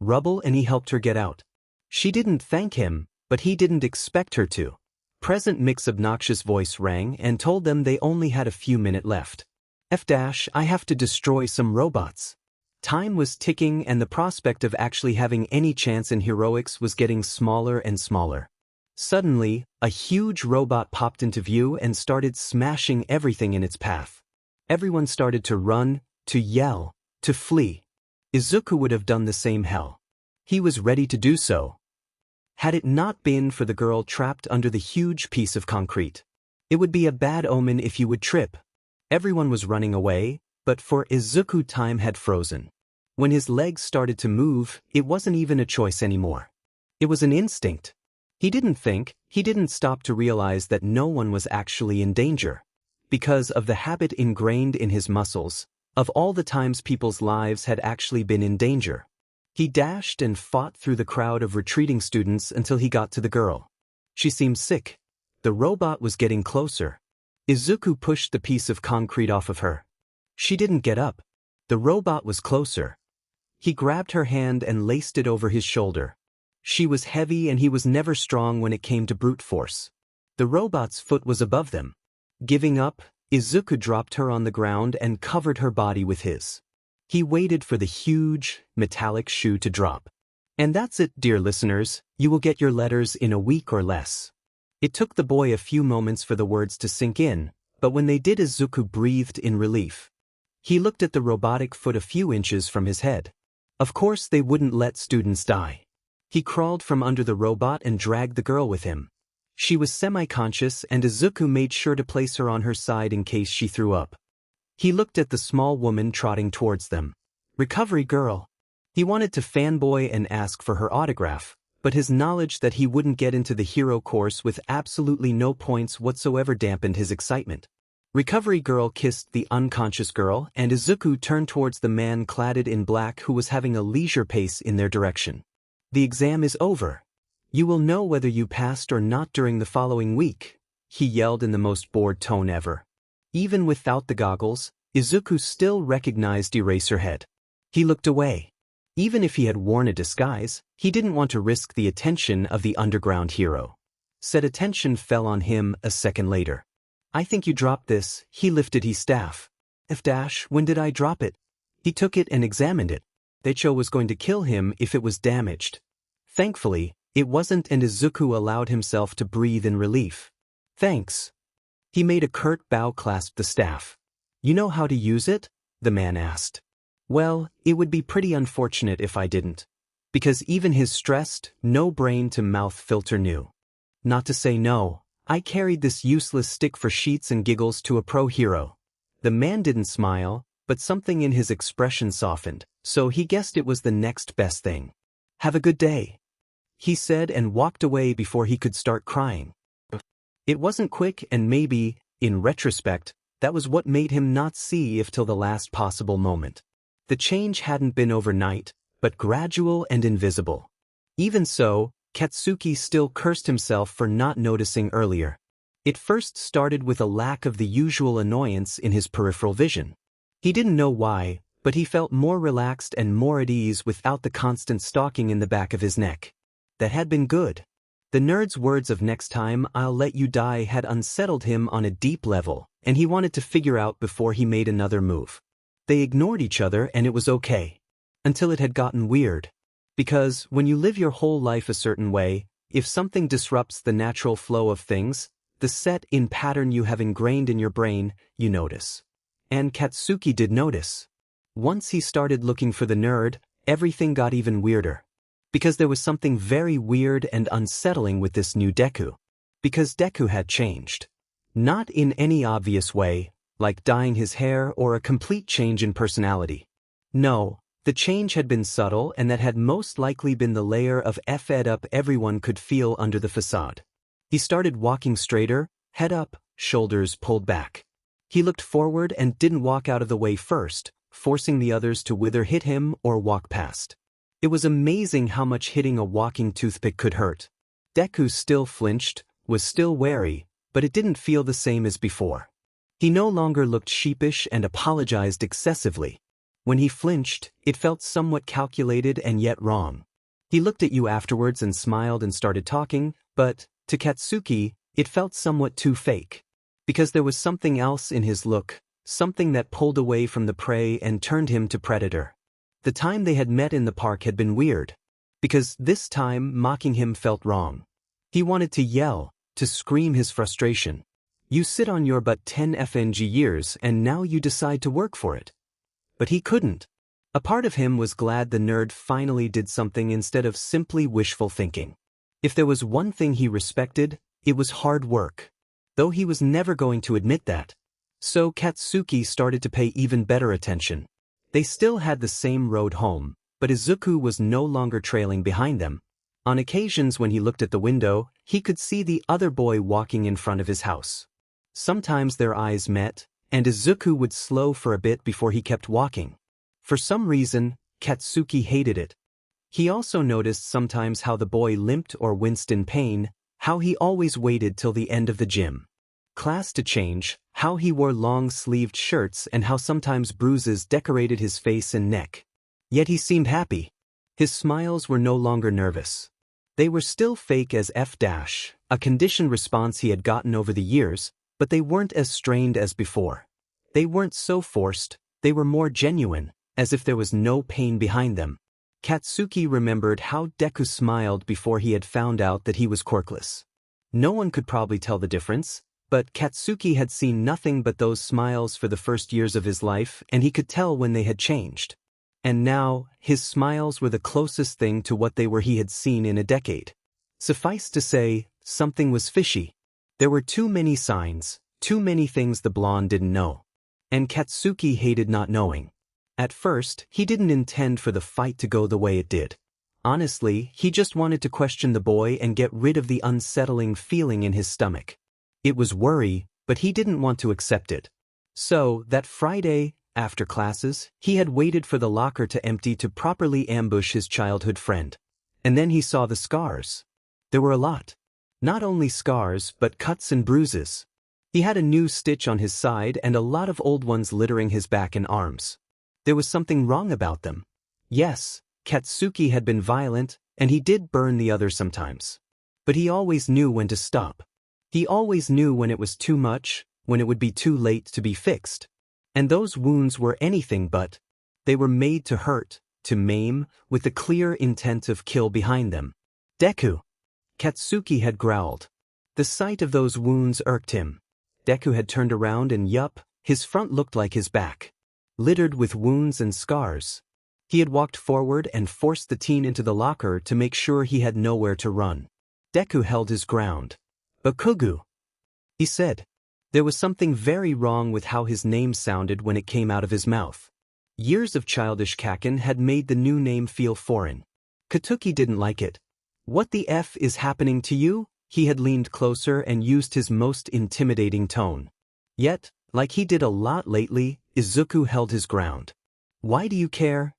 rubble and he helped her get out. She didn't thank him, but he didn't expect her to. Present Mic's obnoxious voice rang and told them they only had a few minutes left. I have to destroy some robots. Time was ticking and the prospect of actually having any chance in heroics was getting smaller and smaller. Suddenly, a huge robot popped into view and started smashing everything in its path. Everyone started to run, to yell, to flee. Izuku would have done the same hell. He was ready to do so. Had it not been for the girl trapped under the huge piece of concrete. It would be a bad omen if you would trip. Everyone was running away, but for Izuku time had frozen. When his legs started to move, it wasn't even a choice anymore. It was an instinct. He didn't think, he didn't stop to realize that no one was actually in danger. Because of the habit ingrained in his muscles, of all the times people's lives had actually been in danger. He dashed and fought through the crowd of retreating students until he got to the girl. She seemed sick. The robot was getting closer. Izuku pushed the piece of concrete off of her. She didn't get up. The robot was closer. He grabbed her hand and laced it over his shoulder. She was heavy and he was never strong when it came to brute force. The robot's foot was above them. Giving up, Izuku dropped her on the ground and covered her body with his. He waited for the huge, metallic shoe to drop. And that's it, dear listeners, you will get your letters in a week or less. It took the boy a few moments for the words to sink in, but when they did, Izuku breathed in relief. He looked at the robotic foot a few inches from his head. Of course they wouldn't let students die. He crawled from under the robot and dragged the girl with him. She was semi-conscious and Izuku made sure to place her on her side in case she threw up. He looked at the small woman trotting towards them. Recovery girl. He wanted to fanboy and ask for her autograph, but his knowledge that he wouldn't get into the hero course with absolutely no points whatsoever dampened his excitement. Recovery Girl kissed the unconscious girl, and Izuku turned towards the man clad in black who was having a leisure pace in their direction. The exam is over. You will know whether you passed or not during the following week, he yelled in the most bored tone ever. Even without the goggles, Izuku still recognized Eraserhead. He looked away. Even if he had worn a disguise, he didn't want to risk the attention of the underground hero. Said attention fell on him a second later. I think you dropped this, he lifted his staff. When did I drop it? He took it and examined it. Decho was going to kill him if it was damaged. Thankfully, it wasn't, and Izuku allowed himself to breathe in relief. Thanks. He made a curt bow, clasped the staff. You know how to use it? The man asked. Well, it would be pretty unfortunate if I didn't. Because even his stressed, no brain to mouth filter knew. Not to say no, I carried this useless stick for sheets and giggles to a pro hero. The man didn't smile, but something in his expression softened, so he guessed it was the next best thing. Have a good day, he said, and walked away before he could start crying. It wasn't quick, and maybe, in retrospect, that was what made him not see if till the last possible moment. The change hadn't been overnight, but gradual and invisible. Even so, Katsuki still cursed himself for not noticing earlier. It first started with a lack of the usual annoyance in his peripheral vision. He didn't know why, but he felt more relaxed and more at ease without the constant stalking in the back of his neck. That had been good. The nerd's words of "next time I'll let you die" had unsettled him on a deep level, and he wanted to figure out before he made another move. They ignored each other and it was okay. Until it had gotten weird. Because, when you live your whole life a certain way, if something disrupts the natural flow of things, the set-in pattern you have ingrained in your brain, you notice. And Katsuki did notice. Once he started looking for the nerd, everything got even weirder. Because there was something very weird and unsettling with this new Deku. Because Deku had changed. Not in any obvious way, like dyeing his hair or a complete change in personality. No. The change had been subtle, and that had most likely been the layer of fed up everyone could feel under the facade. He started walking straighter, head up, shoulders pulled back. He looked forward and didn't walk out of the way first, forcing the others to either hit him or walk past. It was amazing how much hitting a walking toothpick could hurt. Deku still flinched, was still wary, but it didn't feel the same as before. He no longer looked sheepish and apologized excessively. When he flinched, it felt somewhat calculated and yet wrong. He looked at you afterwards and smiled and started talking, but, to Katsuki, it felt somewhat too fake. Because there was something else in his look, something that pulled away from the prey and turned him to predator. The time they had met in the park had been weird. Because this time mocking him felt wrong. He wanted to yell, to scream his frustration. You sit on your butt 10 FNG years and now you decide to work for it. But he couldn't. A part of him was glad the nerd finally did something instead of simply wishful thinking. If there was one thing he respected, it was hard work. Though he was never going to admit that. So Katsuki started to pay even better attention. They still had the same road home, but Izuku was no longer trailing behind them. On occasions when he looked at the window, he could see the other boy walking in front of his house. Sometimes their eyes met, and Izuku would slow for a bit before he kept walking. For some reason, Katsuki hated it. He also noticed sometimes how the boy limped or winced in pain, how he always waited till the end of the gym class to change, how he wore long-sleeved shirts, and how sometimes bruises decorated his face and neck. Yet he seemed happy. His smiles were no longer nervous. They were still fake as a conditioned response he had gotten over the years, but they weren't as strained as before. They weren't so forced, they were more genuine, as if there was no pain behind them. Katsuki remembered how Deku smiled before he had found out that he was quirkless. No one could probably tell the difference, but Katsuki had seen nothing but those smiles for the first years of his life, and he could tell when they had changed. And now, his smiles were the closest thing to what they were he had seen in a decade. Suffice to say, something was fishy. There were too many signs, too many things the blonde didn't know. And Katsuki hated not knowing. At first, he didn't intend for the fight to go the way it did. Honestly, he just wanted to question the boy and get rid of the unsettling feeling in his stomach. It was worry, but he didn't want to accept it. So, that Friday, after classes, he had waited for the locker to empty to properly ambush his childhood friend. And then he saw the scars. There were a lot. Not only scars, but cuts and bruises. He had a new stitch on his side and a lot of old ones littering his back and arms. There was something wrong about them. Yes, Katsuki had been violent, and he did burn the others sometimes. But he always knew when to stop. He always knew when it was too much, when it would be too late to be fixed. And those wounds were anything but. They were made to hurt, to maim, with the clear intent of kill behind them. Deku! Katsuki had growled. The sight of those wounds irked him. Deku had turned around and yup, his front looked like his back. Littered with wounds and scars. He had walked forward and forced the teen into the locker to make sure he had nowhere to run. Deku held his ground. "Bakugu," he said. There was something very wrong with how his name sounded when it came out of his mouth. Years of childish kakin had made the new name feel foreign. Katuki didn't like it. "What the F is happening to you?" He had leaned closer and used his most intimidating tone. Yet, like he did a lot lately, Izuku held his ground. "Why do you care?"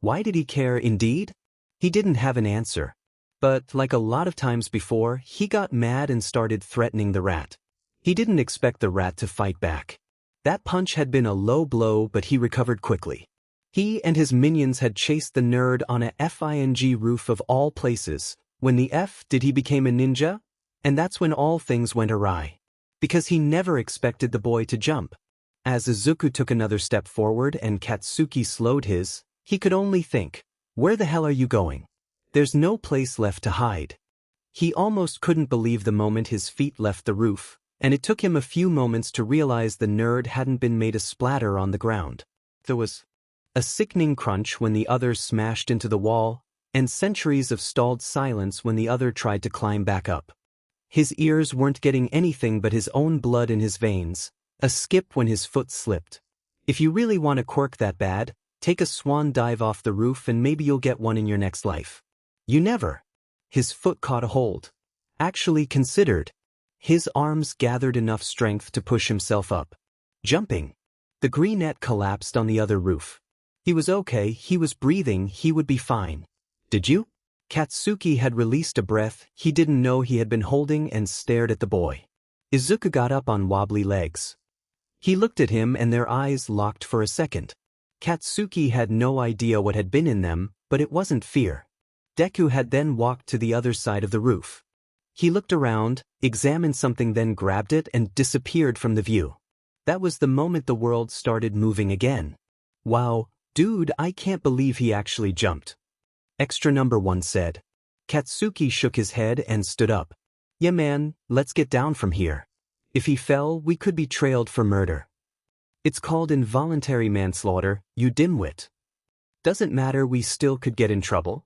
Why did he care indeed? He didn't have an answer. But, like a lot of times before, he got mad and started threatening the rat. He didn't expect the rat to fight back. That punch had been a low blow, but he recovered quickly. He and his minions had chased the nerd on a FING roof of all places. When the F did he became a ninja? And that's when all things went awry. Because he never expected the boy to jump. As Izuku took another step forward and Katsuki slowed his, he could only think, "Where the hell are you going? There's no place left to hide." He almost couldn't believe the moment his feet left the roof, and it took him a few moments to realize the nerd hadn't been made a splatter on the ground. There was a sickening crunch when the other smashed into the wall, and centuries of stalled silence when the other tried to climb back up. His ears weren't getting anything but his own blood in his veins, a skip when his foot slipped. If you really want a quirk that bad, take a swan dive off the roof and maybe you'll get one in your next life. You never. His foot caught a hold. Actually considered. His arms gathered enough strength to push himself up. Jumping. The greenette collapsed on the other roof. He was okay, he was breathing, he would be fine. "Did you?" Katsuki had released a breath he didn't know he had been holding and stared at the boy. Izuku got up on wobbly legs. He looked at him and their eyes locked for a second. Katsuki had no idea what had been in them, but it wasn't fear. Deku had then walked to the other side of the roof. He looked around, examined something, then grabbed it and disappeared from the view. That was the moment the world started moving again. "Wow, dude, I can't believe he actually jumped." Extra number 1 said. Katsuki shook his head and stood up. "Yeah man, let's get down from here. If he fell, we could be trailed for murder." "It's called involuntary manslaughter, you dimwit." "Doesn't matter, we still could get in trouble."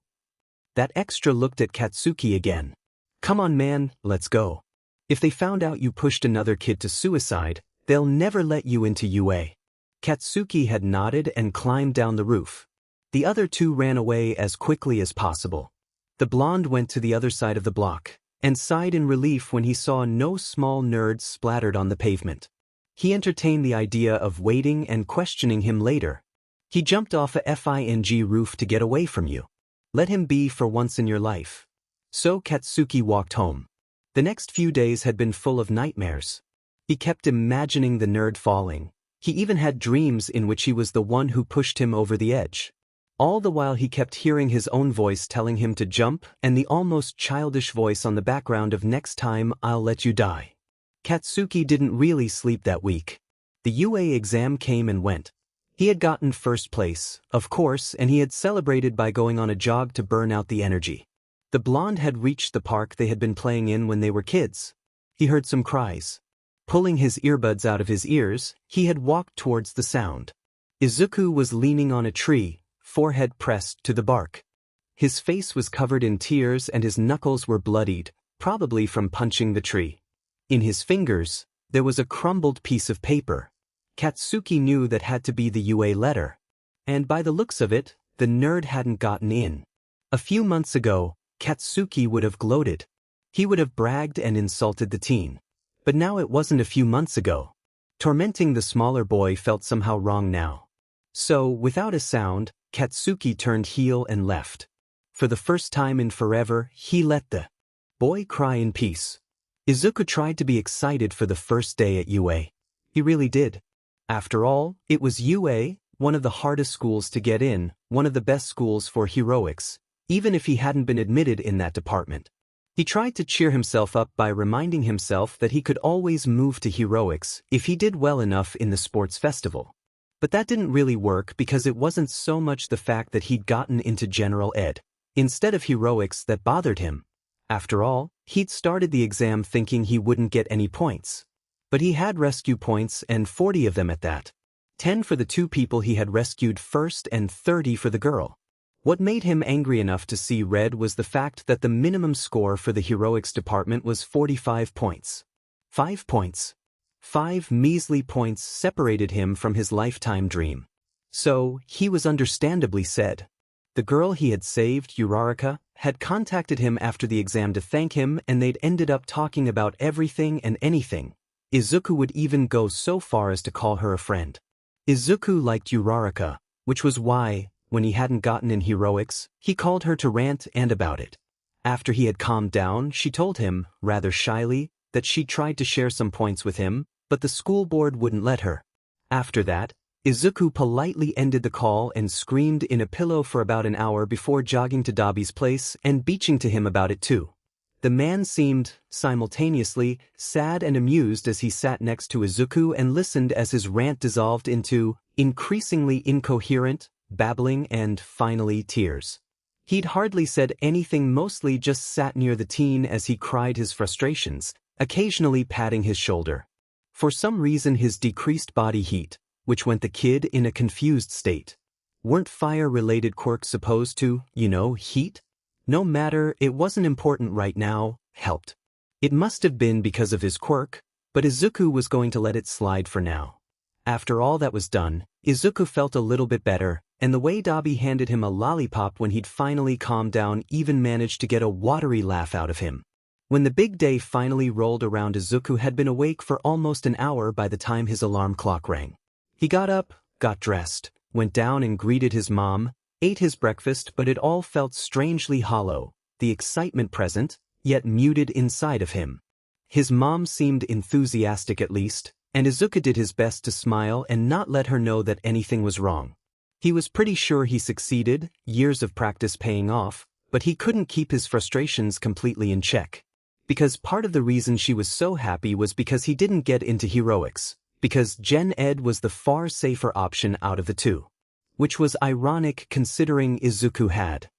That extra looked at Katsuki again. "Come on man, let's go. If they found out you pushed another kid to suicide, they'll never let you into UA." Katsuki had nodded and climbed down the roof. The other two ran away as quickly as possible. The blonde went to the other side of the block, and sighed in relief when he saw no small nerds splattered on the pavement. He entertained the idea of waiting and questioning him later. He jumped off a FING roof to get away from you. Let him be for once in your life. So Katsuki walked home. The next few days had been full of nightmares. He kept imagining the nerd falling. He even had dreams in which he was the one who pushed him over the edge. All the while he kept hearing his own voice telling him to jump and the almost childish voice on the background of "Next time, I'll let you die." Katsuki didn't really sleep that week. The UA exam came and went. He had gotten first place, of course, and he had celebrated by going on a jog to burn out the energy. The blonde had reached the park they had been playing in when they were kids. He heard some cries. Pulling his earbuds out of his ears, he had walked towards the sound. Izuku was leaning on a tree, forehead pressed to the bark. His face was covered in tears and his knuckles were bloodied, probably from punching the tree. In his fingers, there was a crumbled piece of paper. Katsuki knew that had to be the UA letter. And by the looks of it, the nerd hadn't gotten in. A few months ago, Katsuki would have gloated. He would have bragged and insulted the teen. But now it wasn't a few months ago. Tormenting the smaller boy felt somehow wrong now. So, without a sound, Katsuki turned heel and left. For the first time in forever, he let the boy cry in peace. Izuku tried to be excited for the first day at UA. He really did. After all, it was UA, one of the hardest schools to get in, one of the best schools for heroics, even if he hadn't been admitted in that department. He tried to cheer himself up by reminding himself that he could always move to heroics if he did well enough in the sports festival. But that didn't really work because it wasn't so much the fact that he'd gotten into general ed instead of heroics that bothered him. After all, he'd started the exam thinking he wouldn't get any points. But he had rescue points and 40 of them at that. 10 for the two people he had rescued first and 30 for the girl. What made him angry enough to see red was the fact that the minimum score for the heroics department was 45 points. 5 points. 5 measly points separated him from his lifetime dream. So, he was understandably sad. The girl he had saved, Uraraka, had contacted him after the exam to thank him, and they'd ended up talking about everything and anything. Izuku would even go so far as to call her a friend. Izuku liked Uraraka, which was why, when he hadn't gotten in heroics, he called her to rant and about it. After he had calmed down, she told him, rather shyly, that she'd tried to share some points with him, but the school board wouldn't let her. After that, Izuku politely ended the call and screamed in a pillow for about an hour before jogging to Dabi's place and beaching to him about it too. The man seemed, simultaneously, sad and amused as he sat next to Izuku and listened as his rant dissolved into increasingly incoherent, babbling and, finally, tears. He'd hardly said anything, mostly just sat near the teen as he cried his frustrations, occasionally patting his shoulder. For some reason his decreased body heat, which went the kid in a confused state. Weren't fire-related quirks supposed to, heat? No matter, it wasn't important right now, helped. It must have been because of his quirk, but Izuku was going to let it slide for now. After all that was done, Izuku felt a little bit better, and the way Dabi handed him a lollipop when he'd finally calmed down even managed to get a watery laugh out of him. When the big day finally rolled around, Izuku had been awake for almost an hour by the time his alarm clock rang. He got up, got dressed, went down and greeted his mom, ate his breakfast, but it all felt strangely hollow, the excitement present, yet muted inside of him. His mom seemed enthusiastic at least, and Izuku did his best to smile and not let her know that anything was wrong. He was pretty sure he succeeded, years of practice paying off, but he couldn't keep his frustrations completely in check. Because part of the reason she was so happy was because he didn't get into heroics, because Gen Ed was the far safer option out of the two. Which was ironic considering Izuku had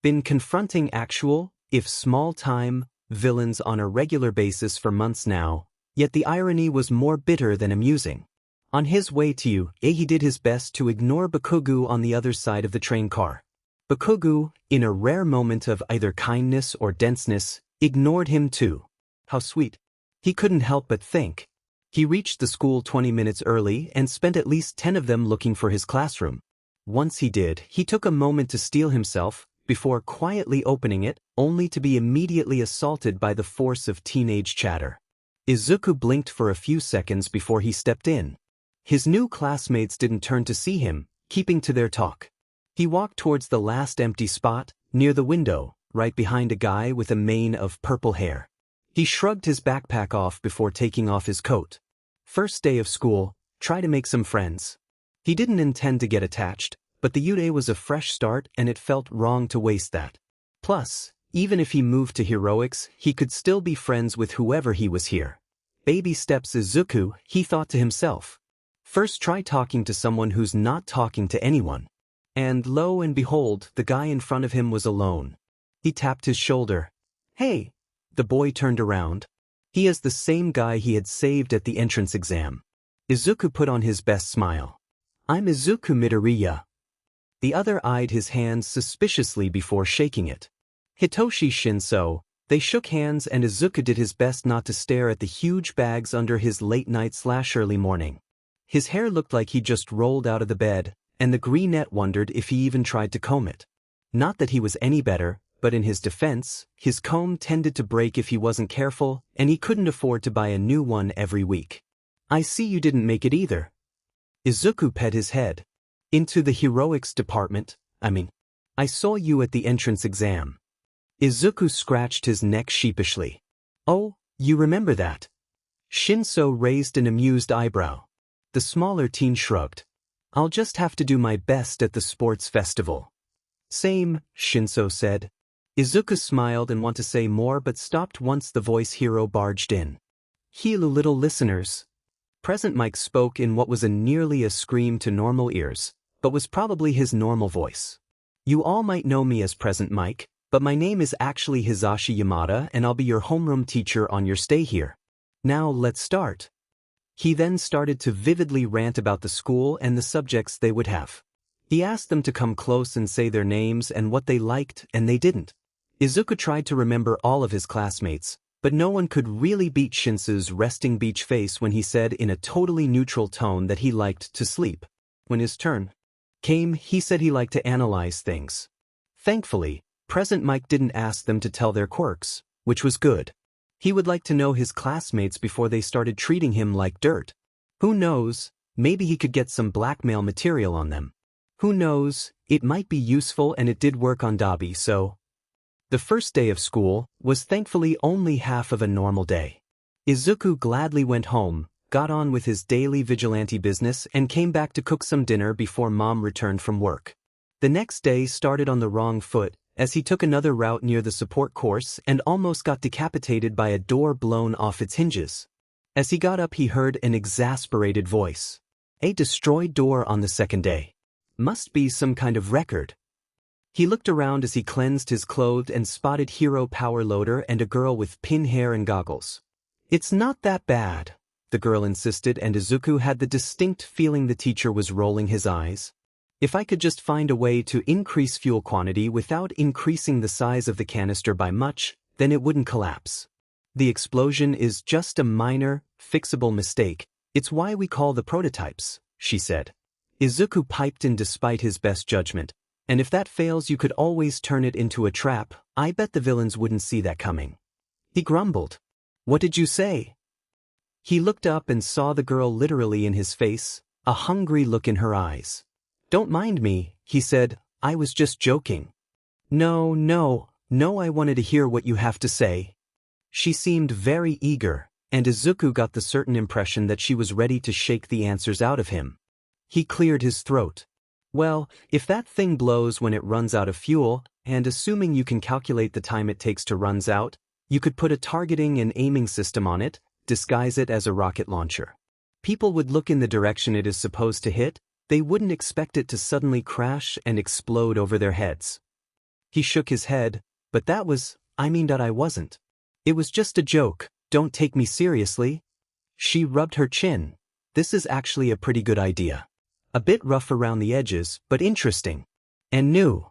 been confronting actual, if small-time, villains on a regular basis for months now, yet the irony was more bitter than amusing. On his way to UA, he did his best to ignore Bakugu on the other side of the train car. Bakugu, in a rare moment of either kindness or denseness, ignored him too. How sweet. He couldn't help but think. He reached the school 20 minutes early and spent at least 10 of them looking for his classroom. Once he did, he took a moment to steel himself, before quietly opening it, only to be immediately assaulted by the force of teenage chatter. Izuku blinked for a few seconds before he stepped in. His new classmates didn't turn to see him, keeping to their talk. He walked towards the last empty spot, near the window, right behind a guy with a mane of purple hair. He shrugged his backpack off before taking off his coat. First day of school, try to make some friends. He didn't intend to get attached, but the UA was a fresh start and it felt wrong to waste that. Plus, even if he moved to heroics, he could still be friends with whoever he was here. Baby steps, Izuku, he thought to himself. First try talking to someone who's not talking to anyone. And lo and behold, the guy in front of him was alone. He tapped his shoulder. Hey! The boy turned around. He is the same guy he had saved at the entrance exam. Izuku put on his best smile. I'm Izuku Midoriya. The other eyed his hand suspiciously before shaking it. Hitoshi Shinso. They shook hands and Izuku did his best not to stare at the huge bags under his late night/early morning. His hair looked like he just rolled out of the bed, and the greenette wondered if he even tried to comb it. Not that he was any better, but in his defense, his comb tended to break if he wasn't careful, and he couldn't afford to buy a new one every week. I see you didn't make it either. Izuku pet his head. Into the heroics department, I saw you at the entrance exam. Izuku scratched his neck sheepishly. Oh, you remember that? Shinso raised an amused eyebrow. The smaller teen shrugged. I'll just have to do my best at the sports festival. Same, Shinso said. Izuku smiled and wanted to say more but stopped once the voice hero barged in. Hello little listeners. Present Mike spoke in what was nearly a scream to normal ears, but was probably his normal voice. You all might know me as Present Mike, but my name is actually Hisashi Yamada and I'll be your homeroom teacher on your stay here. Now let's start. He then started to vividly rant about the school and the subjects they would have. He asked them to come close and say their names and what they liked, and they didn't. Izuku tried to remember all of his classmates, but no one could really beat Shinso's resting beach face when he said in a totally neutral tone that he liked to sleep. When his turn came, he said he liked to analyze things. Thankfully, Present Mike didn't ask them to tell their quirks, which was good. He would like to know his classmates before they started treating him like dirt. Who knows, maybe he could get some blackmail material on them. Who knows, it might be useful and it did work on Dabi, so. The first day of school was thankfully only half of a normal day. Izuku gladly went home, got on with his daily vigilante business and came back to cook some dinner before Mom returned from work. The next day started on the wrong foot, as he took another route near the support course and almost got decapitated by a door blown off its hinges. As he got up he heard an exasperated voice. A destroyed door on the second day. Must be some kind of record. He looked around as he cleansed his clothes and spotted Hero Power Loader and a girl with pin hair and goggles. It's not that bad, the girl insisted, and Izuku had the distinct feeling the teacher was rolling his eyes. If I could just find a way to increase fuel quantity without increasing the size of the canister by much, then it wouldn't collapse. The explosion is just a minor, fixable mistake. It's why we call the prototypes, she said. Izuku piped in despite his best judgment. And if that fails you could always turn it into a trap. I bet the villains wouldn't see that coming. He grumbled. What did you say? He looked up and saw the girl literally in his face, a hungry look in her eyes. Don't mind me, he said, I was just joking. No, I wanted to hear what you have to say. She seemed very eager, and Izuku got the certain impression that she was ready to shake the answers out of him. He cleared his throat. Well, if that thing blows when it runs out of fuel, and assuming you can calculate the time it takes to runs out, you could put a targeting and aiming system on it, disguise it as a rocket launcher. People would look in the direction it is supposed to hit, they wouldn't expect it to suddenly crash and explode over their heads. He shook his head, but I wasn't. It was just a joke, don't take me seriously. She rubbed her chin. This is actually a pretty good idea. A bit rough around the edges, but interesting. And new.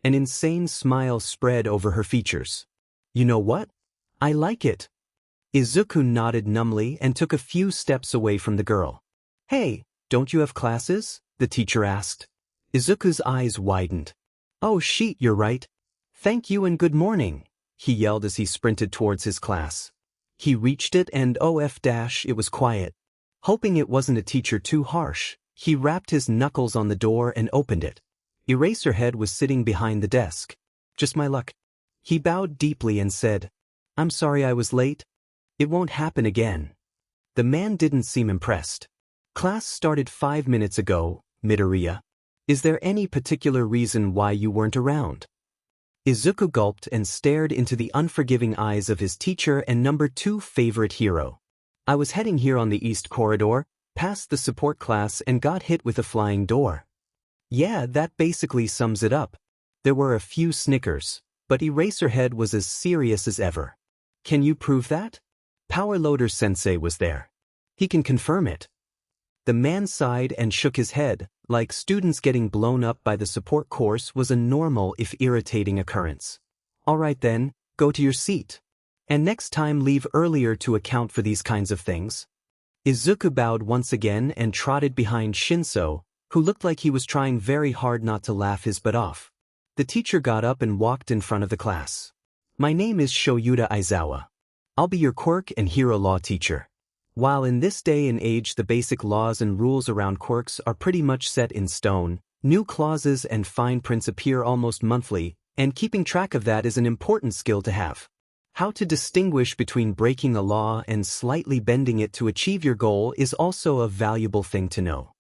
An insane smile spread over her features. You know what? I like it. Izuku nodded numbly and took a few steps away from the girl. Hey, don't you have classes? The teacher asked. Izuku's eyes widened. Oh shit, you're right. Thank you and good morning, he yelled as he sprinted towards his class. He reached it and it was quiet. Hoping it wasn't a teacher too harsh, he rapped his knuckles on the door and opened it. Eraserhead was sitting behind the desk. Just my luck. He bowed deeply and said, I'm sorry I was late. It won't happen again. The man didn't seem impressed. Class started 5 minutes ago, Midoriya. Is there any particular reason why you weren't around? Izuku gulped and stared into the unforgiving eyes of his teacher and number 2 favorite hero. I was heading here on the east corridor, past the support class and got hit with a flying door. Yeah, that basically sums it up. There were a few snickers, but Eraserhead was as serious as ever. Can you prove that? Power Loader Sensei was there. He can confirm it. The man sighed and shook his head, like students getting blown up by the support course was a normal if irritating occurrence. All right then, go to your seat. And next time leave earlier to account for these kinds of things. Izuku bowed once again and trotted behind Shinso, who looked like he was trying very hard not to laugh his butt off. The teacher got up and walked in front of the class. My name is Shoyuta Aizawa. I'll be your quirk and hero law teacher. While in this day and age the basic laws and rules around quirks are pretty much set in stone, new clauses and fine prints appear almost monthly, and keeping track of that is an important skill to have. How to distinguish between breaking a law and slightly bending it to achieve your goal is also a valuable thing to know.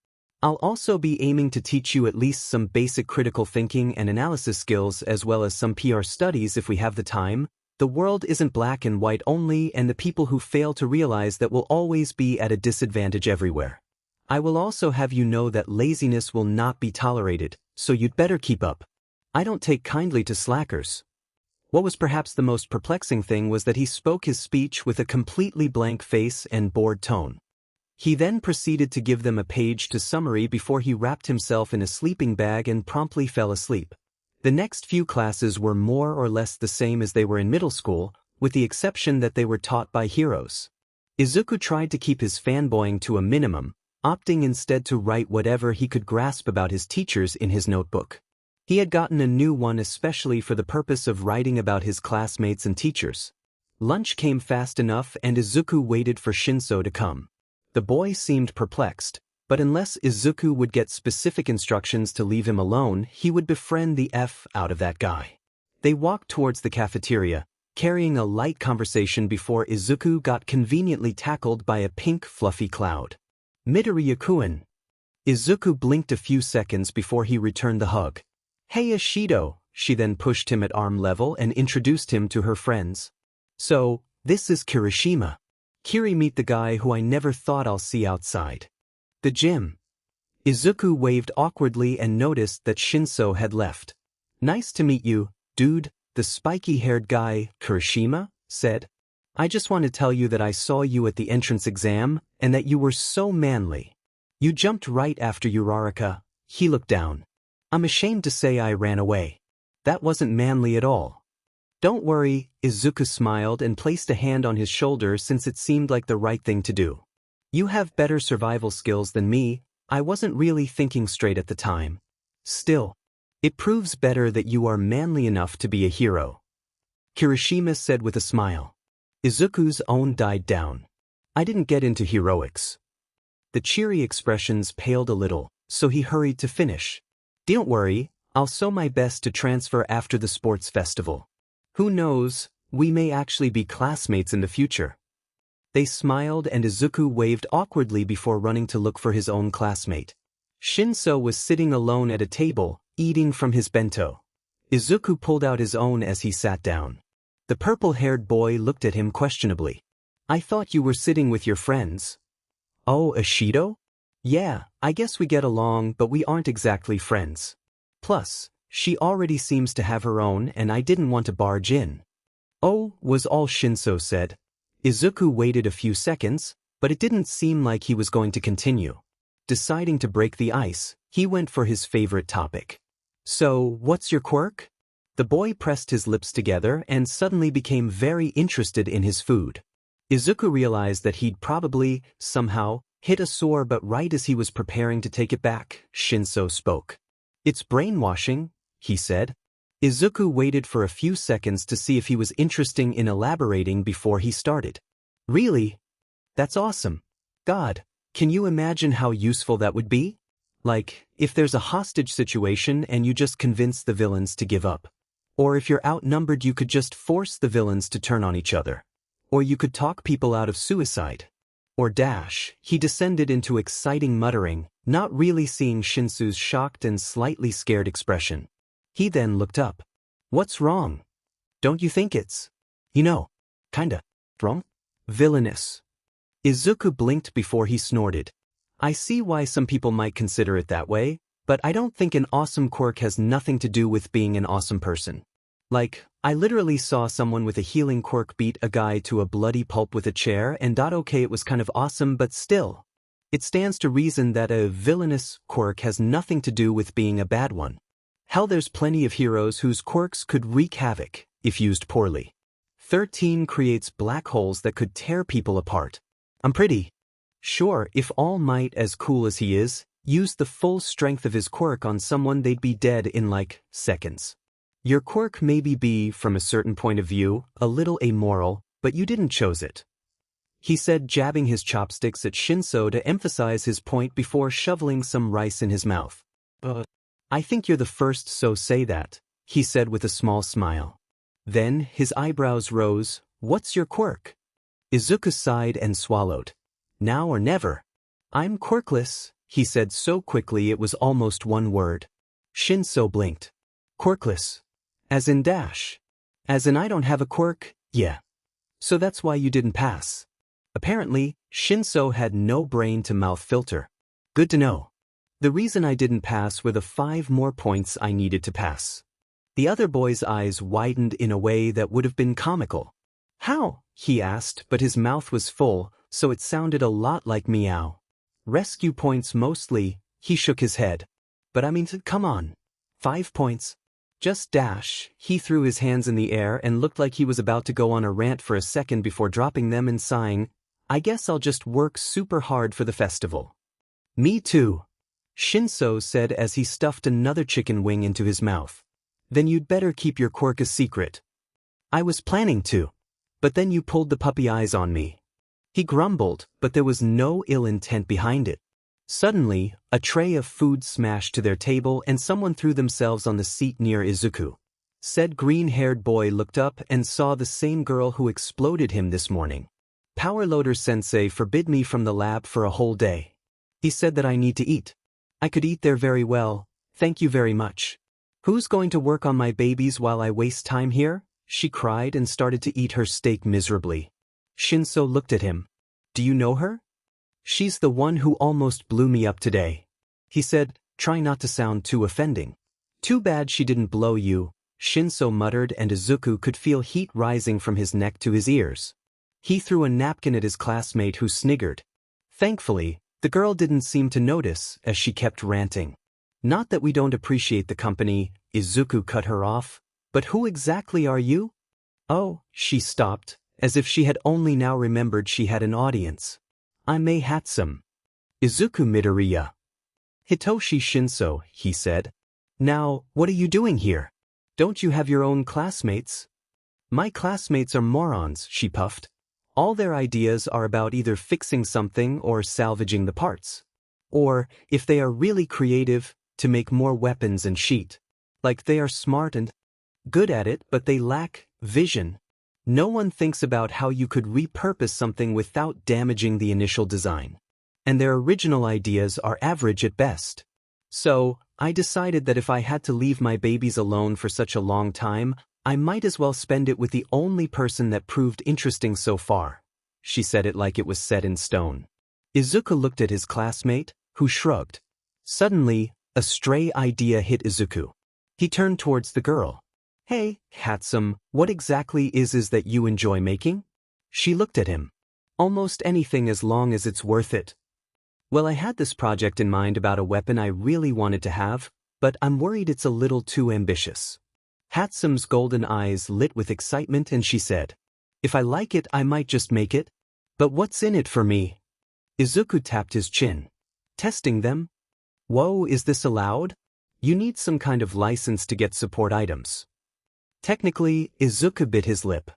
I'll also be aiming to teach you at least some basic critical thinking and analysis skills as well as some PR studies if we have the time. The world isn't black and white only, and the people who fail to realize that will always be at a disadvantage everywhere. I will also have you know that laziness will not be tolerated, so you'd better keep up. I don't take kindly to slackers. What was perhaps the most perplexing thing was that he spoke his speech with a completely blank face and bored tone. He then proceeded to give them a page to summary before he wrapped himself in a sleeping bag and promptly fell asleep. The next few classes were more or less the same as they were in middle school, with the exception that they were taught by heroes. Izuku tried to keep his fanboying to a minimum, opting instead to write whatever he could grasp about his teachers in his notebook. He had gotten a new one especially for the purpose of writing about his classmates and teachers. Lunch came fast enough and Izuku waited for Shinso to come. The boy seemed perplexed, but unless Izuku would get specific instructions to leave him alone, he would befriend the F out of that guy. They walked towards the cafeteria, carrying a light conversation before Izuku got conveniently tackled by a pink fluffy cloud. Midoriya-kun. Izuku blinked a few seconds before he returned the hug. Hey Ishido, she then pushed him at arm level and introduced him to her friends. So, this is Kirishima. Kiri, meet the guy who I never thought I'll see outside the gym. Izuku waved awkwardly and noticed that Shinso had left. Nice to meet you, dude, the spiky-haired guy, Kirishima, said. I just want to tell you that I saw you at the entrance exam, and that you were so manly. You jumped right after Uraraka. He looked down. I'm ashamed to say I ran away. That wasn't manly at all. Don't worry, Izuku smiled and placed a hand on his shoulder since it seemed like the right thing to do. You have better survival skills than me. I wasn't really thinking straight at the time. Still, it proves better that you are manly enough to be a hero. Kirishima said with a smile. Izuku's own died down. I didn't get into heroics. The cheery expressions paled a little, so he hurried to finish. Don't worry, I'll sew my best to transfer after the sports festival. Who knows, we may actually be classmates in the future. They smiled and Izuku waved awkwardly before running to look for his own classmate. Shinso was sitting alone at a table, eating from his bento. Izuku pulled out his own as he sat down. The purple-haired boy looked at him questionably. I thought you were sitting with your friends. Oh, Ishido? Yeah, I guess we get along, but we aren't exactly friends. Plus, she already seems to have her own and I didn't want to barge in. Oh, was all Shinso said. Izuku waited a few seconds, but it didn't seem like he was going to continue. Deciding to break the ice, he went for his favorite topic. So, what's your quirk? The boy pressed his lips together and suddenly became very interested in his food. Izuku realized that he'd probably, somehow, hit a sore, but right as he was preparing to take it back, Shinso spoke. It's brainwashing, he said. Izuku waited for a few seconds to see if he was interested in elaborating before he started. Really? That's awesome. God, can you imagine how useful that would be? Like, if there's a hostage situation and you just convince the villains to give up. Or if you're outnumbered, you could just force the villains to turn on each other. Or you could talk people out of suicide. Or dash. He descended into exciting muttering, not really seeing Shinsu's shocked and slightly scared expression. He then looked up. What's wrong? Don't you think it's, kinda, wrong? Villainous. Izuku blinked before he snorted. I see why some people might consider it that way, but I don't think an awesome quirk has nothing to do with being an awesome person. Like, I literally saw someone with a healing quirk beat a guy to a bloody pulp with a chair and okay, it was kind of awesome, but still. It stands to reason that a villainous quirk has nothing to do with being a bad one. Hell, there's plenty of heroes whose quirks could wreak havoc, if used poorly. 13 creates black holes that could tear people apart. I'm pretty sure if All Might, as cool as he is, used the full strength of his quirk on someone, they'd be dead in like seconds. Your quirk maybe be, from a certain point of view, a little amoral, but you didn't chose it. He said, jabbing his chopsticks at Shinso to emphasize his point before shoveling some rice in his mouth. I think you're the first so say that, he said with a small smile. Then, his eyebrows rose. What's your quirk? Izuku sighed and swallowed. Now or never. I'm quirkless, he said so quickly it was almost one word. Shinso blinked. Quirkless. As in dash. As in I don't have a quirk, yeah. So that's why you didn't pass. Apparently, Shinso had no brain-to-mouth filter. Good to know. The reason I didn't pass were the 5 more points I needed to pass. The other boy's eyes widened in a way that would have been comical. How? He asked, but his mouth was full, so it sounded a lot like meow. Rescue points mostly, he shook his head. But I mean, come on. 5 points. Just dash. He threw his hands in the air and looked like he was about to go on a rant for a second before dropping them and sighing, I guess I'll just work super hard for the festival. Me too. Shinso said as he stuffed another chicken wing into his mouth. Then you'd better keep your quirk a secret. I was planning to. But then you pulled the puppy eyes on me. He grumbled, but there was no ill intent behind it. Suddenly, a tray of food smashed to their table and someone threw themselves on the seat near Izuku. Said green-haired boy looked up and saw the same girl who exploded him this morning. Powerloader sensei forbid me from the lab for a whole day. He said that I need to eat. I could eat there very well, thank you very much. Who's going to work on my babies while I waste time here? She cried and started to eat her steak miserably. Shinso looked at him. Do you know her? She's the one who almost blew me up today. He said, trying not to sound too offending. Too bad she didn't blow you, Shinso muttered, and Izuku could feel heat rising from his neck to his ears. He threw a napkin at his classmate who sniggered. Thankfully, the girl didn't seem to notice as she kept ranting. Not that we don't appreciate the company, Izuku cut her off, but who exactly are you? Oh, she stopped, as if she had only now remembered she had an audience. I'm Mei Hatsum. Izuku Midoriya. Hitoshi Shinso, he said. Now, what are you doing here? Don't you have your own classmates? My classmates are morons, she puffed. All their ideas are about either fixing something or salvaging the parts. Or, if they are really creative, to make more weapons and sheet. Like they are smart and good at it, but they lack vision. No one thinks about how you could repurpose something without damaging the initial design. And their original ideas are average at best. So, I decided that if I had to leave my babies alone for such a long time, I might as well spend it with the only person that proved interesting so far. She said it like it was set in stone. Izuku looked at his classmate, who shrugged. Suddenly, a stray idea hit Izuku. He turned towards the girl. Hey, Hatsum, what exactly is that you enjoy making? She looked at him. Almost anything as long as it's worth it. Well, I had this project in mind about a weapon I really wanted to have, but I'm worried it's a little too ambitious. Hatsum's golden eyes lit with excitement and she said, if I like it, I might just make it. But what's in it for me? Izuku tapped his chin. Testing them? Whoa, is this allowed? You need some kind of license to get support items. Technically, Izuku bit his lip.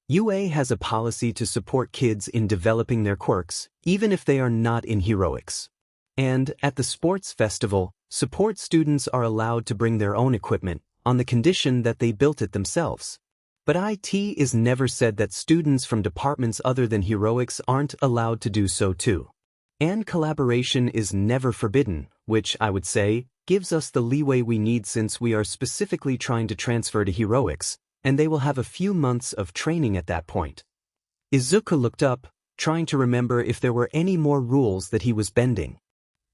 UA has a policy to support kids in developing their quirks, even if they are not in heroics. And, at the sports festival, support students are allowed to bring their own equipment, on the condition that they built it themselves. But IT is never said that students from departments other than heroics aren't allowed to do so too. And collaboration is never forbidden, which, I would say, gives us the leeway we need since we are specifically trying to transfer to heroics, and they will have a few months of training at that point. Izuku looked up, trying to remember if there were any more rules that he was bending.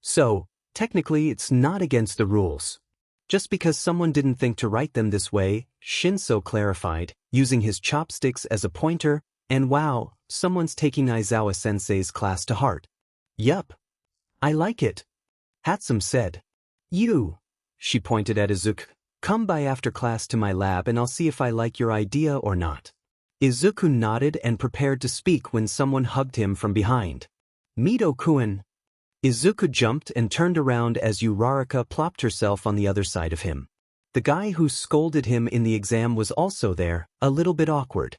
So, technically it's not against the rules. Just because someone didn't think to write them this way, Shinso clarified, using his chopsticks as a pointer, and wow, someone's taking Aizawa-sensei's class to heart. Yup. I like it. Hatsum said. You. She pointed at Izuku. Come by after class to my lab and I'll see if I like your idea or not. Izuku nodded and prepared to speak when someone hugged him from behind. Mido-kun. Izuku jumped and turned around as Uraraka plopped herself on the other side of him. The guy who scolded him in the exam was also there, a little bit awkward.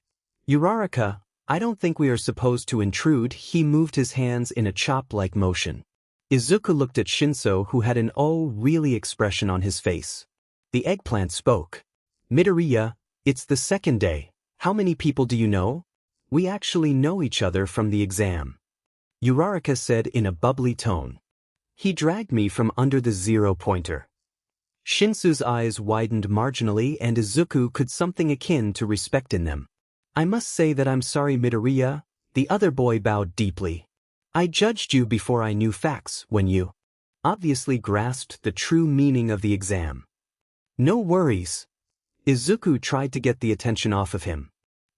Uraraka, I don't think we are supposed to intrude. He moved his hands in a chop-like motion. Izuku looked at Shinso, who had an "oh really" expression on his face. The eggplant spoke. Midoriya, it's the second day. How many people do you know? We actually know each other from the exam. Uraraka said in a bubbly tone. He dragged me from under the 0-pointer. Shinso's eyes widened marginally and Izuku could something akin to respect in them. I must say that I'm sorry, Midoriya. The other boy bowed deeply. I judged you before I knew facts when you obviously grasped the true meaning of the exam. No worries. Izuku tried to get the attention off of him.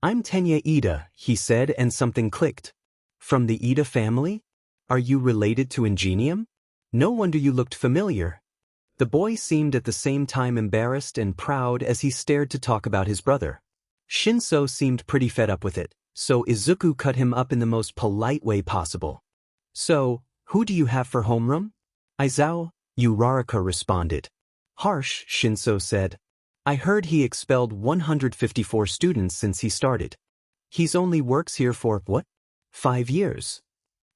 I'm Tenya Ida, he said, and something clicked. From the Ida family? Are you related to Ingenium? No wonder you looked familiar. The boy seemed at the same time embarrassed and proud as he stared to talk about his brother. Shinso seemed pretty fed up with it, so Izuku cut him up in the most polite way possible. So, who do you have for homeroom? Aizawa, Uraraka responded. Harsh, Shinso said. I heard he expelled 154 students since he started. He's only works here for, what? 5 years.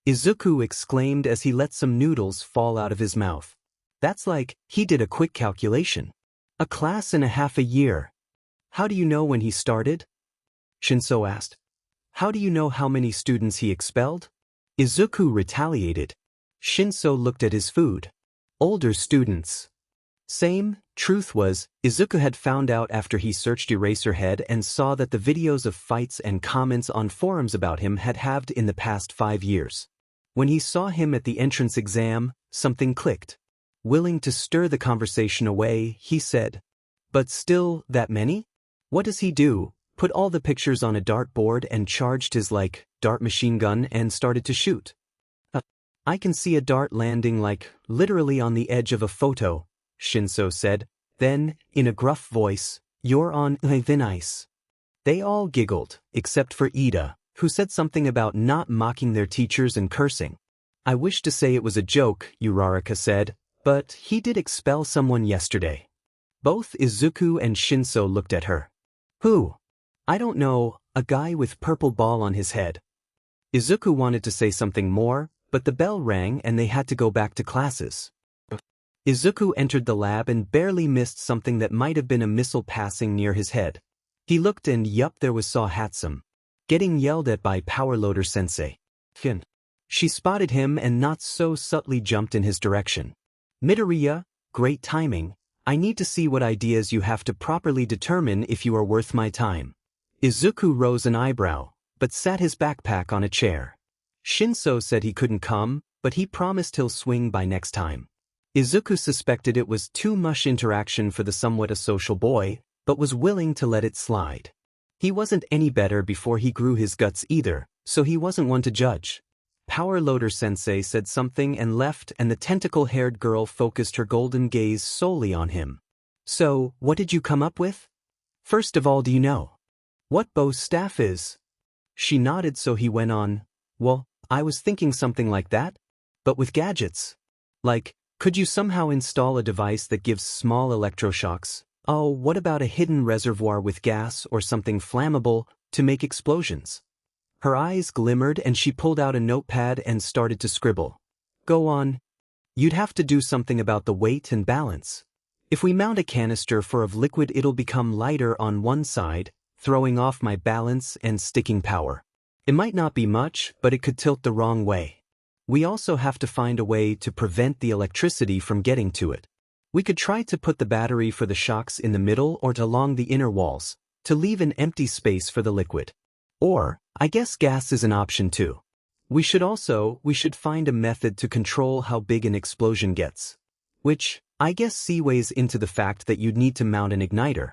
Izuku exclaimed as he let some noodles fall out of his mouth. That's like, he did a quick calculation. A class and a half a year. How do you know when he started? Shinso asked. How do you know how many students he expelled? Izuku retaliated. Shinso looked at his food. Older students. Same. Truth was, Izuku had found out after he searched Eraserhead and saw that the videos of fights and comments on forums about him had halved in the past 5 years. When he saw him at the entrance exam, something clicked. Willing to stir the conversation away, he said, But still, that many? What does he do? Put all the pictures on a dartboard and charged his, dart machine gun and started to shoot. I can see a dart landing, literally on the edge of a photo, Shinso said. Then, in a gruff voice, you're on thin ice. They all giggled, except for Ida, who said something about not mocking their teachers and cursing. I wish to say it was a joke, Uraraka said, but he did expel someone yesterday. Both Izuku and Shinso looked at her. Who? I don't know, a guy with purple ball on his head. Izuku wanted to say something more, but the bell rang and they had to go back to classes. Izuku entered the lab and barely missed something that might have been a missile passing near his head. He looked and yup, there was Saw Hatsum, getting yelled at by Powerloader Sensei. She spotted him and not so subtly jumped in his direction. Midoriya, great timing. I need to see what ideas you have to properly determine if you are worth my time. Izuku rose an eyebrow, but sat his backpack on a chair. Shinso said he couldn't come, but he promised he'll swing by next time. Izuku suspected it was too much interaction for the somewhat asocial boy, but was willing to let it slide. He wasn't any better before he grew his guts either, so he wasn't one to judge. Powerloader Sensei said something and left, and the tentacle-haired girl focused her golden gaze solely on him. So, what did you come up with? First of all, do you know what Bo's staff is? She nodded, so he went on. Well, I was thinking something like that, but with gadgets. Could you somehow install a device that gives small electroshocks? Oh, what about a hidden reservoir with gas or something flammable to make explosions? Her eyes glimmered and she pulled out a notepad and started to scribble. Go on. You'd have to do something about the weight and balance. If we mount a canister full of liquid, it'll become lighter on one side, throwing off my balance and sticking power. It might not be much, but it could tilt the wrong way. We also have to find a way to prevent the electricity from getting to it. We could try to put the battery for the shocks in the middle or along the inner walls, to leave an empty space for the liquid. Or, I guess gas is an option too. We should find a method to control how big an explosion gets. Which, I guess segues into the fact that you'd need to mount an igniter.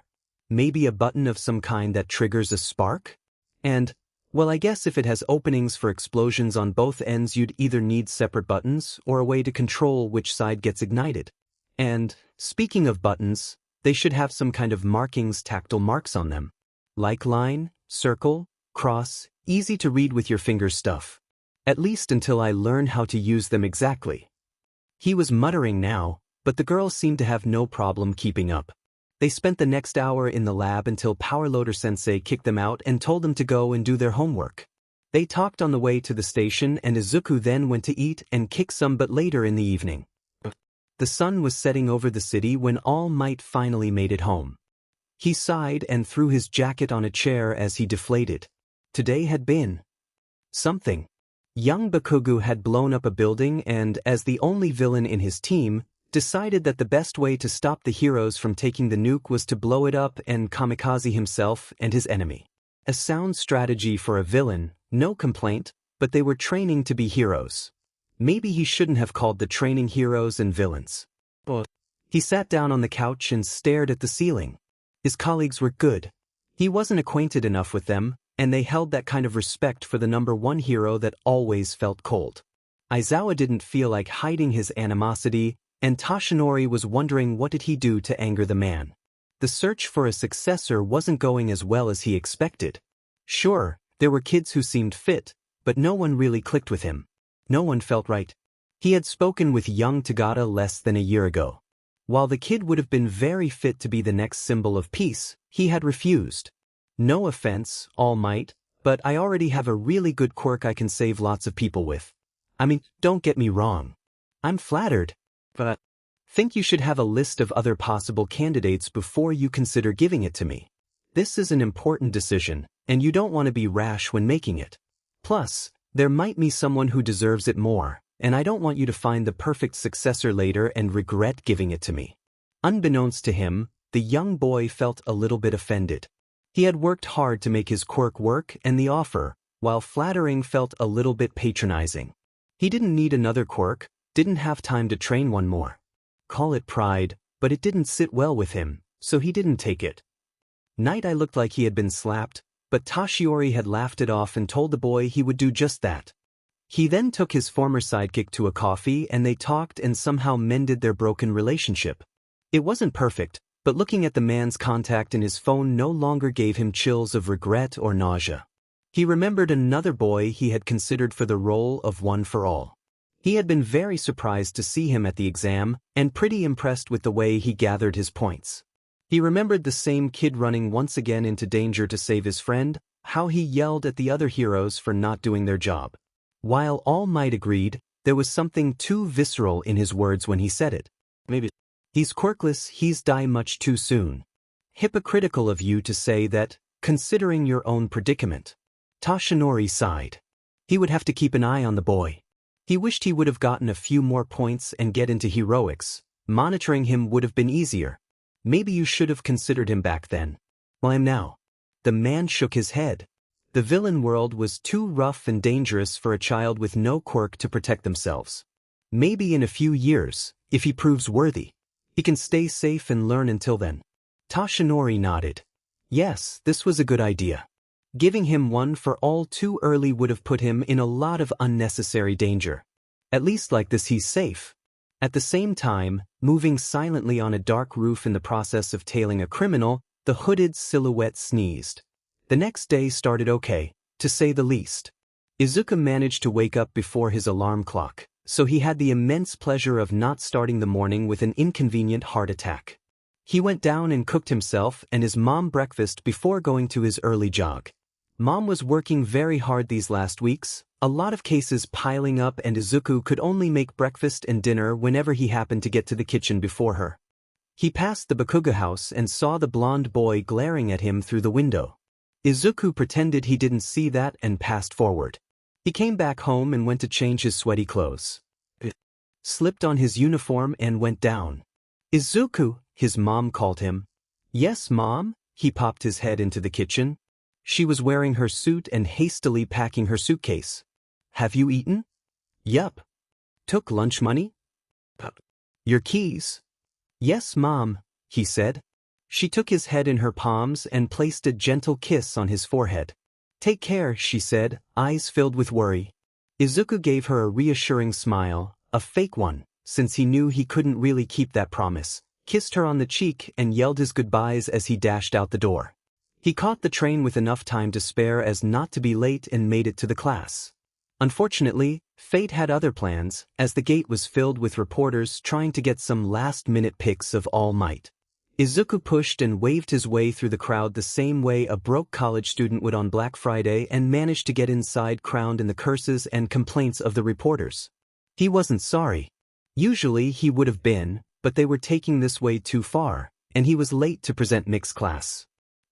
Maybe a button of some kind that triggers a spark? And, well, I guess if it has openings for explosions on both ends, you'd either need separate buttons or a way to control which side gets ignited. And, speaking of buttons, they should have some kind of markings, tactile marks on them. Like line, circle, cross, easy to read with your fingers stuff. At least until I learn how to use them exactly. He was muttering now, but the girls seemed to have no problem keeping up. They spent the next hour in the lab until Powerloader-sensei kicked them out and told them to go and do their homework. They talked on the way to the station and Izuku then went to eat and kick some but later in the evening. The sun was setting over the city when All Might finally made it home. He sighed and threw his jacket on a chair as he deflated. Today had been something. Young Bakugo had blown up a building and, as the only villain in his team, decided that the best way to stop the heroes from taking the nuke was to blow it up and kamikaze himself and his enemy. A sound strategy for a villain, no complaint, but they were training to be heroes. Maybe he shouldn't have called the training heroes and villains. He sat down on the couch and stared at the ceiling. His colleagues were good. He wasn't acquainted enough with them, and they held that kind of respect for the number one hero that always felt cold. Aizawa didn't feel like hiding his animosity, and Toshinori was wondering what did he do to anger the man. The search for a successor wasn't going as well as he expected. Sure, there were kids who seemed fit, but no one really clicked with him. No one felt right. He had spoken with young Tagata less than a year ago. While the kid would have been very fit to be the next symbol of peace, he had refused. No offense, All Might, but I already have a really good quirk I can save lots of people with. I mean, don't get me wrong. I'm flattered. But think you should have a list of other possible candidates before you consider giving it to me. This is an important decision, and you don't want to be rash when making it. Plus, there might be someone who deserves it more, and I don't want you to find the perfect successor later and regret giving it to me. Unbeknownst to him, the young boy felt a little bit offended. He had worked hard to make his quirk work, and the offer, while flattering, felt a little bit patronizing. He didn't need another quirk, didn't have time to train one more. Call it pride, but it didn't sit well with him, so he didn't take it. Night I looked like he had been slapped, but Toshiori had laughed it off and told the boy he would do just that. He then took his former sidekick to a coffee and they talked and somehow mended their broken relationship. It wasn't perfect, but looking at the man's contact in his phone no longer gave him chills of regret or nausea. He remembered another boy he had considered for the role of One for All. He had been very surprised to see him at the exam, and pretty impressed with the way he gathered his points. He remembered the same kid running once again into danger to save his friend, how he yelled at the other heroes for not doing their job. While All Might agreed, there was something too visceral in his words when he said it. Maybe he's quirkless, he's die much too soon. Hypocritical of you to say that, considering your own predicament. Toshinori sighed. He would have to keep an eye on the boy. He wished he would have gotten a few more points and get into heroics. Monitoring him would have been easier. Maybe you should have considered him back then. Well, I am now. The man shook his head. The villain world was too rough and dangerous for a child with no quirk to protect themselves. Maybe in a few years, if he proves worthy, he can stay safe and learn until then. Toshinori nodded. Yes, this was a good idea. Giving him One for All too early would have put him in a lot of unnecessary danger. At least like this he's safe. At the same time, moving silently on a dark roof in the process of tailing a criminal, the hooded silhouette sneezed. The next day started okay, to say the least. Izuku managed to wake up before his alarm clock, so he had the immense pleasure of not starting the morning with an inconvenient heart attack. He went down and cooked himself and his mom breakfast before going to his early jog. Mom was working very hard these last weeks, a lot of cases piling up, and Izuku could only make breakfast and dinner whenever he happened to get to the kitchen before her. He passed the Bakuga house and saw the blonde boy glaring at him through the window. Izuku pretended he didn't see that and passed forward. He came back home and went to change his sweaty clothes. Slipped on his uniform and went down. Izuku, his mom called him. Yes, Mom? He popped his head into the kitchen. She was wearing her suit and hastily packing her suitcase. Have you eaten? Yup. Took lunch money? Your keys? Yes, Mom, he said. She took his head in her palms and placed a gentle kiss on his forehead. Take care, she said, eyes filled with worry. Izuku gave her a reassuring smile, a fake one, since he knew he couldn't really keep that promise, kissed her on the cheek and yelled his goodbyes as he dashed out the door. He caught the train with enough time to spare as not to be late and made it to the class. Unfortunately, fate had other plans, as the gate was filled with reporters trying to get some last-minute pics of All Might. Izuku pushed and waved his way through the crowd the same way a broke college student would on Black Friday and managed to get inside, crowned in the curses and complaints of the reporters. He wasn't sorry. Usually he would have been, but they were taking this way too far, and he was late to present mixed class.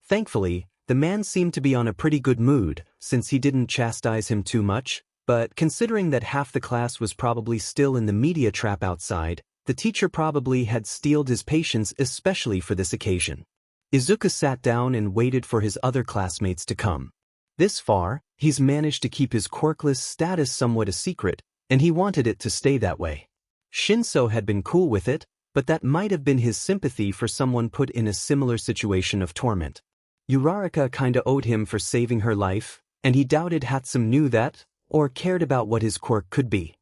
Thankfully, the man seemed to be on a pretty good mood, since he didn't chastise him too much, but considering that half the class was probably still in the media trap outside, the teacher probably had steeled his patience especially for this occasion. Izuku sat down and waited for his other classmates to come. This far, he's managed to keep his quirkless status somewhat a secret, and he wanted it to stay that way. Shinso had been cool with it, but that might have been his sympathy for someone put in a similar situation of torment. Uraraka kinda owed him for saving her life, and he doubted Hatsum knew that, or cared about what his quirk could be.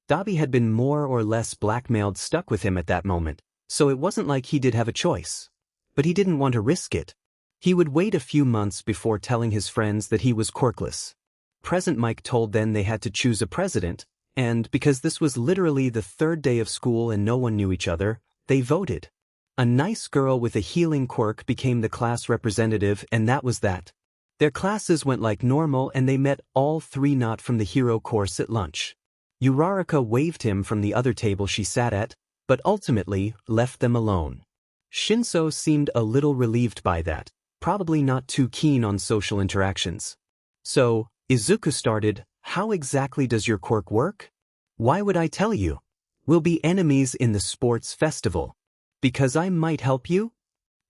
Dabi had been more or less blackmailed, stuck with him at that moment, so it wasn't like he did have a choice. But he didn't want to risk it. He would wait a few months before telling his friends that he was quirkless. President Mike told them they had to choose a president, and because this was literally the third day of school and no one knew each other, they voted. A nice girl with a healing quirk became the class representative, and that was that. Their classes went like normal and they met all three not from the hero course at lunch. Uraraka waved him from the other table she sat at, but ultimately left them alone. Shinso seemed a little relieved by that, probably not too keen on social interactions. So, Izuku started, "How exactly does your quirk work?" "Why would I tell you? We'll be enemies in the sports festival. Because I might help you?"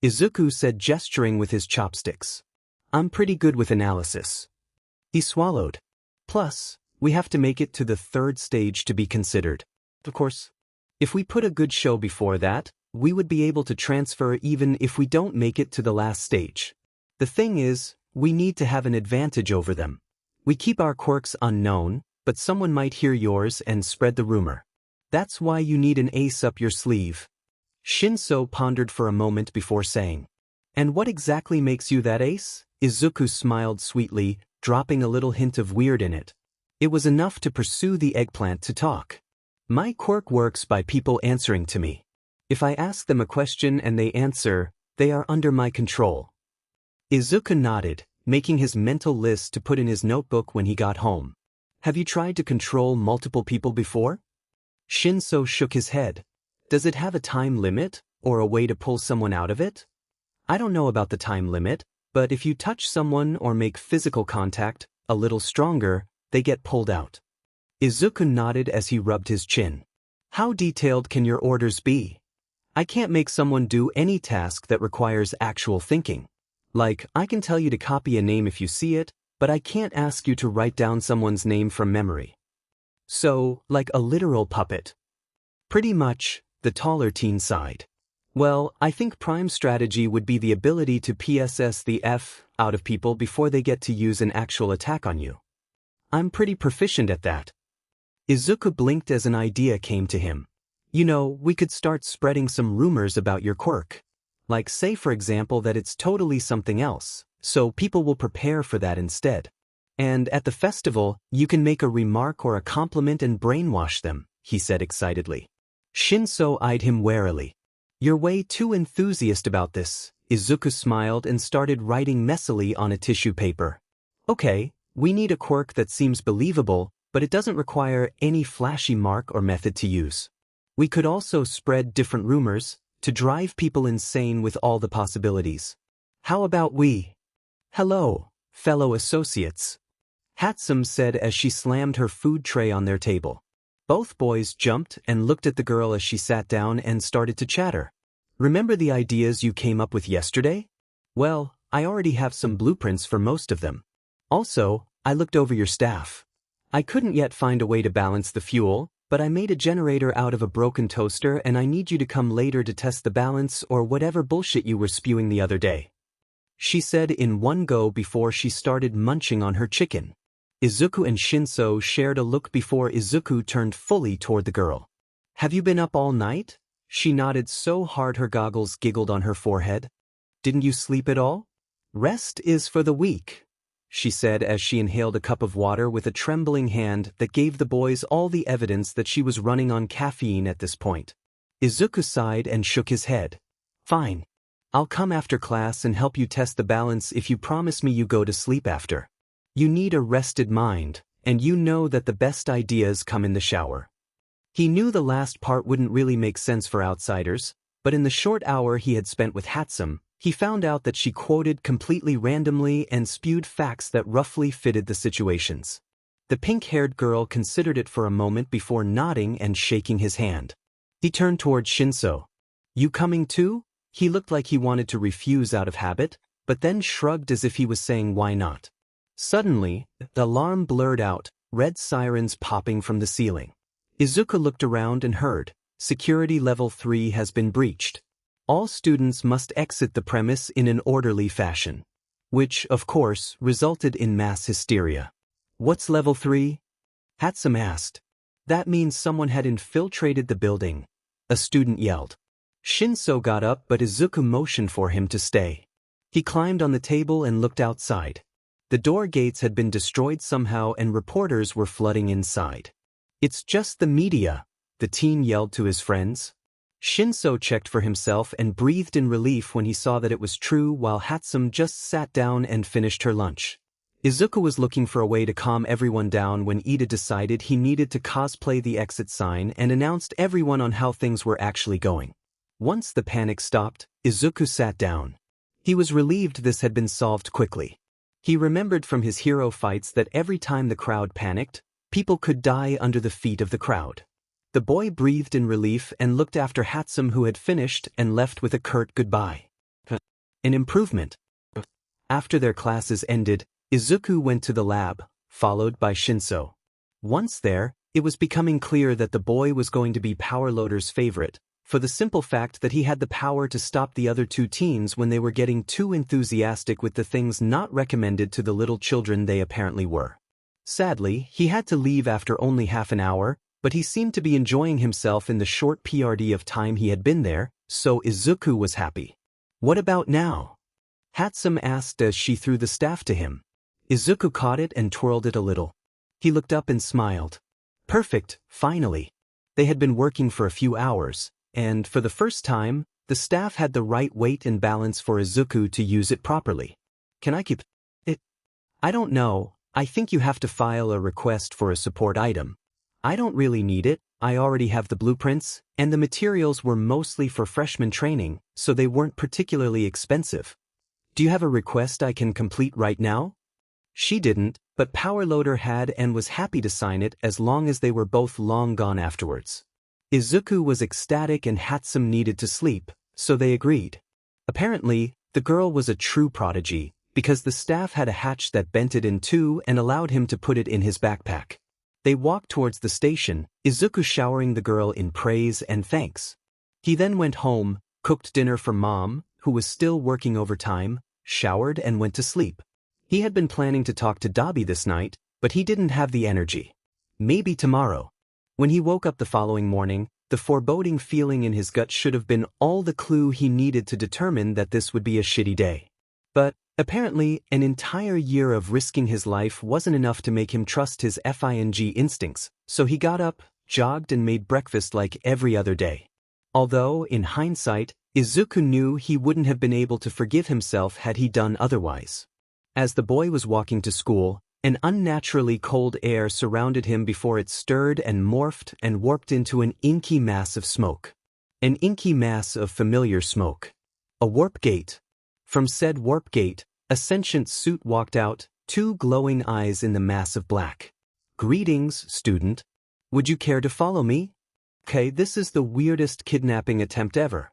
Izuku said, gesturing with his chopsticks. "I'm pretty good with analysis." He swallowed. "Plus, we have to make it to the third stage to be considered. Of course, if we put a good show before that, we would be able to transfer even if we don't make it to the last stage. The thing is, we need to have an advantage over them. We keep our quirks unknown, but someone might hear yours and spread the rumor. That's why you need an ace up your sleeve." Shinso pondered for a moment before saying, "And what exactly makes you that ace?" Izuku smiled sweetly, dropping a little hint of weird in it. It was enough to pursue the eggplant to talk. "My quirk works by people answering to me. If I ask them a question and they answer, they are under my control." Izuku nodded, making his mental list to put in his notebook when he got home. "Have you tried to control multiple people before?" Shinso shook his head. "Does it have a time limit, or a way to pull someone out of it?" "I don't know about the time limit, but if you touch someone or make physical contact, a little stronger, they get pulled out." Izuku nodded as he rubbed his chin. "How detailed can your orders be? I can't make someone do any task that requires actual thinking. Like, I can tell you to copy a name if you see it, but I can't ask you to write down someone's name from memory." "So, like a literal puppet?" "Pretty much," the taller teen sighed. "Well, I think prime strategy would be the ability to PSS the F out of people before they get to use an actual attack on you. I'm pretty proficient at that." Izuku blinked as an idea came to him. "You know, we could start spreading some rumors about your quirk. Like say for example that it's totally something else, so people will prepare for that instead. And at the festival, you can make a remark or a compliment and brainwash them," he said excitedly. Shinso eyed him warily. "You're way too enthusiastic about this." Izuku smiled and started writing messily on a tissue paper. "Okay, we need a quirk that seems believable, but it doesn't require any flashy mark or method to use. We could also spread different rumors, to drive people insane with all the possibilities. How about we?" "Hello, fellow associates," Hatsum said as she slammed her food tray on their table. Both boys jumped and looked at the girl as she sat down and started to chatter. "Remember the ideas you came up with yesterday? Well, I already have some blueprints for most of them. Also, I looked over your staff. I couldn't yet find a way to balance the fuel, but I made a generator out of a broken toaster and I need you to come later to test the balance or whatever bullshit you were spewing the other day," she said in one go before she started munching on her chicken. Izuku and Shinso shared a look before Izuku turned fully toward the girl. "Have you been up all night?" She nodded so hard her goggles giggled on her forehead. "Didn't you sleep at all? Rest is for the weak." she said as she inhaled a cup of water with a trembling hand that gave the boys all the evidence that she was running on caffeine at this point. Izuku sighed and shook his head. Fine. I'll come after class and help you test the balance if you promise me you go to sleep after. You need a rested mind, and you know that the best ideas come in the shower. He knew the last part wouldn't really make sense for outsiders, but in the short hour he had spent with Hatsum, he found out that she quoted completely randomly and spewed facts that roughly fitted the situations. The pink-haired girl considered it for a moment before nodding and shaking his hand. He turned toward Shinso. You coming too? He looked like he wanted to refuse out of habit, but then shrugged as if he was saying why not. Suddenly, the alarm blurred out, red sirens popping from the ceiling. Izuku looked around and heard, Security Level 3 has been breached. All students must exit the premise in an orderly fashion. Which, of course, resulted in mass hysteria. What's Level 3? Hatsum asked. That means someone had infiltrated the building, a student yelled. Shinso got up but Izuku motioned for him to stay. He climbed on the table and looked outside. The door gates had been destroyed somehow and reporters were flooding inside. It's just the media, the teen yelled to his friends. Shinso checked for himself and breathed in relief when he saw that it was true while Hatsum just sat down and finished her lunch. Izuku was looking for a way to calm everyone down when Ida decided he needed to cosplay the exit sign and announced everyone on how things were actually going. Once the panic stopped, Izuku sat down. He was relieved this had been solved quickly. He remembered from his hero fights that every time the crowd panicked, people could die under the feet of the crowd. The boy breathed in relief and looked after Hatsum who had finished and left with a curt goodbye. An improvement. After their classes ended, Izuku went to the lab, followed by Shinso. Once there, it was becoming clear that the boy was going to be Powerloader's favorite, for the simple fact that he had the power to stop the other two teens when they were getting too enthusiastic with the things not recommended to the little children they apparently were. Sadly, he had to leave after only half an hour, but he seemed to be enjoying himself in the short PRD of time he had been there, so Izuku was happy. What about now? Hatsum asked as she threw the staff to him. Izuku caught it and twirled it a little. He looked up and smiled. Perfect, finally. They had been working for a few hours, and for the first time, the staff had the right weight and balance for Izuku to use it properly. Can I keep it? I don't know, I think you have to file a request for a support item. I don't really need it, I already have the blueprints, and the materials were mostly for freshman training, so they weren't particularly expensive. Do you have a request I can complete right now? She didn't, but Powerloader had and was happy to sign it as long as they were both long gone afterwards. Izuku was ecstatic and Hatsum needed to sleep, so they agreed. Apparently, the girl was a true prodigy, because the staff had a hatch that bent it in two and allowed him to put it in his backpack. They walked towards the station, Izuku showering the girl in praise and thanks. He then went home, cooked dinner for Mom, who was still working overtime, showered and went to sleep. He had been planning to talk to Dabi this night, but he didn't have the energy. Maybe tomorrow. When he woke up the following morning, the foreboding feeling in his gut should have been all the clue he needed to determine that this would be a shitty day. But, apparently, an entire year of risking his life wasn't enough to make him trust his FING instincts, so he got up, jogged and made breakfast like every other day. Although, in hindsight, Izuku knew he wouldn't have been able to forgive himself had he done otherwise. As the boy was walking to school, an unnaturally cold air surrounded him before it stirred and morphed and warped into an inky mass of smoke. An inky mass of familiar smoke. A warp gate. From said warp gate, a sentient suit walked out, two glowing eyes in the mass of black. Greetings, student. Would you care to follow me? Okay, this is the weirdest kidnapping attempt ever,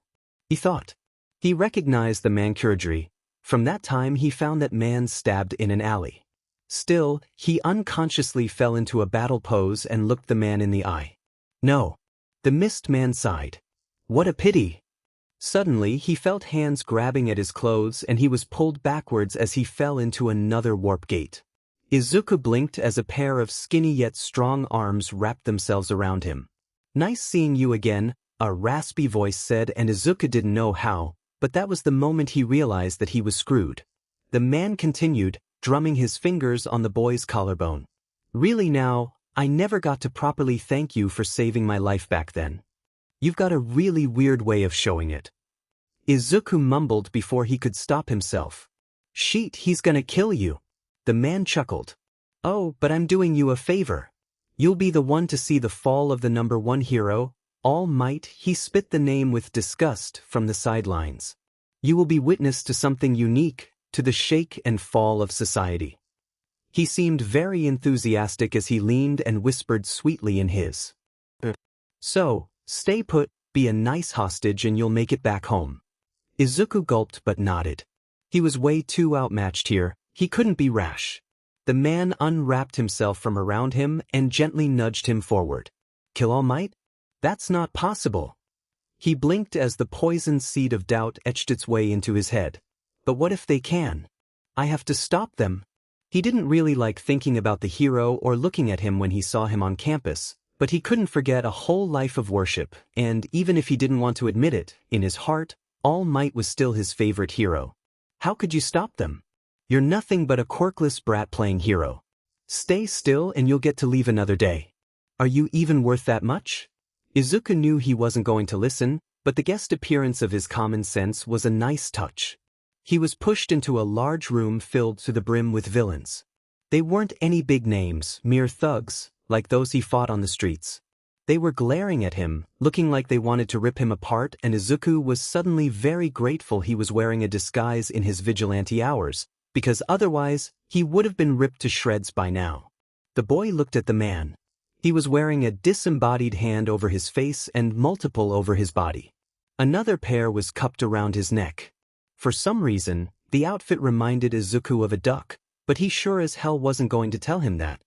he thought. He recognized the mancuredry. From that time he found that man stabbed in an alley. Still, he unconsciously fell into a battle pose and looked the man in the eye. No. The mist man sighed. What a pity. Suddenly he felt hands grabbing at his clothes and he was pulled backwards as he fell into another warp gate. Izuku blinked as a pair of skinny yet strong arms wrapped themselves around him. Nice seeing you again, a raspy voice said, and Izuku didn't know how, but that was the moment he realized that he was screwed. The man continued, drumming his fingers on the boy's collarbone. Really now, I never got to properly thank you for saving my life back then. You've got a really weird way of showing it. Izuku mumbled before he could stop himself. Sheet, he's gonna kill you. The man chuckled. Oh, but I'm doing you a favor. You'll be the one to see the fall of the number one hero, All Might. He spit the name with disgust from the sidelines. You will be witness to something unique, to the shake and fall of society. He seemed very enthusiastic as he leaned and whispered sweetly in his. So, stay put, be a nice hostage and you'll make it back home. Izuku gulped but nodded. He was way too outmatched here, he couldn't be rash. The man unwrapped himself from around him and gently nudged him forward. Kill All Might? That's not possible. He blinked as the poisoned seed of doubt etched its way into his head. But what if they can? I have to stop them. He didn't really like thinking about the hero or looking at him when he saw him on campus, but he couldn't forget a whole life of worship, and even if he didn't want to admit it, in his heart, All Might was still his favorite hero. How could you stop them? You're nothing but a quirkless brat playing hero. Stay still and you'll get to leave another day. Are you even worth that much? Izuku knew he wasn't going to listen, but the guest appearance of his common sense was a nice touch. He was pushed into a large room filled to the brim with villains. They weren't any big names, mere thugs, like those he fought on the streets. They were glaring at him, looking like they wanted to rip him apart, and Izuku was suddenly very grateful he was wearing a disguise in his vigilante hours, because otherwise, he would have been ripped to shreds by now. The boy looked at the man. He was wearing a disembodied hand over his face and multiple over his body. Another pair was cupped around his neck. For some reason, the outfit reminded Izuku of a duck, but he sure as hell wasn't going to tell him that.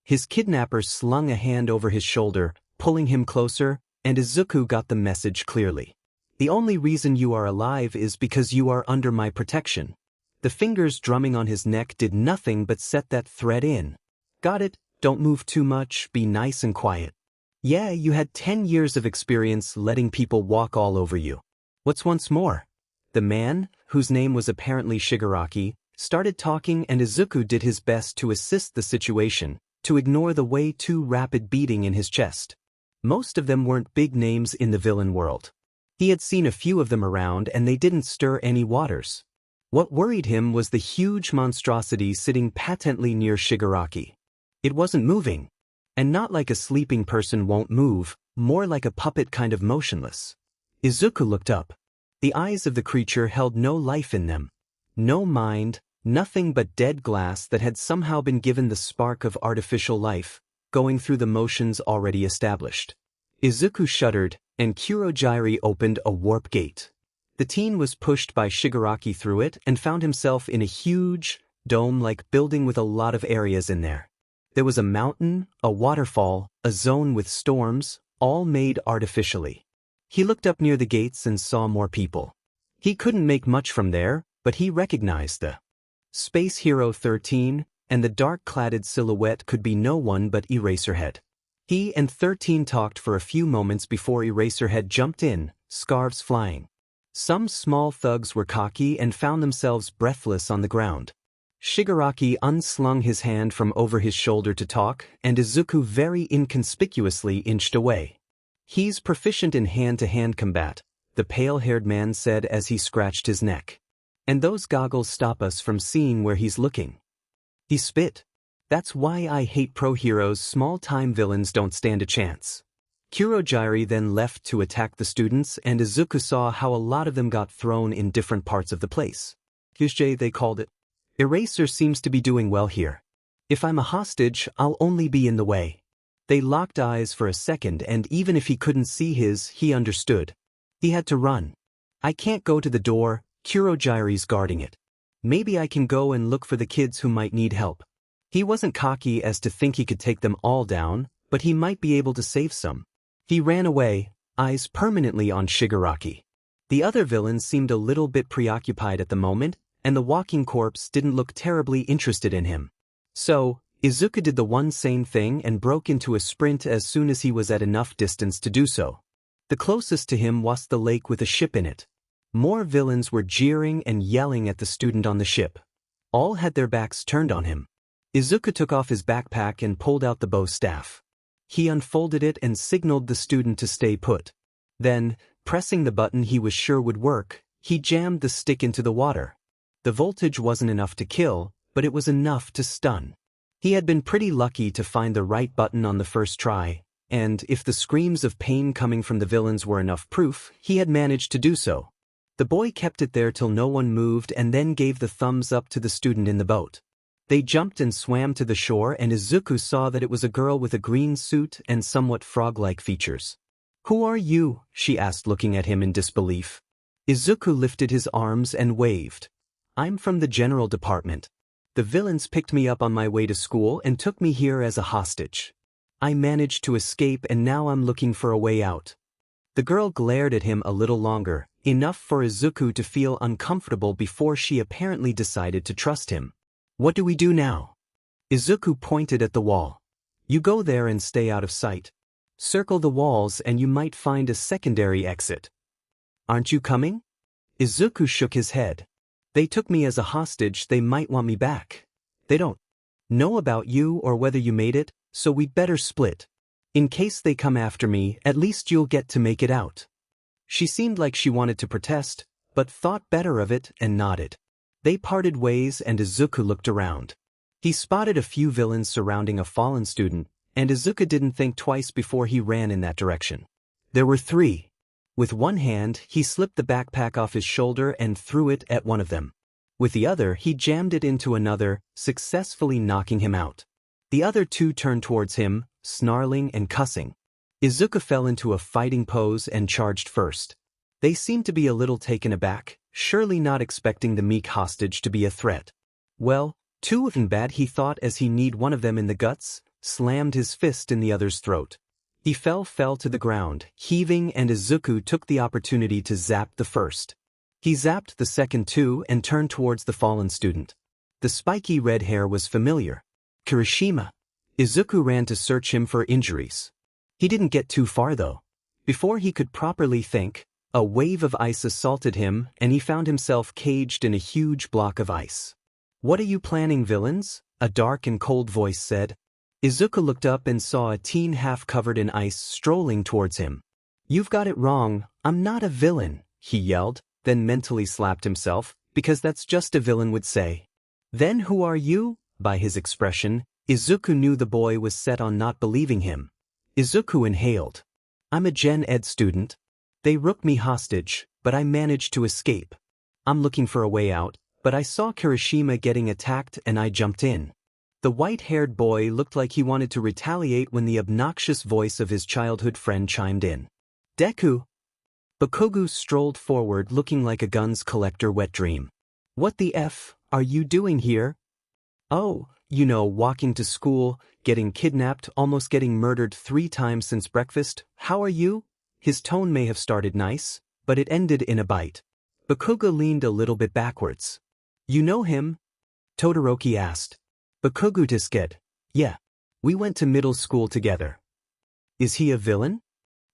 His kidnapper slung a hand over his shoulder, pulling him closer, and Izuku got the message clearly. The only reason you are alive is because you are under my protection. The fingers drumming on his neck did nothing but set that thread in. Got it? Don't move too much, be nice and quiet. Yeah, you had 10 years of experience letting people walk all over you. What's once more? The man, whose name was apparently Shigaraki, started talking, and Izuku did his best to assist the situation, to ignore the way too rapid beating in his chest. Most of them weren't big names in the villain world. He had seen a few of them around and they didn't stir any waters. What worried him was the huge monstrosity sitting patently near Shigaraki. It wasn't moving. And not like a sleeping person won't move, more like a puppet, kind of motionless. Izuku looked up. The eyes of the creature held no life in them. No mind, nothing but dead glass that had somehow been given the spark of artificial life, going through the motions already established. Izuku shuddered, and Kurogyari opened a warp gate. The teen was pushed by Shigaraki through it and found himself in a huge, dome-like building with a lot of areas in there. There was a mountain, a waterfall, a zone with storms, all made artificially. He looked up near the gates and saw more people. He couldn't make much from there, but he recognized the Space Hero 13, and the dark-cladded silhouette could be no one but Eraserhead. He and 13 talked for a few moments before Eraserhead jumped in, scarves flying. Some small thugs were cocky and found themselves breathless on the ground. Shigaraki unslung his hand from over his shoulder to talk, and Izuku very inconspicuously inched away. He's proficient in hand-to-hand combat, the pale-haired man said as he scratched his neck. And those goggles stop us from seeing where he's looking. He spit. That's why I hate pro-heroes. Small-time villains don't stand a chance. Kurogyari then left to attack the students, and Izuku saw how a lot of them got thrown in different parts of the place. Kyusei, they called it. Eraser seems to be doing well here. If I'm a hostage, I'll only be in the way. They locked eyes for a second, and even if he couldn't see he understood. He had to run. I can't go to the door, Kurogyari's guarding it. Maybe I can go and look for the kids who might need help. He wasn't cocky as to think he could take them all down, but he might be able to save some. He ran away, eyes permanently on Shigaraki. The other villains seemed a little bit preoccupied at the moment, and the walking corpse didn't look terribly interested in him. So, Izuku did the one sane thing and broke into a sprint as soon as he was at enough distance to do so. The closest to him was the lake with a ship in it. More villains were jeering and yelling at the student on the ship. All had their backs turned on him. Izuku took off his backpack and pulled out the bow staff. He unfolded it and signaled the student to stay put. Then, pressing the button he was sure would work, he jammed the stick into the water. The voltage wasn't enough to kill, but it was enough to stun. He had been pretty lucky to find the right button on the first try, and if the screams of pain coming from the villains were enough proof, he had managed to do so. The boy kept it there till no one moved and then gave the thumbs up to the student in the boat. They jumped and swam to the shore, and Izuku saw that it was a girl with a green suit and somewhat frog-like features. "Who are you?" she asked, looking at him in disbelief. Izuku lifted his arms and waved. "I'm from the general department. The villains picked me up on my way to school and took me here as a hostage. I managed to escape and now I'm looking for a way out." The girl glared at him a little longer, enough for Izuku to feel uncomfortable before she apparently decided to trust him. "What do we do now?" Izuku pointed at the wall. "You go there and stay out of sight. Circle the walls and you might find a secondary exit." "Aren't you coming?" Izuku shook his head. "They took me as a hostage, they might want me back. They don't know about you or whether you made it, so we'd better split. In case they come after me, at least you'll get to make it out." She seemed like she wanted to protest, but thought better of it and nodded. They parted ways and Izuku looked around. He spotted a few villains surrounding a fallen student, and Izuku didn't think twice before he ran in that direction. There were 3. With one hand, he slipped the backpack off his shoulder and threw it at one of them. With the other, he jammed it into another, successfully knocking him out. The other 2 turned towards him, snarling and cussing. Izuku fell into a fighting pose and charged first. They seemed to be a little taken aback, surely not expecting the meek hostage to be a threat. Well, 2 of them bad, he thought as he kneed one of them in the guts, slammed his fist in the other's throat. He fell to the ground, heaving, and Izuku took the opportunity to zap the first. He zapped the second too and turned towards the fallen student. The spiky red hair was familiar. Kirishima. Izuku ran to search him for injuries. He didn't get too far though. Before he could properly think, a wave of ice assaulted him and he found himself caged in a huge block of ice. "What are you planning, villains?" a dark and cold voice said. Izuku looked up and saw a teen half covered in ice strolling towards him. "You've got it wrong, I'm not a villain," he yelled, then mentally slapped himself, because that's just a villain would say. "Then who are you?" By his expression, Izuku knew the boy was set on not believing him. Izuku inhaled. "I'm a Gen Ed student. They rooked me hostage, but I managed to escape. I'm looking for a way out, but I saw Kirishima getting attacked and I jumped in." The white-haired boy looked like he wanted to retaliate when the obnoxious voice of his childhood friend chimed in. "Deku!" Bakugo strolled forward looking like a guns collector wet dream. "What the F are you doing here?" "Oh, you know, walking to school, getting kidnapped, almost getting murdered 3 times since breakfast. How are you?" His tone may have started nice, but it ended in a bite. Bakugo leaned a little bit backwards. "You know him?" Todoroki asked. Bakugo tisket. "Yeah. We went to middle school together." "Is he a villain?"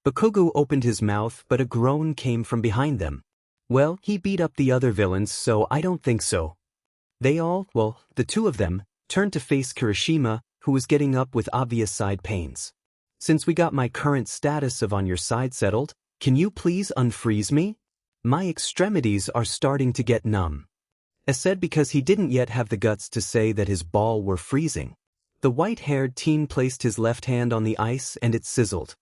Bakugo opened his mouth but a groan came from behind them. "Well, he beat up the other villains, so I don't think so." They all, well, the 2 of them, turned to face Kirishima, who was getting up with obvious side pains. "Since we got my current status of on your side settled, can you please unfreeze me? My extremities are starting to get numb." Said because he didn't yet have the guts to say that his ball were freezing. The white-haired teen placed his left hand on the ice and it sizzled.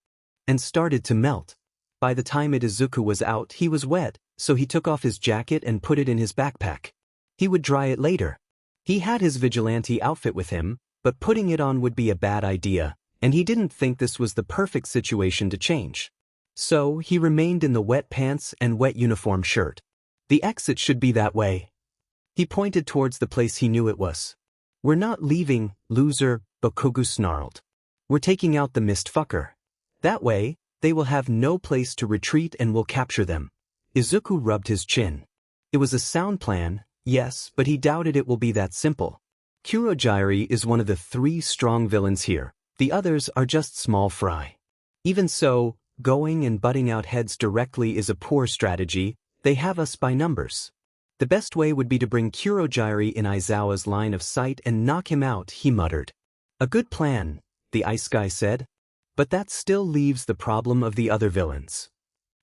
And started to melt. By the time Izuku was out, he was wet, so he took off his jacket and put it in his backpack. He would dry it later. He had his vigilante outfit with him, but putting it on would be a bad idea, and he didn't think this was the perfect situation to change. So he remained in the wet pants and wet uniform shirt. "The exit should be that way." He pointed towards the place he knew it was. "We're not leaving, loser," Bakugo snarled. "We're taking out the mist fucker. That way, they will have no place to retreat and we'll capture them." Izuku rubbed his chin. It was a sound plan, yes, but he doubted it will be that simple. Kurogiri is one of the 3 strong villains here. The others are just small fry. Even so, going and butting out heads directly is a poor strategy. They have us by numbers. The best way would be to bring Kurogiri in Aizawa's line of sight and knock him out, he muttered. A good plan, the ice guy said. But that still leaves the problem of the other villains.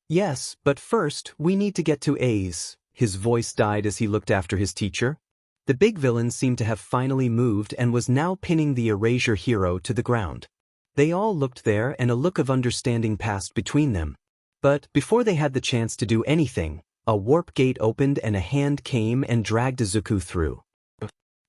Yes, but first we need to get to A's. His voice died as he looked after his teacher. The big villain seemed to have finally moved and was now pinning the erasure hero to the ground. They all looked there and a look of understanding passed between them. But before they had the chance to do anything, a warp gate opened and a hand came and dragged Izuku through.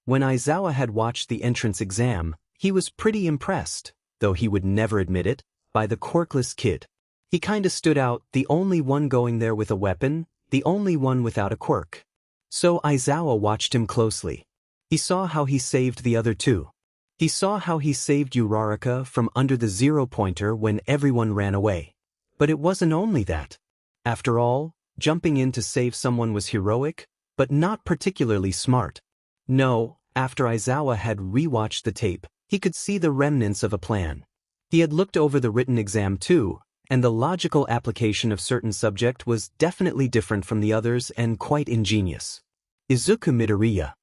When Aizawa had watched the entrance exam, he was pretty impressed, though he would never admit it, by the quirkless kid. He kinda stood out, the only one going there with a weapon, the only one without a quirk. So Aizawa watched him closely. He saw how he saved the other two. He saw how he saved Uraraka from under the zero-pointer when everyone ran away. But it wasn't only that. After all, jumping in to save someone was heroic, but not particularly smart. No, after Aizawa had rewatched the tape, he could see the remnants of a plan. He had looked over the written exam too, and the logical application of certain subject was definitely different from the others and quite ingenious. Izuku Midoriya.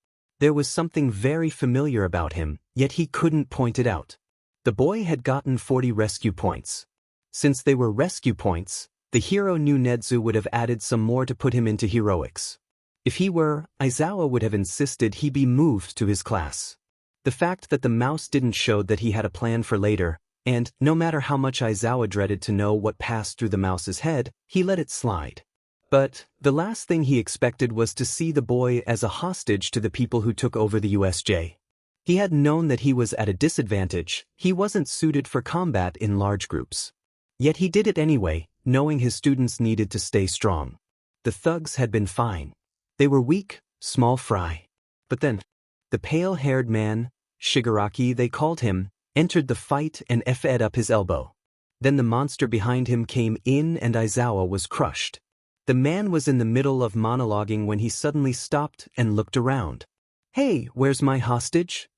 There was something very familiar about him, yet he couldn't point it out. The boy had gotten 40 rescue points. Since they were rescue points, the hero knew Nedzu would have added some more to put him into heroics. If he were, Aizawa would have insisted he be moved to his class. The fact that the mouse didn't show that he had a plan for later, and no matter how much Aizawa dreaded to know what passed through the mouse's head, he let it slide. But the last thing he expected was to see the boy as a hostage to the people who took over the USJ. He had known that he was at a disadvantage, he wasn't suited for combat in large groups. Yet he did it anyway, knowing his students needed to stay strong. The thugs had been fine. They were weak, small fry. But then, the pale-haired man, Shigaraki they called him, entered the fight and f'd up his elbow. Then the monster behind him came in and Aizawa was crushed. The man was in the middle of monologuing when he suddenly stopped and looked around. Hey, where's my hostage?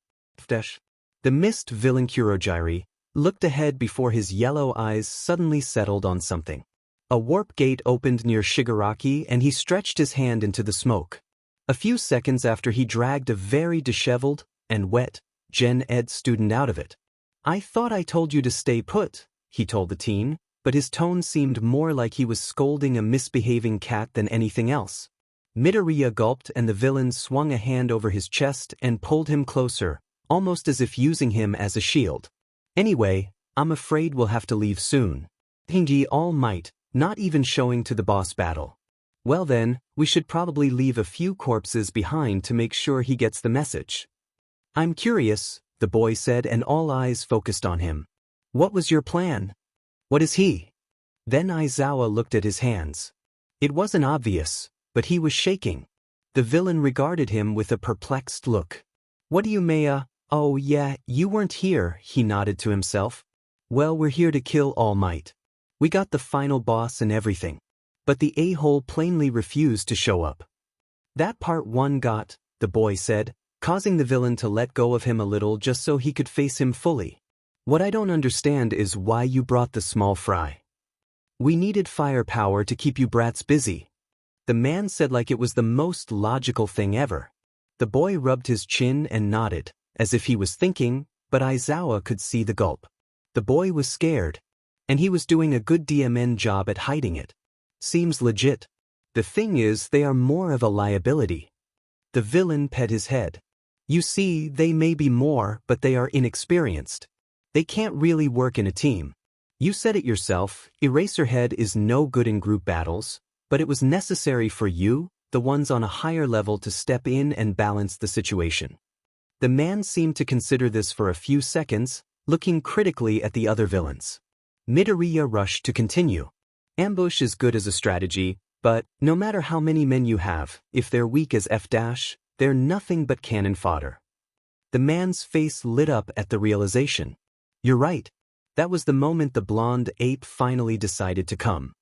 The mist villain Kurogiri looked ahead before his yellow eyes suddenly settled on something. A warp gate opened near Shigaraki and he stretched his hand into the smoke. A few seconds after he dragged a very disheveled and wet Gen Ed student out of it. I thought I told you to stay put, he told the teen, but his tone seemed more like he was scolding a misbehaving cat than anything else. Midoriya gulped and the villain swung a hand over his chest and pulled him closer, almost as if using him as a shield. Anyway, I'm afraid we'll have to leave soon. Hingi All Might, not even showing to the boss battle. Well then, we should probably leave a few corpses behind to make sure he gets the message. I'm curious, the boy said, and all eyes focused on him. What was your plan? What is he? Then Aizawa looked at his hands. It wasn't obvious, but he was shaking. The villain regarded him with a perplexed look. What do you mean? Oh yeah, you weren't here, he nodded to himself. Well, we're here to kill All Might. We got the final boss and everything. But the a-hole plainly refused to show up. That part one got, the boy said, causing the villain to let go of him a little just so he could face him fully. What I don't understand is why you brought the small fry. We needed firepower to keep you brats busy. The man said like it was the most logical thing ever. The boy rubbed his chin and nodded, as if he was thinking, but Aizawa could see the gulp. The boy was scared. And he was doing a good DMN job at hiding it. Seems legit. The thing is, they are more of a liability. The villain pet his head. You see, they may be more, but they are inexperienced. They can't really work in a team. You said it yourself, Eraserhead is no good in group battles, but it was necessary for you, the ones on a higher level, to step in and balance the situation. The man seemed to consider this for a few seconds, looking critically at the other villains. Midoriya rushed to continue. Ambush is good as a strategy, but no matter how many men you have, if they're weak as F-, they're nothing but cannon fodder. The man's face lit up at the realization. You're right. That was the moment the blonde ape finally decided to come.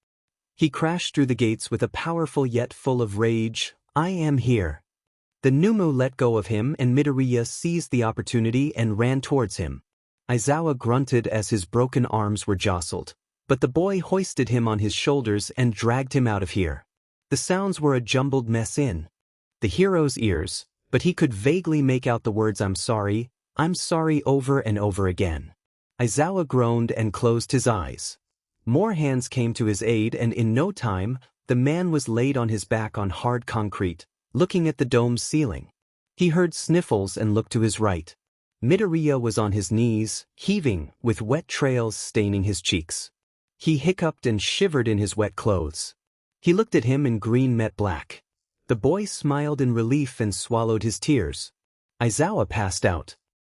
He crashed through the gates with a powerful yet full of rage, I am here. The Numu let go of him and Midoriya seized the opportunity and ran towards him. Aizawa grunted as his broken arms were jostled, but the boy hoisted him on his shoulders and dragged him out of here. The sounds were a jumbled mess in the hero's ears, but he could vaguely make out the words I'm sorry over and over again. Aizawa groaned and closed his eyes. More hands came to his aid, and in no time, the man was laid on his back on hard concrete, looking at the dome's ceiling. He heard sniffles and looked to his right. Midoriya was on his knees, heaving, with wet trails staining his cheeks. He hiccuped and shivered in his wet clothes. He looked at him, and green met black. The boy smiled in relief and swallowed his tears. Aizawa passed out.